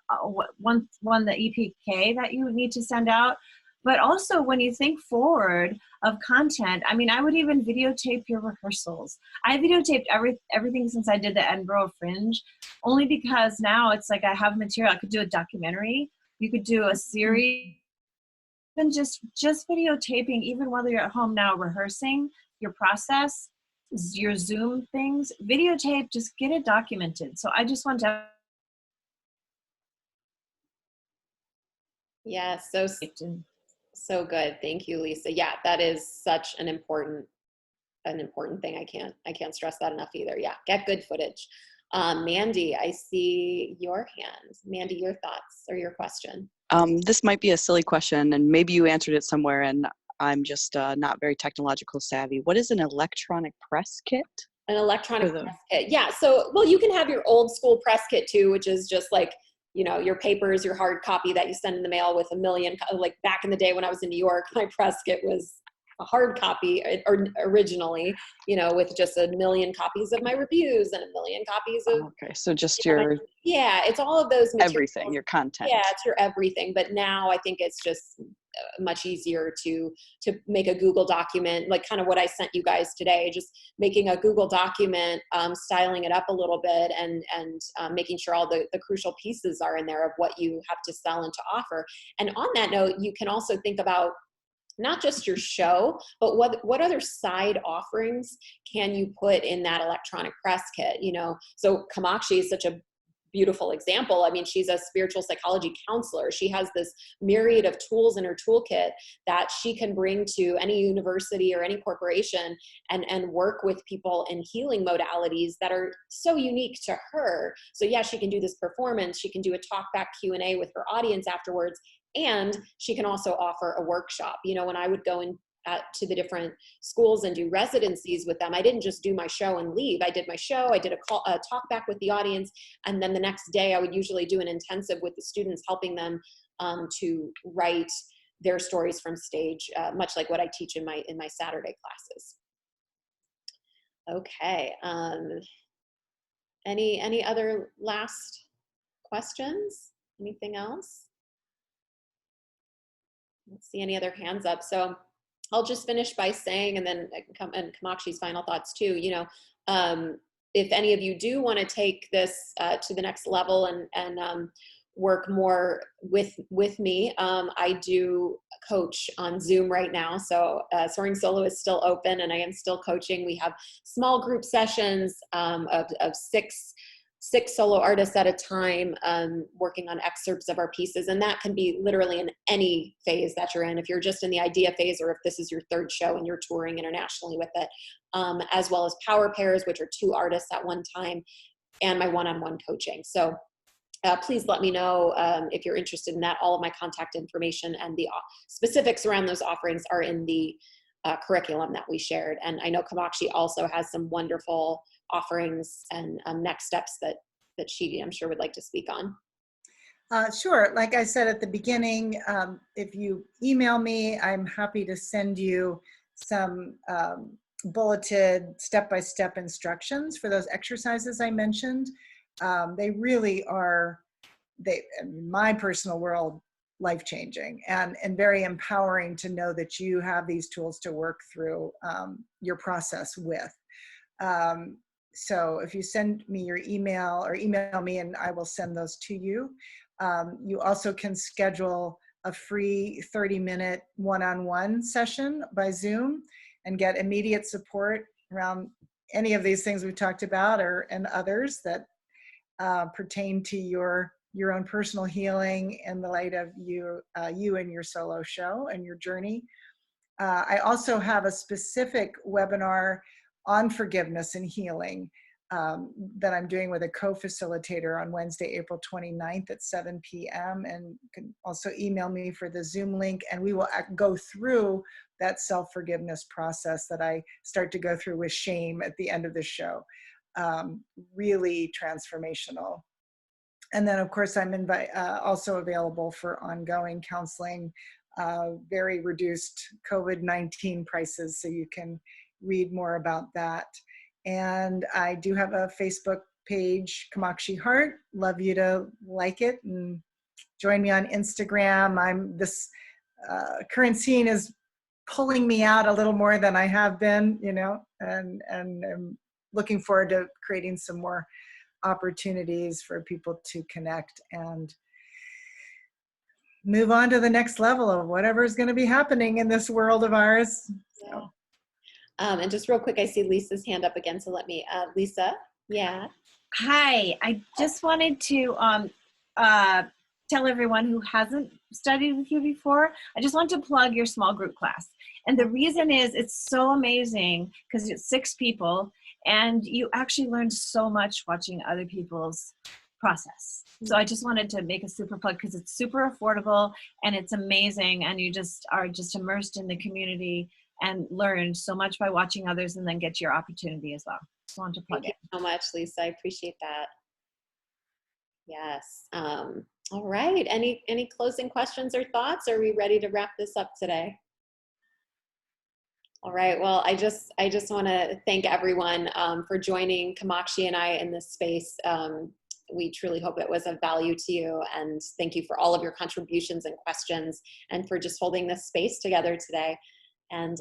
One, the EPK that you need to send out, but also when you think forward of content, I mean, I would even videotape your rehearsals. I videotaped everything since I did the Edinburgh Fringe, only because now it's like I have material. I could do a documentary. You could do a series. And just videotaping, even whether you're at home now rehearsing your process, your Zoom things, videotape, just get it documented. So I just want to. Yeah, so good. Thank you, Lisa. Yeah, that is such an important an important thing. I can't stress that enough either. Yeah, get good footage. Mandy, I see your hand. Mandy, your thoughts or your question? This might be a silly question, and maybe you answered it somewhere, and I'm just not very technological savvy. What is an electronic press kit? An electronic press kit. Yeah. So, well, you can have your old school press kit too, which is just like, you know, your papers, your hard copy that you send in the mail with a million, like back in the day when I was in New York, my press kit was a hard copy or originally, you know, with just a million copies of my reviews and a million copies of, Okay, so just you know, your yeah, it's all of those materials. everything, your content. Yeah, it's your everything. But now I think it's just much easier to make a Google document, like kind of what I sent you guys today, just making a Google document, styling it up a little bit, and making sure all the crucial pieces are in there of what you have to sell and to offer. And on that note, you can also think about not just your show, but what other side offerings can you put in that electronic press kit? You know, so Kamakshi is such a beautiful example. I mean, she's a spiritual psychology counselor. She has this myriad of tools in her toolkit that she can bring to any university or any corporation and work with people in healing modalities that are so unique to her. So yeah, she can do this performance. She can do a talk back Q&A with her audience afterwards. And she can also offer a workshop. You know, when I would go in to the different schools and do residencies with them, I didn't just do my show and leave. I did my show, I did a talk back with the audience, and then the next day I would usually do an intensive with the students, helping them to write their stories from stage, much like what I teach in my Saturday classes. Okay. Any other last questions? Anything else? I don't see any other hands up. So I'll just finish by saying, and then and Kamakshi's final thoughts too, you know, if any of you do want to take this to the next level and work more with me, I do coach on Zoom right now. So Soaring Solo is still open and I am still coaching. We have small group sessions of six solo artists at a time, working on excerpts of our pieces. And that can be literally in any phase that you're in. If you're just in the idea phase, or if this is your third show and you're touring internationally with it, as well as power pairs, which are 2 artists at one time, and my one-on-one coaching. So please let me know if you're interested in that. All of my contact information and the specifics around those offerings are in the curriculum that we shared. And I know Kamakshi also has some wonderful offerings and next steps that she, I'm sure, would like to speak on. Sure. Like I said at the beginning, if you email me, I'm happy to send you some bulleted step-by-step instructions for those exercises I mentioned. They really are, in my personal world, life-changing and very empowering to know that you have these tools to work through your process with. So if you send me your email or email me, and I will send those to you. You also can schedule a free 30-minute one-on-one session by Zoom and get immediate support around any of these things we've talked about and others that pertain to your own personal healing in the light of you and your solo show and your journey. I also have a specific webinar on forgiveness and healing that I'm doing with a co-facilitator on Wednesday, April 29th at 7 p.m. And you can also email me for the Zoom link, and we will go through that self-forgiveness process that I start to go through with shame at the end of the show. Really transformational. And then, of course, I'm also available for ongoing counseling, very reduced COVID-19 prices, so you can read more about that. And I do have a Facebook page, Kamakshi Heart. Love you to like it and join me on Instagram. This current scene is pulling me out a little more than I have been, you know, and I'm looking forward to creating some more opportunities for people to connect and move on to the next level of whatever is going to be happening in this world of ours. So. And just real quick, I see Lisa's hand up again, so let me, Lisa, yeah. Hi, I just wanted to tell everyone who hasn't studied with you before, I just want to plug your small group class. And the reason is it's so amazing because it's 6 people and you actually learn so much watching other people's process. So I just wanted to make a super plug because it's super affordable and it's amazing, and you just are just immersed in the community and learn so much by watching others and then get your opportunity as well. Just wanted to plug Thank it. you so much, Lisa. I appreciate that. Yes. All right. Any closing questions or thoughts? Are we ready to wrap this up today? All right. Well, I just want to thank everyone for joining Kamakshi and I in this space. We truly hope it was of value to you, and thank you for all of your contributions and questions, and for just holding this space together today. And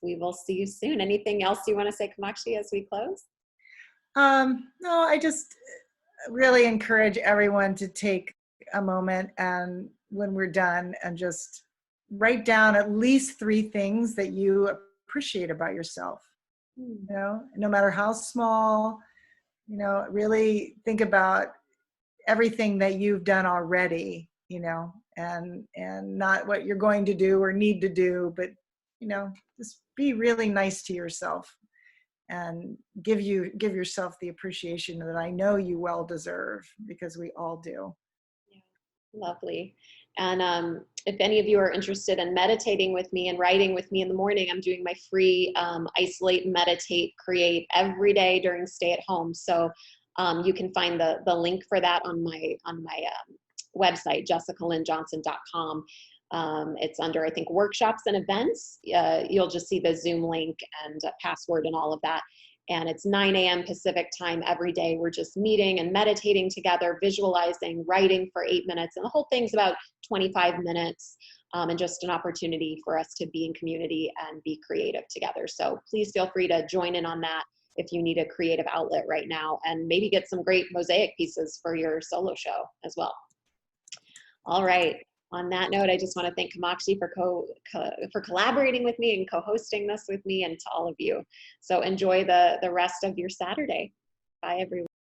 we will see you soon. Anything else you want to say, Kamakshi, as we close? No, I just really encourage everyone to take a moment and when we're done and just write down at least 3 things that you appreciate about yourself. You know, no matter how small, you know, really think about everything that you've done already, you know, and not what you're going to do or need to do, but, you know, just be really nice to yourself and give yourself the appreciation that I know you well deserve, because we all do. Lovely. And if any of you are interested in meditating with me and writing with me in the morning, I'm doing my free Isolate, Meditate, Create every day during stay at home. So you can find the link for that on my website, jessicalynjohnson.com. It's under, I think, workshops and events. You'll just see the Zoom link and password and all of that. And it's 9 a.m. Pacific time every day. We're just meeting and meditating together, visualizing, writing for 8 minutes. And the whole thing's about 25 minutes and just an opportunity for us to be in community and be creative together. So please feel free to join in on that if you need a creative outlet right now, and maybe get some great mosaic pieces for your solo show as well. All right. On that note, I just want to thank Kamakshi for collaborating with me and co-hosting this with me, and to all of you. So enjoy the rest of your Saturday. Bye, everyone.